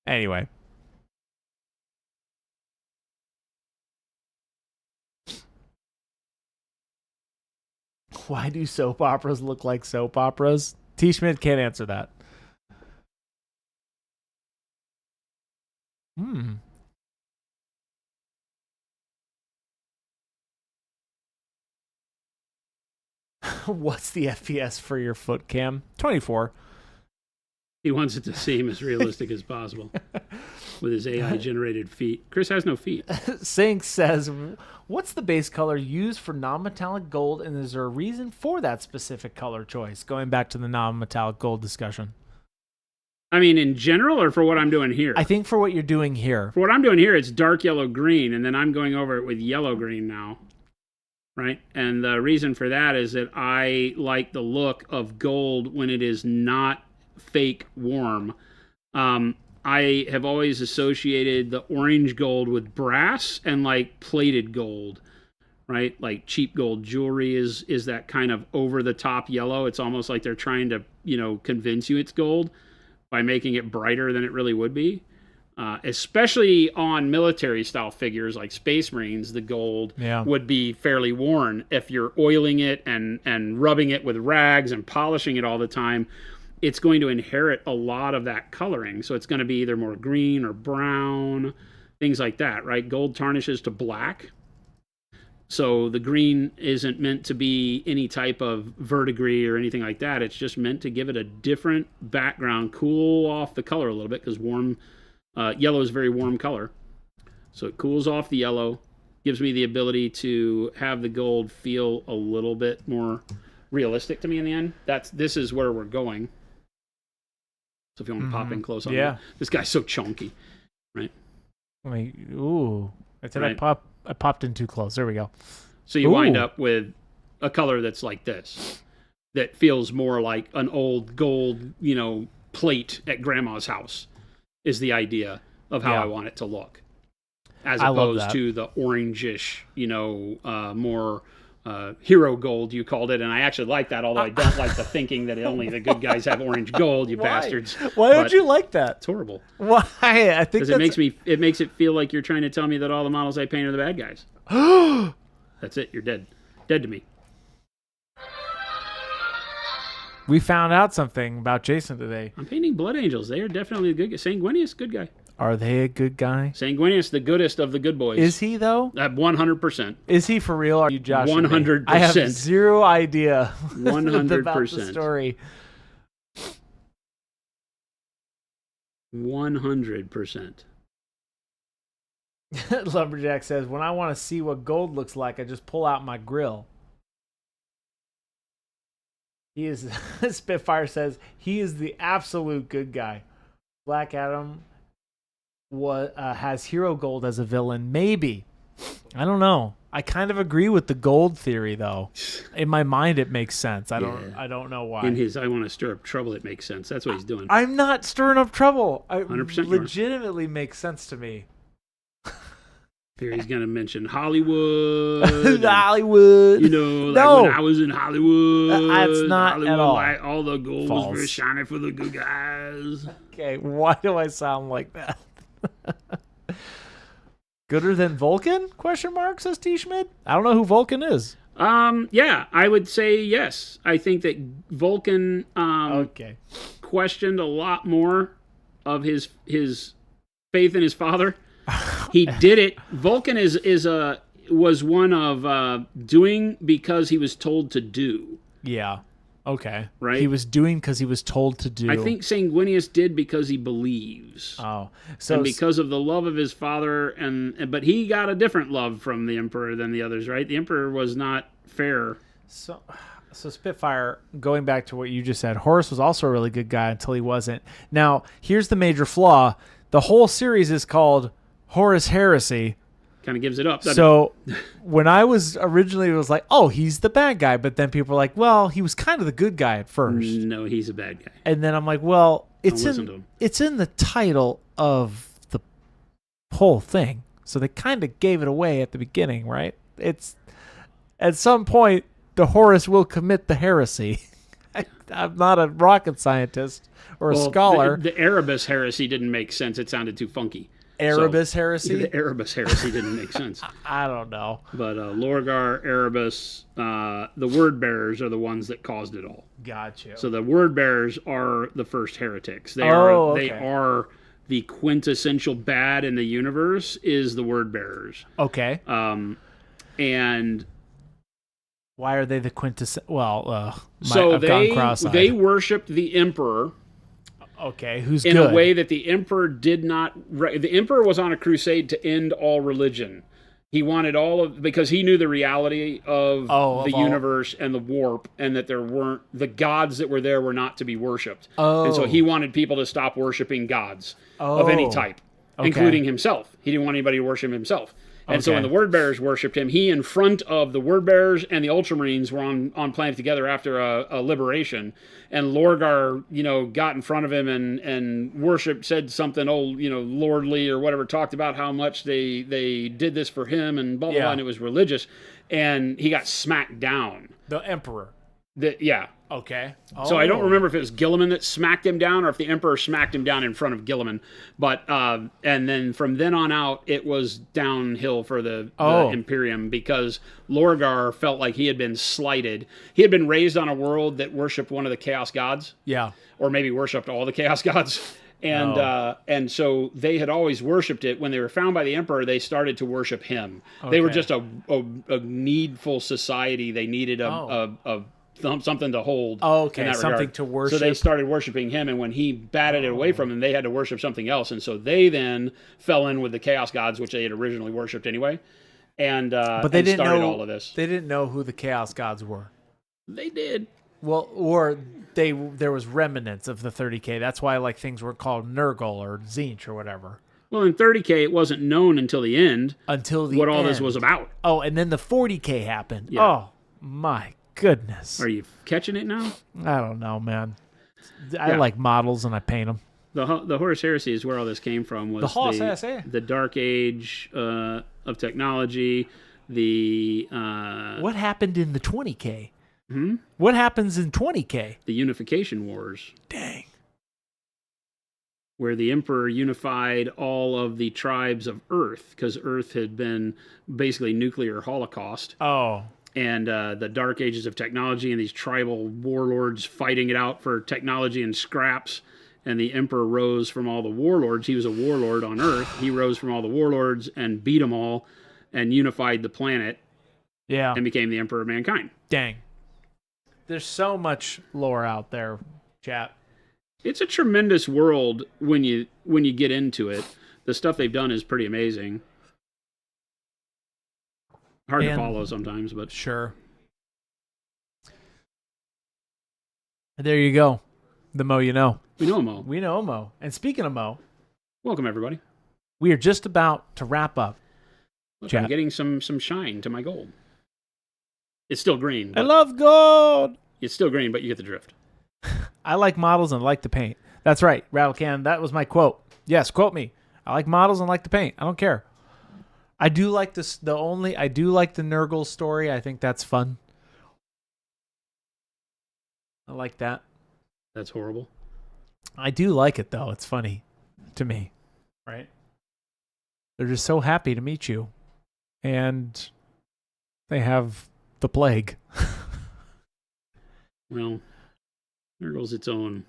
Anyway. Why do soap operas look like soap operas? T. Schmidt can't answer that. What's the FPS for your foot cam? 24. He wants it to seem as realistic as possible with his AI-generated feet. Chris has no feet. Sync says, what's the base color used for non-metallic gold, and is there a reason for that specific color choice? Going back to the non-metallic gold discussion. I mean, in general, or for what I'm doing here? I think for what you're doing here. For what I'm doing here, it's dark yellow green, and then I'm going over it with yellow green now. Right? And the reason for that is that I like the look of gold when it is not fake warm. I have always associated the orange gold with brass and like plated gold, right? Like cheap gold jewelry is that kind of over the top yellow. It's almost like they're trying to, convince you it's gold by making it brighter than it really would be. Especially on military style figures like Space Marines, the gold would be fairly worn. If you're oiling it and rubbing it with rags and polishing it all the time, it's going to inherit a lot of that coloring. So it's going to be either more green or brown, things like that, right? Gold tarnishes to black. So the green isn't meant to be any type of verdigris or anything like that. It's just meant to give it a different background, cool off the color a little bit, because yellow is a very warm color. So it cools off the yellow, gives me the ability to have the gold feel a little bit more realistic to me in the end. This is where we're going. So if you want to pop in close on that. This guy's so chunky, right? I said right. I popped in too close. There we go. So you wind up with a color that's like this, that feels more like an old gold, plate at grandma's house, is the idea of how I want it to look. As opposed to the orangish, more hero gold, you called it. And I actually like that, although I don't like the thinking that only the good guys have orange gold, you bastards. Why don't you like that? It's horrible. Why? I think because it makes it feel like you're trying to tell me that all the models I paint are the bad guys. That's it. You're dead. Dead to me. We found out something about Jason today. I'm painting Blood Angels. They are definitely a good guy. Sanguinius, good guy. Are they a good guy? Sanguinius, the goodest of the good boys. Is he, though? 100%. Is he for real? Are you Josh? 100%. I have zero idea 100%. about the story. 100%. Lumberjack says, when I want to see what gold looks like, I just pull out my grill. Spitfire says, he is the absolute good guy. Black Adam has hero gold as a villain. Maybe. I don't know. I kind of agree with the gold theory, though. In my mind, it makes sense. I don't know why. In his I want to stir up trouble, it makes sense. That's what he's doing. I'm not stirring up trouble. 100% legitimately makes sense to me. Here he's going to mention Hollywood. Hollywood. When I was in Hollywood. That's not Hollywood, at all. All the gold False. was very shiny for the good guys. Okay, why do I sound like that? Gooder than Vulcan? Question mark, says T. Schmidt. I don't know who Vulcan is. Yeah, I would say yes. I think that Vulcan questioned a lot more of his faith in his father. He did it. Vulcan is was one of doing because he was told to do. Yeah. Okay. Right? He was doing because he was told to do. I think Sanguinius did because he believes. Oh, so and because of the love of his father, but he got a different love from the emperor than the others, right? The emperor was not fair. So Spitfire, going back to what you just said, Horus was also a really good guy until he wasn't. Now, here's the major flaw. The whole series is called Horus Heresy. Kind of gives it up. So when I was originally, it was like, oh, he's the bad guy. But then people were like, well, he was kind of the good guy at first. No, he's a bad guy. And then I'm like, well, it's Don't listen to him. It's in the title of the whole thing. So they kind of gave it away at the beginning, right? It's at some point, the Horus will commit the heresy. I'm not a rocket scientist or a scholar. The Erebus heresy didn't make sense. It sounded too funky. Erebus heresy? The Erebus heresy didn't make sense. I don't know. But Lorgar, Erebus, the word bearers are the ones that caused it all. Gotcha. So the word bearers are the first heretics. They okay. are the quintessential bad in the universe is the word bearers. Okay. And why are they the quintessential? Well, I've gone cross-eyed. They worshipped the emperor. Okay, who's in good? a way that the emperor did not. The emperor was on a crusade to end all religion. He wanted because he knew the reality of the universe and the warp, and that the gods that were there were not to be worshipped. And so he wanted people to stop worshiping gods of any type, including himself. He didn't want anybody to worship himself. And so when the word bearers worshipped him, he in front of the word bearers and the Ultramarines were on planet together after a liberation. And Lorgar, got in front of him and worshipped, said something lordly or whatever, talked about how much they did this for him and blah, blah, blah, and it was religious. And he got smacked down. The emperor. Yeah. Okay. So I don't remember if it was Gilliman that smacked him down or if the emperor smacked him down in front of Gilliman. But and then from then on out, it was downhill for the Imperium because Lorgar felt like he had been slighted. He had been raised on a world that worshipped one of the Chaos Gods. Yeah. Or maybe worshipped all the Chaos Gods. And so they had always worshipped it. When they were found by the emperor, they started to worship him. Okay. They were just a needful society. They needed something to hold. Oh, okay, something to worship. So they started worshiping him, and when he batted it away from them, they had to worship something else. And so they then fell in with the Chaos Gods, which they had originally worshipped anyway. But they didn't started all of this. They didn't know who the Chaos Gods were. They did. Well, or there was remnants of the 30K. That's why things were called Nurgle or Tzeentch or whatever. Well, in 30K, it wasn't known until the end. What all this was about. Oh, and then the 40K happened. Yeah. Oh my goodness. Are you catching it now? I don't know, man. I like models and I paint them. The Horus Heresy is where all this came from. Was the Dark Age of technology. What happened in the 20K? What happens in 20K? The Unification Wars. Dang. Where the Emperor unified all of the tribes of Earth, because Earth had been basically nuclear holocaust. Oh. And the Dark Ages of technology and these tribal warlords fighting it out for technology and scraps. And the Emperor rose from all the warlords. He was a warlord on Earth. He rose from all the warlords and beat them all and unified the planet. Yeah. And became the Emperor of mankind. Dang. There's so much lore out there, chat. It's a tremendous world when you get into it. The stuff they've done is pretty amazing. Hard to follow sometimes, but sure. There you go. The Mo you know. We know Mo. We know Mo. And speaking of Mo, welcome everybody. We are just about to wrap up. Look, I'm getting some shine to my gold. It's still green. I love gold. It's still green, but you get the drift. I like models and like to paint. That's right, Rattlecan. That was my quote. Yes, quote me. I like models and like to paint. I don't care. I do like this. I do like the Nurgle story. I think that's fun. I like that. That's horrible. I do like it though. It's funny to me, right? They're just so happy to meet you, and they have the plague. Well, Nurgle's its own.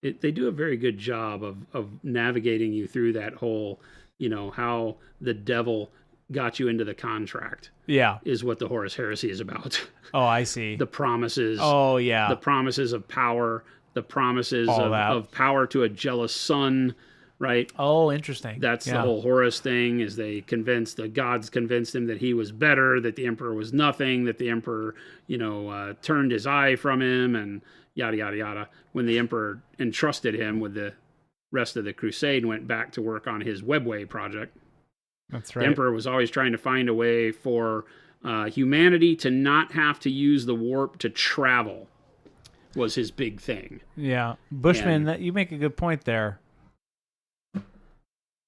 They do a very good job of navigating you through that whole, how the devil got you into the contract Yeah. is what the Horus Heresy is about. Oh, I see. The promises. Oh, yeah. The promises of power. The promises All that. of power to a jealous son, right? Oh, interesting. That's yeah. the whole Horus thing, is the gods convinced him that he was better, that the emperor was nothing, that the emperor, turned his eye from him, and yada, yada, yada. When the emperor entrusted him with the rest of the crusade and went back to work on his Webway project. That's right. The emperor was always trying to find a way for humanity to not have to use the warp to travel, was his big thing. Yeah. Bushman, you make a good point there.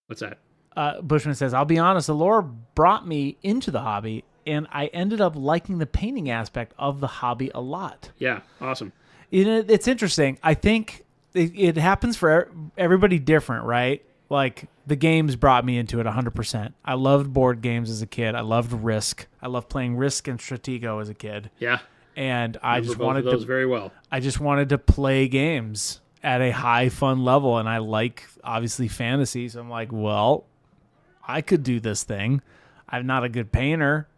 What's that? Bushman says, I'll be honest, the lore brought me into the hobby, and I ended up liking the painting aspect of the hobby a lot. Yeah, awesome. It's interesting. I think it happens for everybody different, right? Like, the games brought me into it 100%. I loved board games as a kid. I loved Risk. I loved playing Risk and Stratego as a kid. Yeah. And I just wanted those very well. I just wanted to play games at a high fun level, and I like, obviously, fantasy, so I'm like, well, I could do this thing. I'm not a good painter,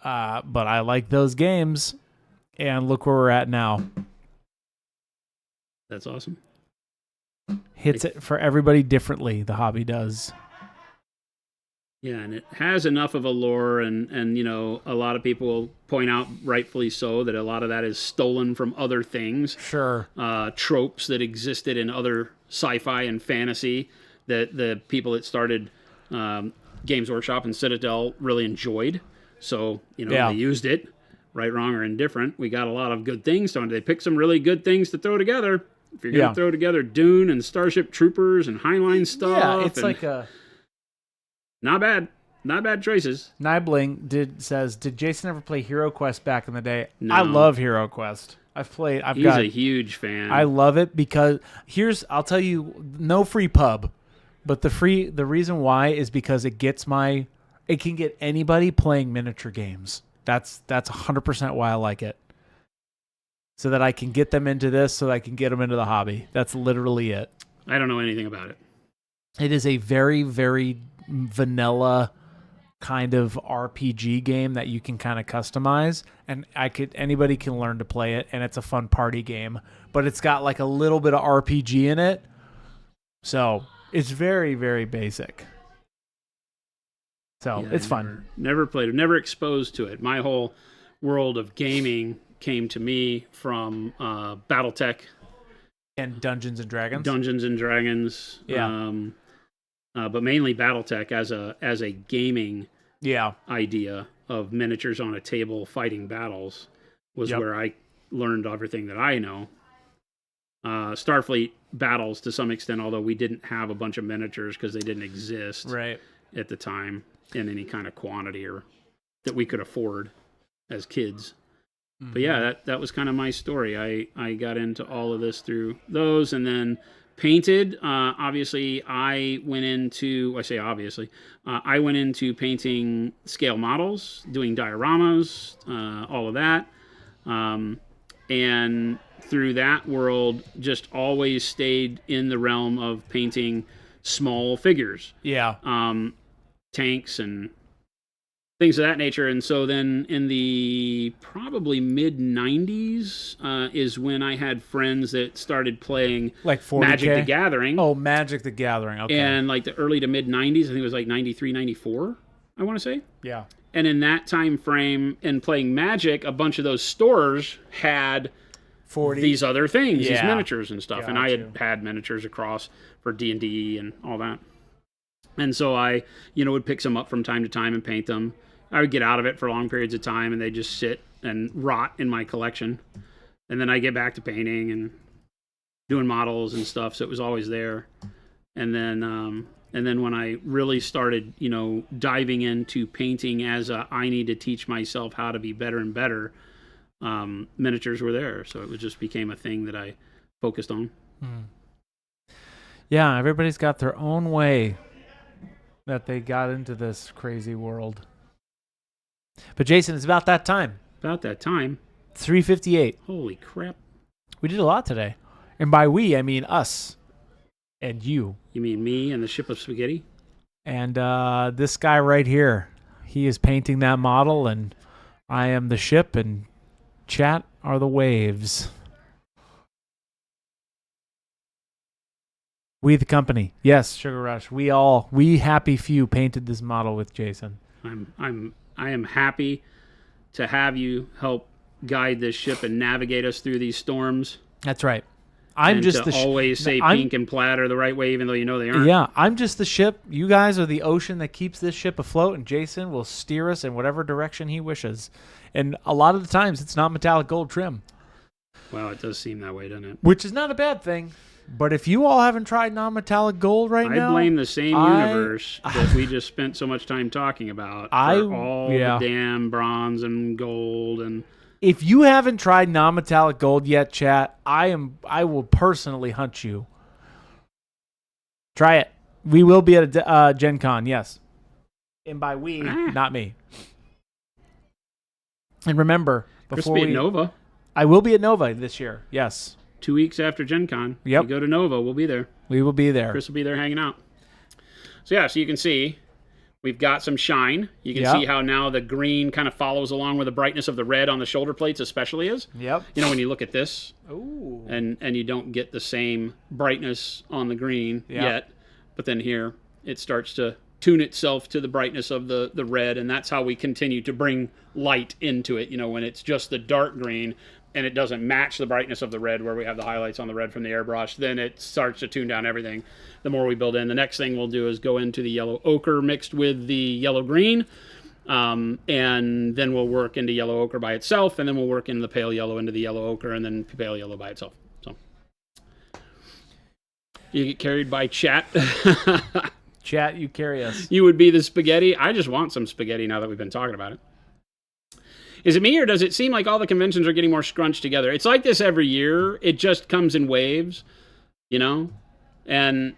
but I like those games, and look where we're at now. That's awesome. Hits it for everybody differently, the hobby does. Yeah, and it has enough of a lore, and a lot of people point out, rightfully so, that a lot of that is stolen from other things. Sure. Tropes that existed in other sci-fi and fantasy that the people that started Games Workshop and Citadel really enjoyed. So, they used it, right, wrong, or indifferent. We got a lot of good things. So they picked some really good things to throw together. If you're going to throw together Dune and Starship Troopers and Highline stuff. Yeah, it's like a... Not bad. Not bad choices. Nibling says, did Jason ever play Hero Quest back in the day? No. I love Hero Quest. He's a huge fan. I love it because I'll tell you, no free pub, but the reason why is because it can get anybody playing miniature games. That's 100% why I like it. So that I can get them into this, so that I can get them into the hobby. That's literally it. I don't know anything about it. It is a very, very vanilla kind of RPG game that you can kind of customize, and anybody can learn to play it, and it's a fun party game, but it's got like a little bit of RPG in it, so it's very, very basic. So it's fun. Never played it, never exposed to it. My whole world of gaming came to me from BattleTech And Dungeons and Dragons. Dungeons and Dragons. Yeah. But mainly BattleTech as a gaming idea of miniatures on a table fighting battles was where I learned everything that I know. Starfleet battles to some extent, although we didn't have a bunch of miniatures because they didn't exist at the time in any kind of quantity or that we could afford as kids. Mm-hmm. But yeah, that was kind of my story. I got into all of this through those, and then painted. Obviously, I went into painting scale models, doing dioramas, all of that. And through that world, just always stayed in the realm of painting small figures. Yeah. Tanks and things of that nature. And so then in the probably mid-90s is when I had friends that started playing like 40K? Magic the Gathering. Oh, Magic the Gathering. Okay. And like the early to mid-90s, I think it was like 93, 94, I want to say. Yeah. And in that time frame and playing Magic, a bunch of those stores had 40. these other things, these Yeah. miniatures and stuff. Got and I you. had miniatures across for D&D and all that. And so I, would pick some up from time to time and paint them. I would get out of it for long periods of time, and they just sit and rot in my collection. And then I get back to painting and doing models and stuff, so it was always there. And then when I really started, diving into painting as I need to teach myself how to be better and better, miniatures were there. So it just became a thing that I focused on. Yeah, everybody's got their own way that they got into this crazy world. But Jason, it's about that time. About that time. 3:58. Holy crap. We did a lot today. And by we, I mean us and you. You mean me and the ship of spaghetti? And this guy right here, he is painting that model, and I am the ship, and chat are the waves. We the company. Yes, Sugar Rush. We happy few painted this model with Jason. I am happy to have you help guide this ship and navigate us through these storms. That's right. I'm and just to the always say pink and plaid are the right way, even though you know they aren't. Yeah, I'm just the ship. You guys are the ocean that keeps this ship afloat, and Jason will steer us in whatever direction he wishes. And a lot of the times, it's not metallic gold trim. Well, it does seem that way, doesn't it? Which is not a bad thing. But if you all haven't tried non-metallic gold right now, I blame the same universe that we just spent so much time talking about for all the damn bronze and gold. And if you haven't tried non-metallic gold yet, chat, I will personally hunt you. Try it. We will be at a Gen Con, yes. And by we, not me. And remember, before Chris be at Nova. I will be at Nova this year, yes. 2 weeks after Gen Con. Yep. You go to Nova, we'll be there. We will be there. Chris will be there hanging out. So yeah, so you can see we've got some shine. You can see how now the green kind of follows along with the brightness of the red on the shoulder plates especially is. Yep. You know, when you look at this, ooh, and you don't get the same brightness on the green yet, but then here it starts to tune itself to the brightness of the red, and that's how we continue to bring light into it. You know, when it's just the dark green, and it doesn't match the brightness of the red where we have the highlights on the red from the airbrush, then it starts to tune down everything the more we build in. The next thing we'll do is go into the yellow ochre mixed with the yellow green, and then we'll work into yellow ochre by itself, and then we'll work into the pale yellow into the yellow ochre, and then pale yellow by itself. So you get carried by chat. Chat, you carry us. You would be the spaghetti. I just want some spaghetti now that we've been talking about it. Is it me, or does it seem like all the conventions are getting more scrunched together? It's like this every year. It just comes in waves, you know? And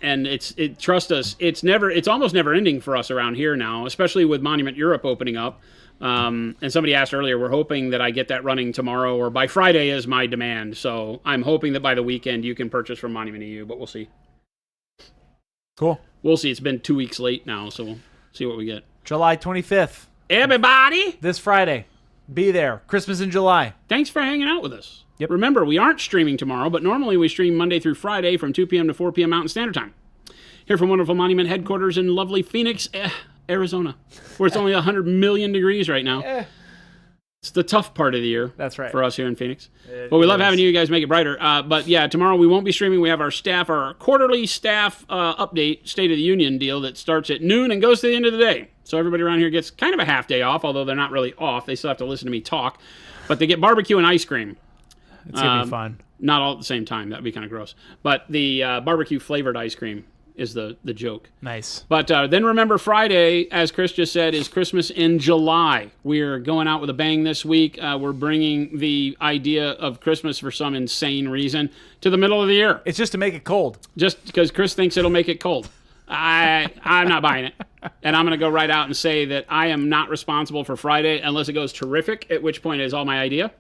trust us, it's almost never ending for us around here now, especially with Monument Europe opening up. And somebody asked earlier, we're hoping that I get that running tomorrow or by Friday is my demand. So I'm hoping that by the weekend you can purchase from Monument EU, but we'll see. Cool. We'll see. It's been 2 weeks late now, so we'll see what we get. July 25th. Everybody! This Friday. Be there. Christmas in July. Thanks for hanging out with us. Yep. Remember, we aren't streaming tomorrow, but normally we stream Monday through Friday from 2 p.m. to 4 p.m. Mountain Standard Time. Here from wonderful Monument headquarters in lovely Phoenix, Arizona, where it's only 100 million degrees right now. It's the tough part of the year. That's right. For us here in Phoenix. But we love having you guys make it brighter. But yeah, tomorrow we won't be streaming. We have our quarterly staff update, State of the Union deal that starts at noon and goes to the end of the day. So everybody around here gets kind of a half day off, although they're not really off. They still have to listen to me talk. But they get barbecue and ice cream. It's going to be fun. Not all at the same time. That would be kind of gross. But the barbecue flavored ice cream is the joke. Nice. But then remember, Friday, as Chris just said, is Christmas in July. We're going out with a bang this week. We're bringing the idea of Christmas for some insane reason to the middle of the year. It's just to make it cold. Just because Chris thinks it'll make it cold. I'm not buying it. And I'm going to go right out and say that I am not responsible for Friday unless it goes terrific, at which point it is all my idea.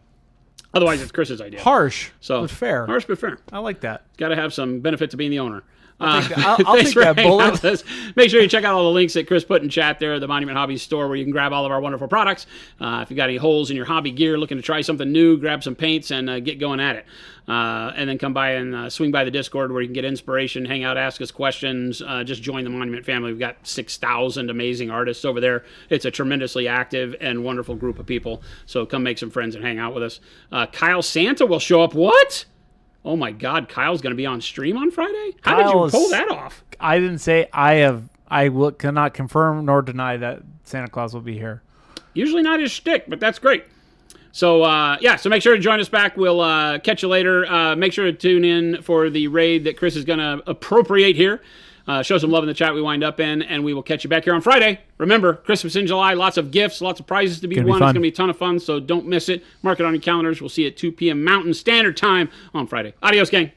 Otherwise, it's Chris's idea. Harsh, but fair. Harsh, but fair. I like that. Got to have some benefit to being the owner. I'll take that bullet. Make sure you check out all the links that Chris put in chat there at the Monument Hobbies store where you can grab all of our wonderful products. If you've got any holes in your hobby gear, looking to try something new, grab some paints and get going at it. And then come by and swing by the Discord where you can get inspiration, hang out, ask us questions, just join the Monument family. We've got 6,000 amazing artists over there. It's a tremendously active and wonderful group of people. So come make some friends and hang out with us. Kyle Santa will show up. What? Oh my God, Kyle's going to be on stream on Friday? How did you pull that off? I didn't say cannot confirm nor deny that Santa Claus will be here. Usually not his shtick, but that's great. So, so make sure to join us back. We'll catch you later. Make sure to tune in for the raid that Chris is going to appropriate here. Show some love in the chat we wind up in, and we will catch you back here on Friday. Remember, Christmas in July, lots of gifts, lots of prizes to be won. It's going to be a ton of fun, so don't miss it. Mark it on your calendars. We'll see you at 2 p.m. Mountain Standard Time on Friday. Adios, gang.